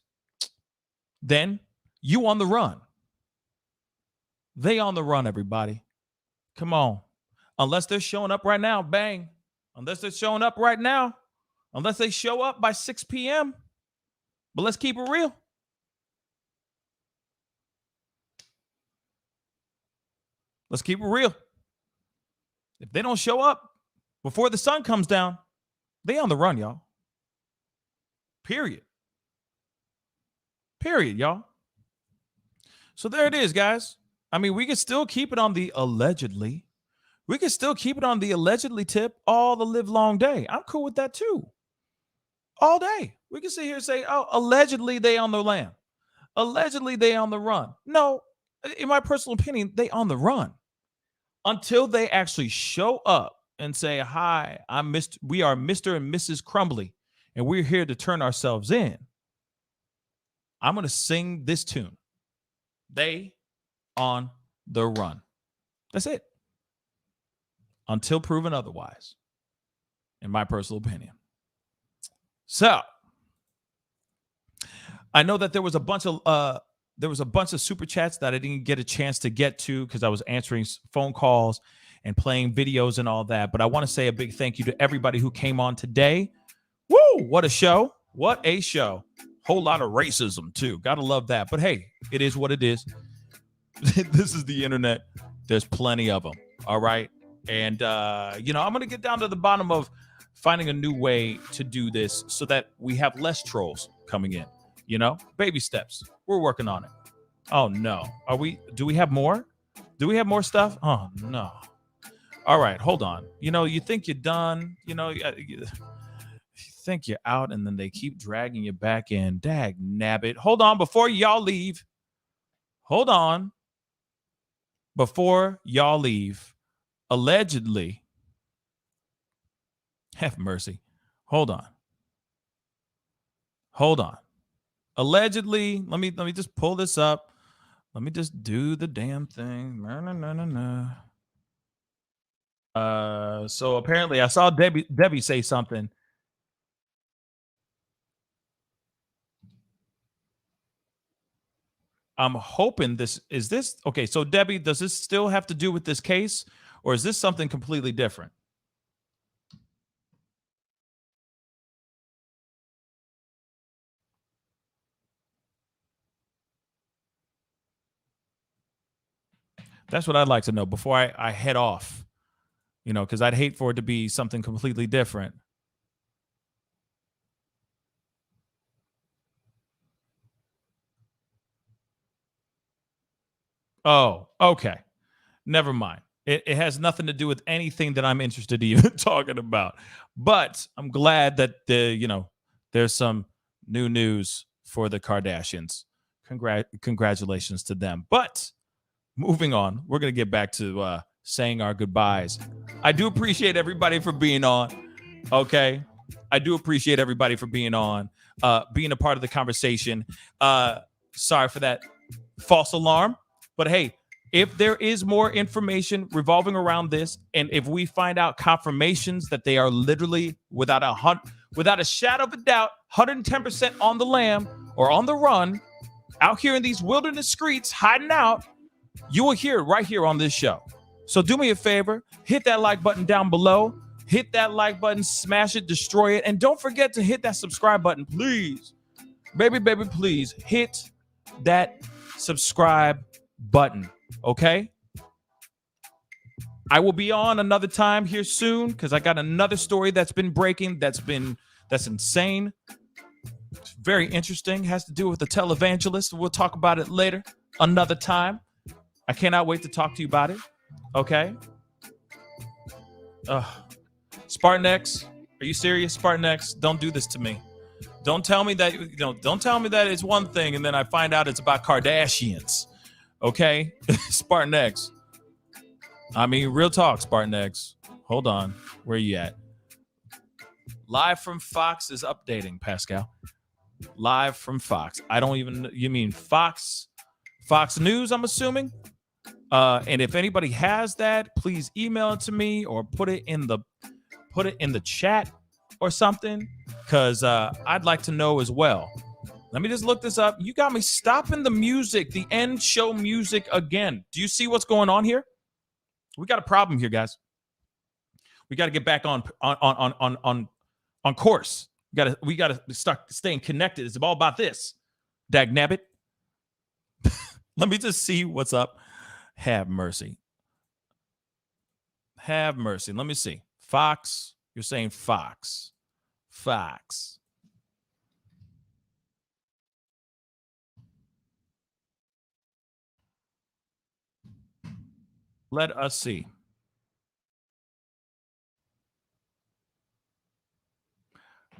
Then you on the run. They on the run, everybody. Come on. Unless they're showing up right now, bang. Unless they're showing up right now. Unless they show up by 6 p.m. But let's keep it real. Let's keep it real. If they don't show up before the sun comes down, they on the run, y'all. Period, y'all. So there it is, guys. I mean, we can still keep it on the allegedly. We can still keep it on the allegedly tip all the live long day. I'm cool with that too. All day. We can sit here and say, oh, allegedly they on the lam. Allegedly they on the run. No, in my personal opinion, they on the run. Until they actually show up and say, hi, we are Mr. and Mrs. Crumbley, and we're here to turn ourselves in. I'm going to sing this tune. They on the run. That's it. Until proven otherwise, in my personal opinion. So I know that there was a bunch of super chats that I didn't get a chance to get to because I was answering phone calls and playing videos and all that. But I want to say a big thank you to everybody who came on today. Woo! What a show. What a show. Whole lot of racism, too. Gotta love that. But hey, it is what it is. This is the internet. There's plenty of them. All right. And, I'm going to get down to the bottom of finding a new way to do this so that we have less trolls coming in. Baby steps. We're working on it. Oh, no. Do we have more? Do we have more stuff? Oh, no. All right. Hold on. You think you're done. You think you're out, and then they keep dragging you back in. Dag nabbit. Hold on before y'all leave. Hold on. Before y'all leave. Allegedly. Have mercy. Hold on. Allegedly, let me just pull this up. Let me just do the damn thing. So apparently I saw Debbie say something. I'm hoping this okay. So Debbie, does this still have to do with this case, or is this something completely different? That's what I'd like to know before I head off, because I'd hate for it to be something completely different. Oh, okay. Never mind. It has nothing to do with anything that I'm interested in even talking about. But I'm glad that there's some new news for the Kardashians. Congratulations to them. But moving on, we're going to get back to saying our goodbyes. I do appreciate everybody for being on. Okay. I do appreciate everybody for being on, being a part of the conversation. Sorry for that false alarm. But hey, if there is more information revolving around this, and if we find out confirmations that they are literally without a shadow of a doubt, 110% on the lam or on the run, out here in these wilderness streets, hiding out, you will hear it right here on this show. So do me a favor, hit that like button down below, hit that like button, smash it, destroy it, and don't forget to hit that subscribe button, please. Baby, please hit that subscribe button, okay? I will be on another time here soon because I got another story that's been breaking, that's insane. It's very interesting, has to do with the televangelist. We'll talk about it later, another time. I cannot wait to talk to you about it. Okay. Spartan X, are you serious? Spartan X, don't do this to me. Don't tell me that it's one thing and then I find out it's about Kardashians. Okay? Spartan X. I mean, real talk, Spartan X. Hold on. Where are you at? Live from Fox is updating, Pascal. Live from Fox. You mean Fox News, I'm assuming? And if anybody has that, please email it to me or put it in the chat or something, because I'd like to know as well. Let me just look this up. You got me stopping the music, the end show music again. Do you see what's going on here? We got a problem here, guys. We got to get back on course. We got to start staying connected. It's all about this. Dag nabbit. Let me just see what's up. Have mercy. Have mercy. Let me see. Fox. You're saying Fox. Fox. Let us see.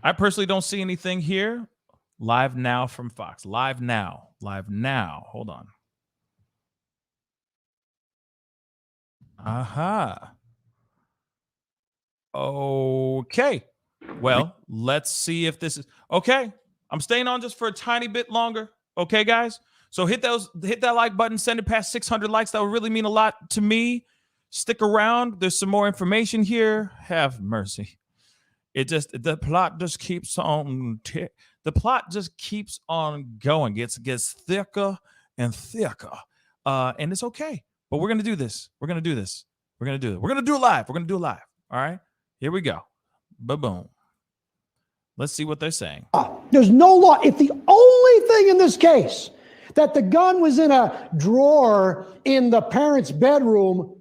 I personally don't see anything here. Live now from Fox. Live now. Hold on. Aha. Okay. Well, let's see if this is okay. I'm staying on just for a tiny bit longer. Okay, guys. So hit that like button, send it past 600 likes. That would really mean a lot to me. Stick around. There's some more information here. Have mercy. The plot just keeps on. The plot just keeps on going. Gets thicker and thicker, and it's okay. But we're gonna do this. We're gonna do this. We're gonna do it. We're gonna do it live. We're gonna do it live. All right. Here we go. Ba-boom. Let's see what they're saying. There's no law. If the only thing in this case that the gun was in a drawer in the parents' bedroom,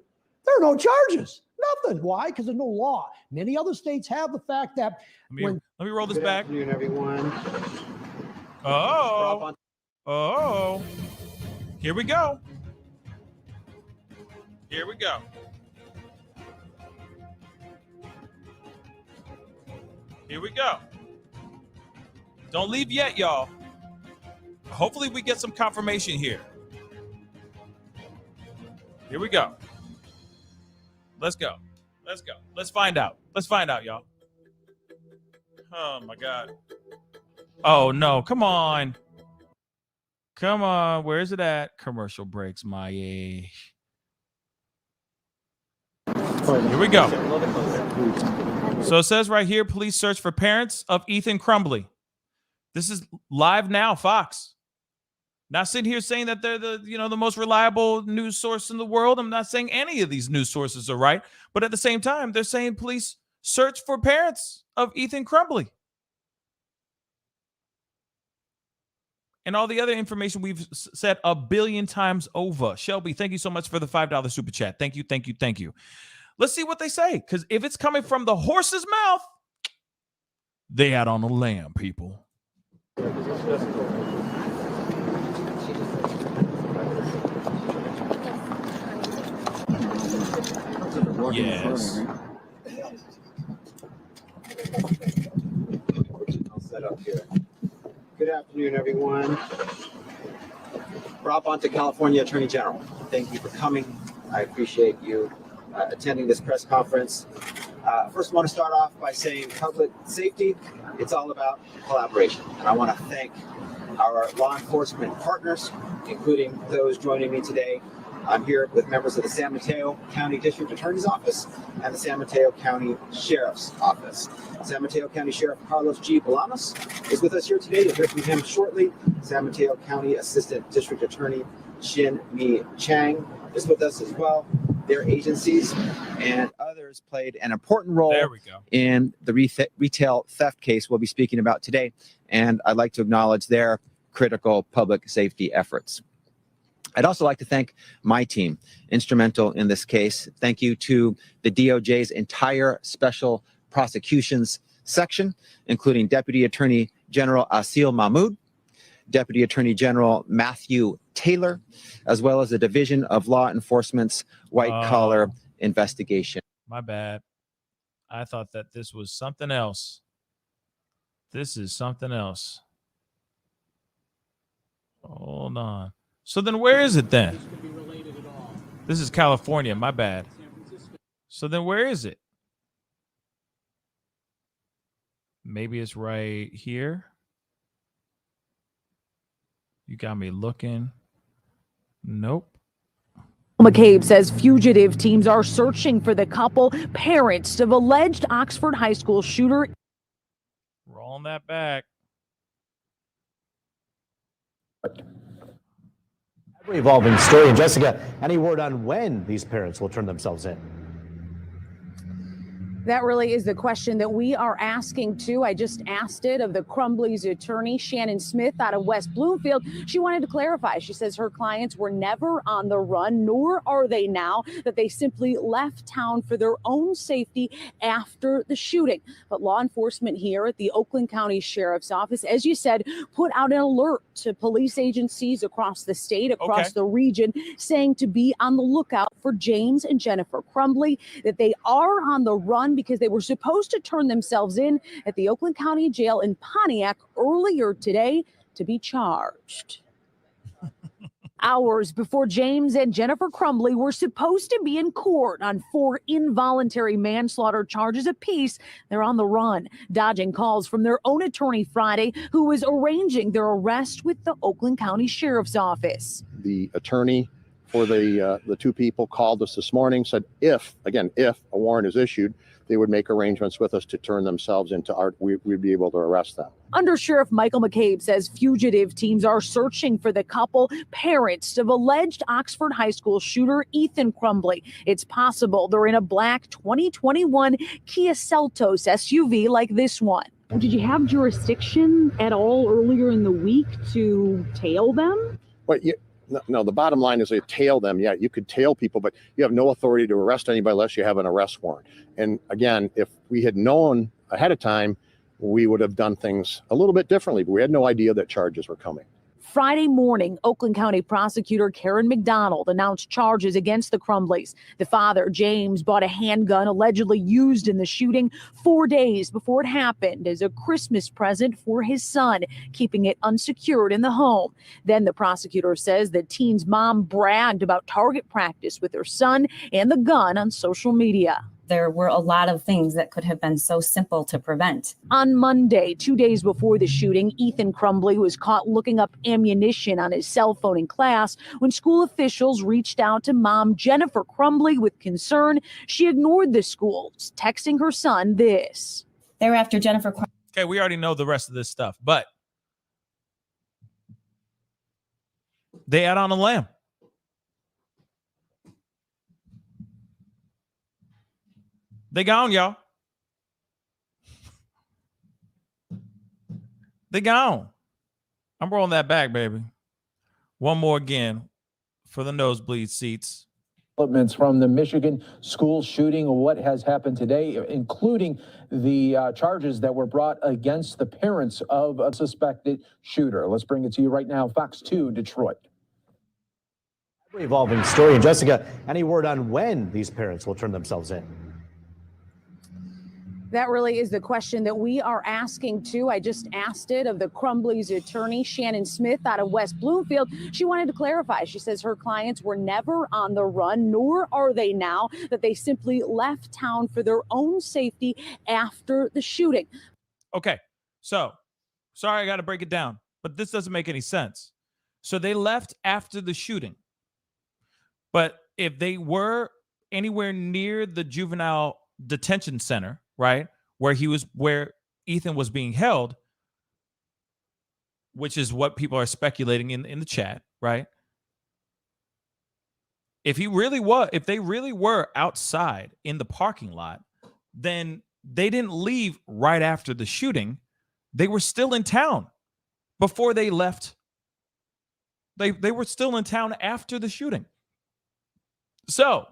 there are no charges. Nothing. Why? Because there's no law. Many other states have the fact that let me roll this back. Good afternoon, everyone. Oh. Here we go. Here we go. Here we go. Don't leave yet, y'all. Hopefully we get some confirmation here. Here we go. Let's go. Let's go. Let's find out. Let's find out, y'all. Oh, my God. Oh, no. Come on. Come on. Where is it at? Commercial breaks, my age. Here we go. So it says right here, police search for parents of Ethan Crumbley. This is live now, Fox. Not sitting here saying that they're the most reliable news source in the world. I'm not saying any of these news sources are right, but at the same time, they're saying police search for parents of Ethan Crumbley. And all the other information we've said a billion times over. Shelby, thank you so much for the $5 super chat. Thank you, thank you, thank you. Let's see what they say, because if it's coming from the horse's mouth, they out on a lamb, people. Yes. I'll set up here. Good afternoon, everyone. Rob Bonta, California Attorney General. Thank you for coming. I appreciate you attending this press conference. First, I want to start off by saying public safety, it's all about collaboration. And I want to thank our law enforcement partners, including those joining me today. I'm here with members of the San Mateo County District Attorney's Office and the San Mateo County Sheriff's Office. San Mateo County Sheriff Carlos G. Bolanos is with us here today. You'll hear from him shortly. San Mateo County Assistant District Attorney Shin Mi Chang is with us as well. Their agencies and others played an important role in the retail theft case we'll be speaking about today, and I'd like to acknowledge their critical public safety efforts. I'd also like to thank my team, instrumental in this case. Thank you to the DOJ's entire special prosecutions section, including Deputy Attorney General Asil Mahmoud, Deputy Attorney General Matthew Taylor, as well as the Division of Law Enforcement's White Collar Investigation. My bad. I thought that this was something else. This is something else. Hold on. So then where is it then? This is California. My bad. So then where is it? Maybe it's right here. You got me looking. Nope. McCabe says fugitive teams are searching for the couple, parents of alleged Oxford High School shooter. Rolling that back. Evolving story. And Jessica, any word on when these parents will turn themselves in? That really is the question that we are asking too. I just asked it of the Crumblies attorney, Shannon Smith, out of West Bloomfield. She wanted to clarify. She says her clients were never on the run, nor are they now, that they simply left town for their own safety after the shooting. But law enforcement here at the Oakland County Sheriff's Office, as you said, put out an alert to police agencies across the state, across the region, saying to be on the lookout for James and Jennifer Crumbley, that they are on the run because they were supposed to turn themselves in at the Oakland County Jail in Pontiac earlier today to be charged. Hours before James and Jennifer Crumbley were supposed to be in court on 4 involuntary manslaughter charges apiece, they're on the run, dodging calls from their own attorney Friday, who was arranging their arrest with the Oakland County Sheriff's Office. The attorney for the two people called us this morning, said if a warrant is issued, they would make arrangements with us to turn themselves into art. We'd be able to arrest them. Under Sheriff Michael McCabe says fugitive teams are searching for the couple, parents of alleged Oxford High School shooter Ethan Crumbley. It's possible they're in a black 2021 Kia Seltos SUV like this one. Did you have jurisdiction at all earlier in the week to tail them? But no, the bottom line is they tail them. Yeah, you could tail people, but you have no authority to arrest anybody unless you have an arrest warrant. And again, if we had known ahead of time, we would have done things a little bit differently, but we had no idea that charges were coming. Friday morning, Oakland County prosecutor Karen McDonald announced charges against the Crumbleys. The father, James, bought a handgun allegedly used in the shooting 4 days before it happened as a Christmas present for his son, keeping it unsecured in the home. Then the prosecutor says the teen's mom bragged about target practice with her son and the gun on social media. There were a lot of things that could have been so simple to prevent. On Monday, 2 days before the shooting, Ethan Crumbley was caught looking up ammunition on his cell phone in class when school officials reached out to mom Jennifer Crumbley with concern. She ignored the school, texting her son this. Thereafter, Jennifer Okay, we already know the rest of this stuff, but they out on a limb. They gone, y'all. They gone. I'm rolling that back, baby. One more again for the nosebleed seats. Developments from the Michigan school shooting, what has happened today, including the charges that were brought against the parents of a suspected shooter. Let's bring it to you right now, Fox 2 Detroit. Evolving story. And Jessica, any word on when these parents will turn themselves in? That really is the question that we are asking too. I just asked it of the Crumblies attorney, Shannon Smith, out of West Bloomfield. She wanted to clarify. She says her clients were never on the run, nor are they now, that they simply left town for their own safety after the shooting. Okay, so sorry, I got to break it down, but this doesn't make any sense. So they left after the shooting, but if they were anywhere near the juvenile detention center, right, where Ethan was being held, which is what people are speculating in the chat, right? If they really were outside in the parking lot, then they didn't leave right after the shooting. They were still in town before they left. They were still in town after the shooting. So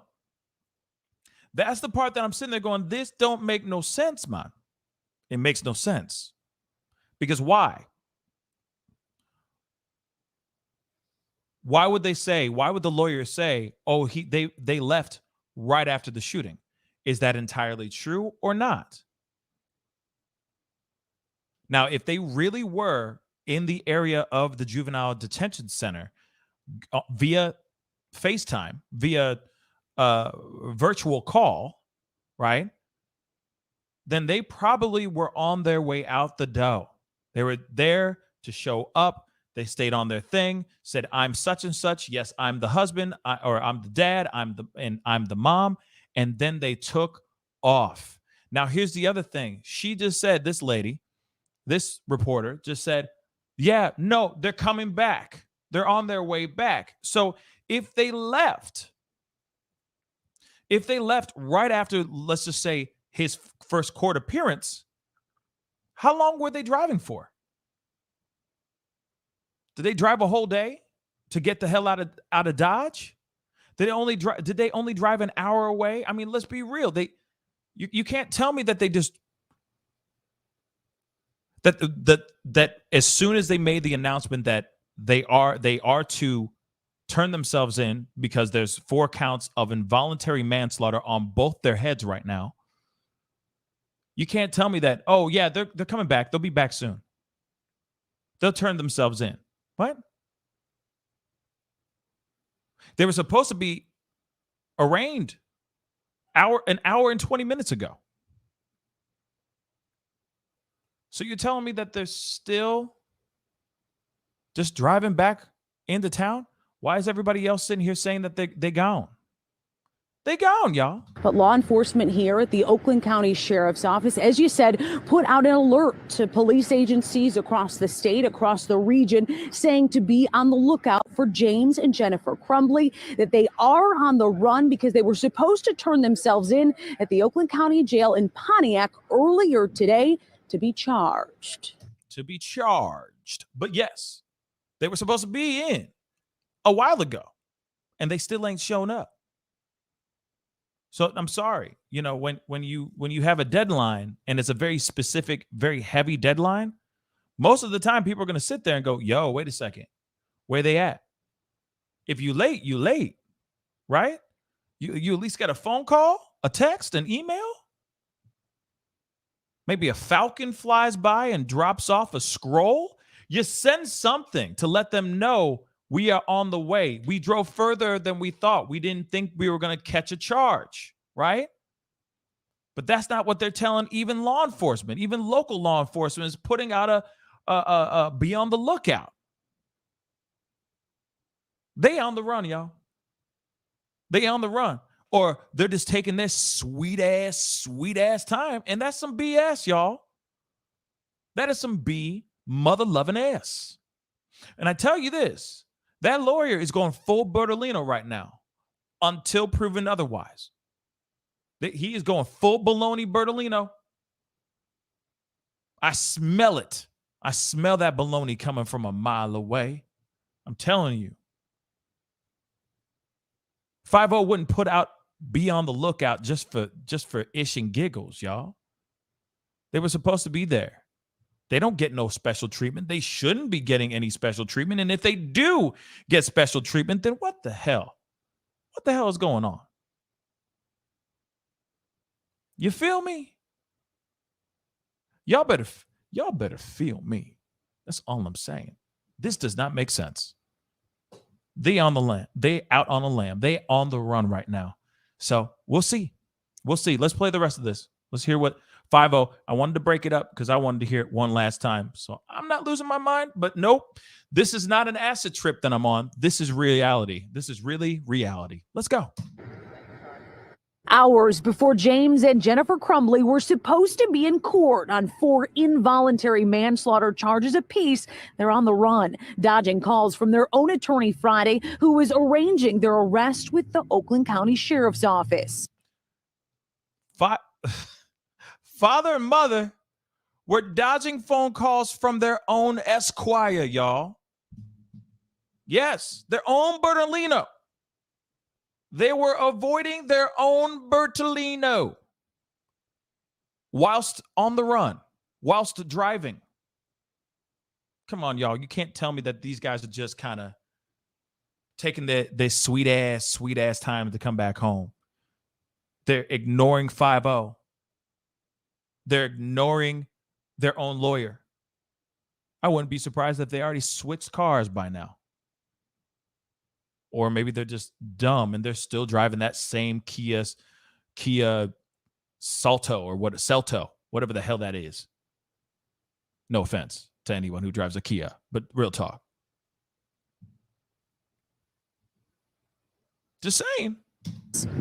that's the part that I'm sitting there going, this don't make no sense, man. It makes no sense. Because why? Why would the lawyer say, oh, they left right after the shooting? Is that entirely true or not? Now, if they really were in the area of the juvenile detention center via FaceTime, via virtual call, right? Then they probably were on their way out the door. They were there to show up. They stayed on their thing, said, I'm such and such. Yes, I'm the husband, or I'm the dad, I'm the mom. And then they took off. Now, here's the other thing. She just said, this lady, this reporter just said, yeah, no, they're coming back. They're on their way back. So if they left right after, let's just say, his first court appearance, how long were they driving for? Did they drive a whole day to get the hell out of Dodge? Did they only drive an hour away? I mean, let's be real. You can't tell me that they just that as soon as they made the announcement that they are to turn themselves in because there's 4 counts of involuntary manslaughter on both their heads right now. You can't tell me that, oh yeah, they're coming back. They'll be back soon. They'll turn themselves in. What? They were supposed to be arraigned an hour and 20 minutes ago. So you're telling me that they're still just driving back into town? Why is everybody else sitting here saying that they gone? They gone, y'all. But law enforcement here at the Oakland County Sheriff's Office, as you said, put out an alert to police agencies across the state, across the region, saying to be on the lookout for James and Jennifer Crumbley, that they are on the run because they were supposed to turn themselves in at the Oakland County Jail in Pontiac earlier today to be charged. But yes, they were supposed to be in a while ago, and they still ain't shown up. So I'm sorry, you know, when you have a deadline and it's a very specific, very heavy deadline, most of the time people are going to sit there and go, yo, wait a second, where they at? If you late, you late, right? You at least get a phone call, a text, an email. Maybe a falcon flies by and drops off a scroll. You send something to let them know we are on the way. We drove further than we thought. We didn't think we were going to catch a charge, right? But that's not what they're telling even law enforcement. Even local law enforcement is putting out a be on the lookout. They on the run, y'all. They on the run. Or they're just taking their sweet ass time. And that's some BS, y'all. That is some mother loving ass. And I tell you this. That lawyer is going full Bertolino right now until proven otherwise. He is going full baloney Bertolino. I smell it. I smell that baloney coming from a mile away. I'm telling you. 5-0 wouldn't put out be on the lookout just for ish and giggles, y'all. They were supposed to be there. They don't get no special treatment. They shouldn't be getting any special treatment. And if they do get special treatment, then what the hell? What the hell is going on? You feel me? Y'all better feel me. That's all I'm saying. This does not make sense. They on the lam. They out on the lam. They on the run right now. So we'll see. We'll see. Let's play the rest of this. Let's hear what 5-0. I wanted to break it up because I wanted to hear it one last time. So I'm not losing my mind, but nope. This is not an acid trip that I'm on. This is reality. This is really reality. Let's go. Hours before James and Jennifer Crumbley were supposed to be in court on 4 involuntary manslaughter charges apiece, they're on the run, dodging calls from their own attorney Friday, who was arranging their arrest with the Oakland County Sheriff's Office. Father and mother were dodging phone calls from their own esquire, y'all. Yes, their own Bertolino. They were avoiding their own Bertolino whilst on the run, whilst driving. Come on, y'all. You can't tell me that these guys are just kind of taking their sweet ass time to come back home. They're ignoring 5-0. They're ignoring their own lawyer. I wouldn't be surprised if they already switched cars by now. Or maybe they're just dumb and they're still driving that same Kia Salto or Celto, whatever the hell that is. No offense to anyone who drives a Kia, but real talk. Just saying.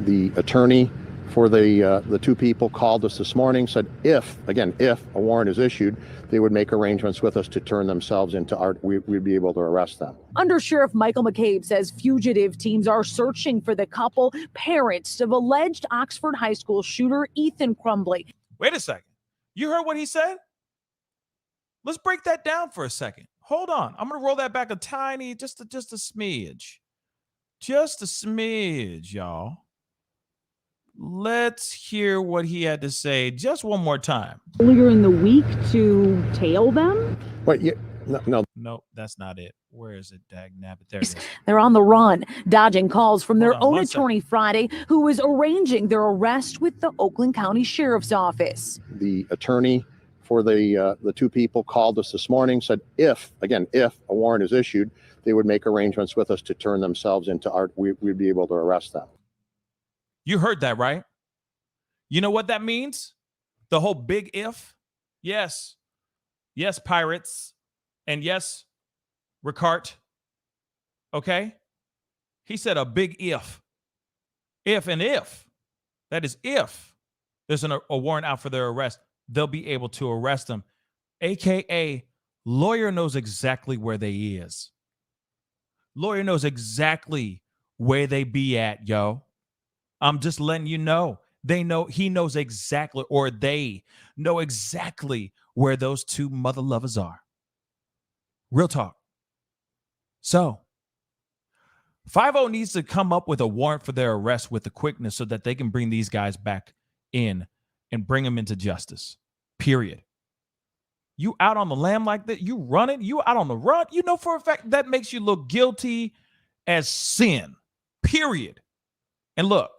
The attorney for the two people called us this morning, said if a warrant is issued, they would make arrangements with us to turn themselves into we'd be able to arrest them. Under Sheriff Michael McCabe says fugitive teams are searching for the couple, parents of alleged Oxford High School shooter Ethan Crumbley. Wait a second. You heard what he said? Let's break that down for a second. Hold on. I'm going to roll that back a tiny, just a smidge. Just a smidge, y'all. Let's hear what he had to say just one more time. Earlier in the week to tail them? But no, that's not it. Where is it, dagnabbit? There it is. They're on the run, dodging calls from their own attorney Friday, who was arranging their arrest with the Oakland County Sheriff's Office. The attorney for the two people called us this morning, said if a warrant is issued, they would make arrangements with us to turn themselves into we'd be able to arrest them. You heard that, right? You know what that means? The whole big if? Yes. Yes, pirates. And yes, Ricard. Okay? He said a big if. if that is if there's a warrant out for their arrest, they'll be able to arrest them. AKA, lawyer knows exactly where they is. Lawyer knows exactly where they be at, yo. I'm just letting you know. He knows exactly, or they know exactly where those two mother lovers are. Real talk. So 5-0 needs to come up with a warrant for their arrest with the quickness so that they can bring these guys back in and bring them into justice. Period. You out on the lam like that, you running, you out on the run, you know for a fact that makes you look guilty as sin. Period. And look,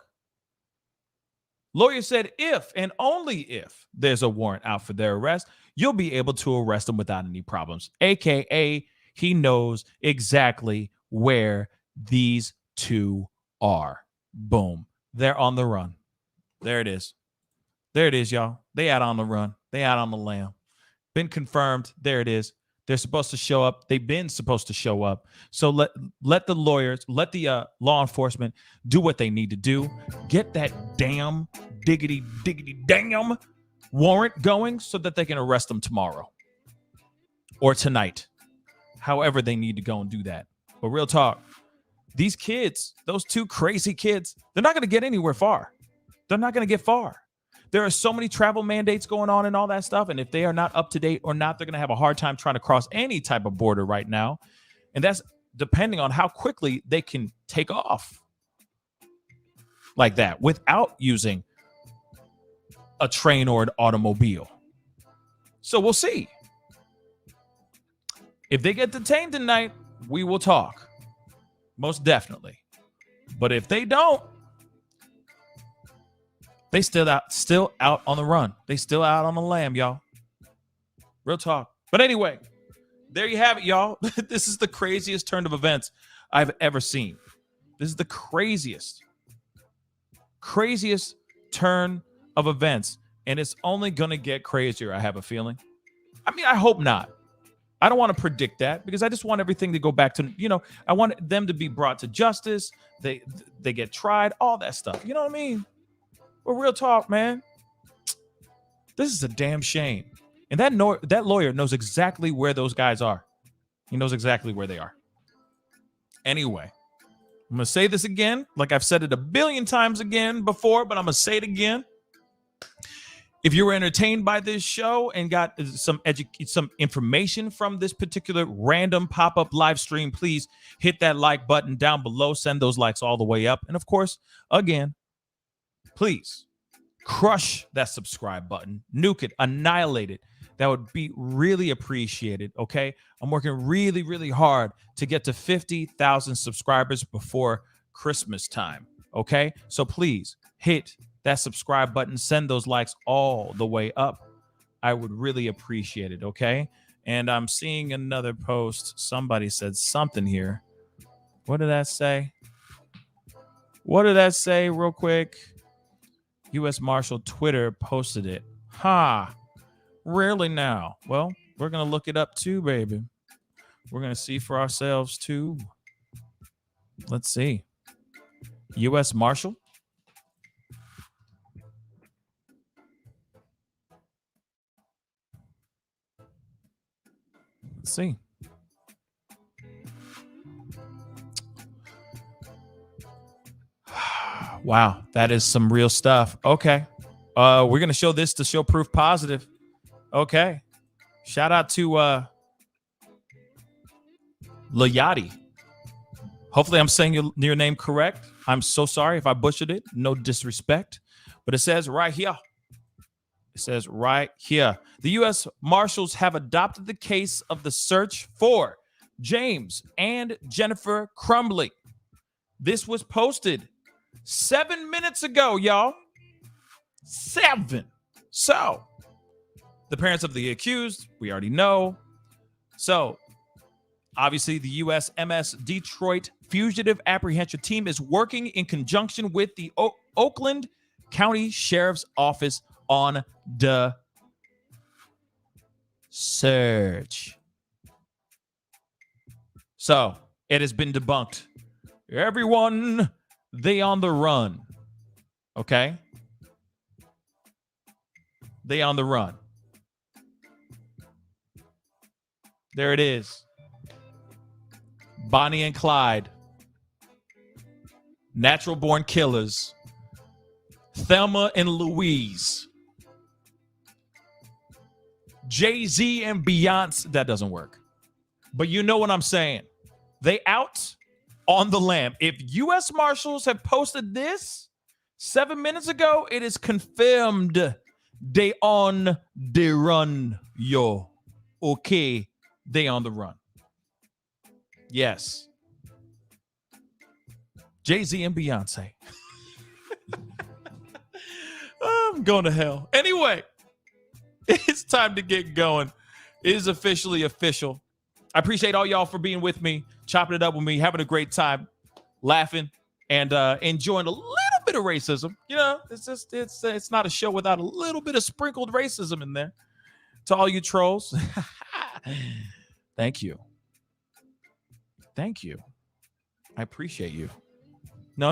lawyer said if and only if there's a warrant out for their arrest, you'll be able to arrest them without any problems. AKA, he knows exactly where these two are. Boom. They're on the run. There it is. There it is, y'all. They out on the run. They out on the lam. Been confirmed. There it is. They're supposed to show up. They've been supposed to show up. So let the lawyers, let the law enforcement do what they need to do. Get that damn diggity damn warrant going so that they can arrest them tomorrow or tonight. However they need to go and do that. But real talk, these kids, those two crazy kids, they're not going to get anywhere far. They're not going to get far. There are so many travel mandates going on and all that stuff. And if they are not up to date or not, they're going to have a hard time trying to cross any type of border right now. And that's depending on how quickly they can take off like that without using a train or an automobile. So we'll see. If they get detained tonight, we will talk. Most definitely. But if they don't, they still out on the run. They still out on the lam, y'all. Real talk. But anyway, there you have it, y'all. This is the craziest turn of events I've ever seen. This is the craziest turn of events. And it's only going to get crazier, I have a feeling. I mean, I hope not. I don't want to predict that because I just want everything to go back to, I want them to be brought to justice. They get tried, all that stuff. You know what I mean? But real talk, man. This is a damn shame. And that lawyer knows exactly where those guys are. He knows exactly where they are. Anyway, I'm going to say this again, like I've said it a billion times again before, but I'm going to say it again. If you were entertained by this show and got some information from this particular random pop-up live stream, please hit that like button down below. Send those likes all the way up. And of course, again, please crush that subscribe button. Nuke it. Annihilate it. That would be really appreciated, okay? I'm working really, really hard to get to 50,000 subscribers before Christmas time, okay? So please hit that subscribe button. Send those likes all the way up. I would really appreciate it, okay? And I'm seeing another post. Somebody said something here. What did that say? What did that say real quick? U.S. Marshal Twitter posted it. Really now? Well, we're going to look it up too, baby. We're going to see for ourselves too. Let's see. U.S. Marshal. Let's see. Wow, that is some real stuff. Okay. We're going to show this to show proof positive. Okay. Shout out to Layati. Hopefully I'm saying your name correct. I'm so sorry if I butchered it. No disrespect. But it says right here. It says right here. The U.S. Marshals have adopted the case of the search for James and Jennifer Crumbley. This was posted 7 minutes ago, y'all. 7. So, the parents of the accused, we already know. So, obviously, the USMS Detroit Fugitive Apprehension Team is working in conjunction with the Oakland County Sheriff's Office on the search. So, it has been debunked. Everyone, they on the run. Okay? They on the run. There it is. Bonnie and Clyde. Natural born killers. Thelma and Louise. Jay-Z and Beyonce. That doesn't work. But you know what I'm saying. They out on the lam. If U.S. Marshals have posted this 7 minutes ago, it is confirmed. They on the run, yo. Okay, they on the run. Yes. Jay-Z and Beyonce. I'm going to hell. Anyway, it's time to get going. It is officially official. I appreciate all y'all for being with me, chopping it up with me, having a great time, laughing, and enjoying a little bit of racism. You know, it's not a show without a little bit of sprinkled racism in there. To all you trolls, thank you. Thank you. I appreciate you. No.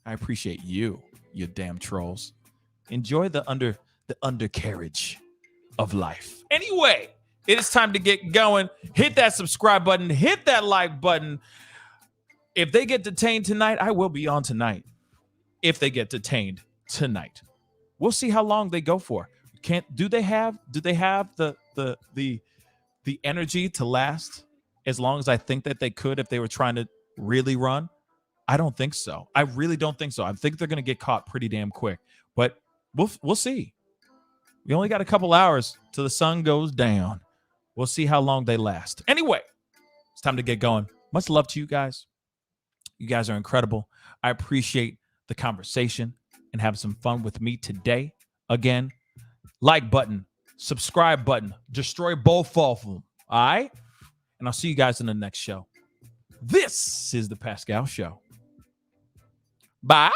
I appreciate you, you damn trolls. Enjoy the undercarriage of life. Anyway, it is time to get going. Hit that subscribe button. Hit that like button. If they get detained tonight, I will be on tonight. If they get detained tonight, we'll see how long they go for. Do they have the energy to last as long as I think that they could if they were trying to really run? I don't think so. I really don't think so. I think they're going to get caught pretty damn quick. But we'll see. We only got a couple hours till the sun goes down. We'll see how long they last. Anyway, it's time to get going. Much love to you guys. You guys are incredible. I appreciate the conversation and having some fun with me today. Again, like button, subscribe button, destroy both of them. All right? And I'll see you guys in the next show. This is the Pascal Show. Bye.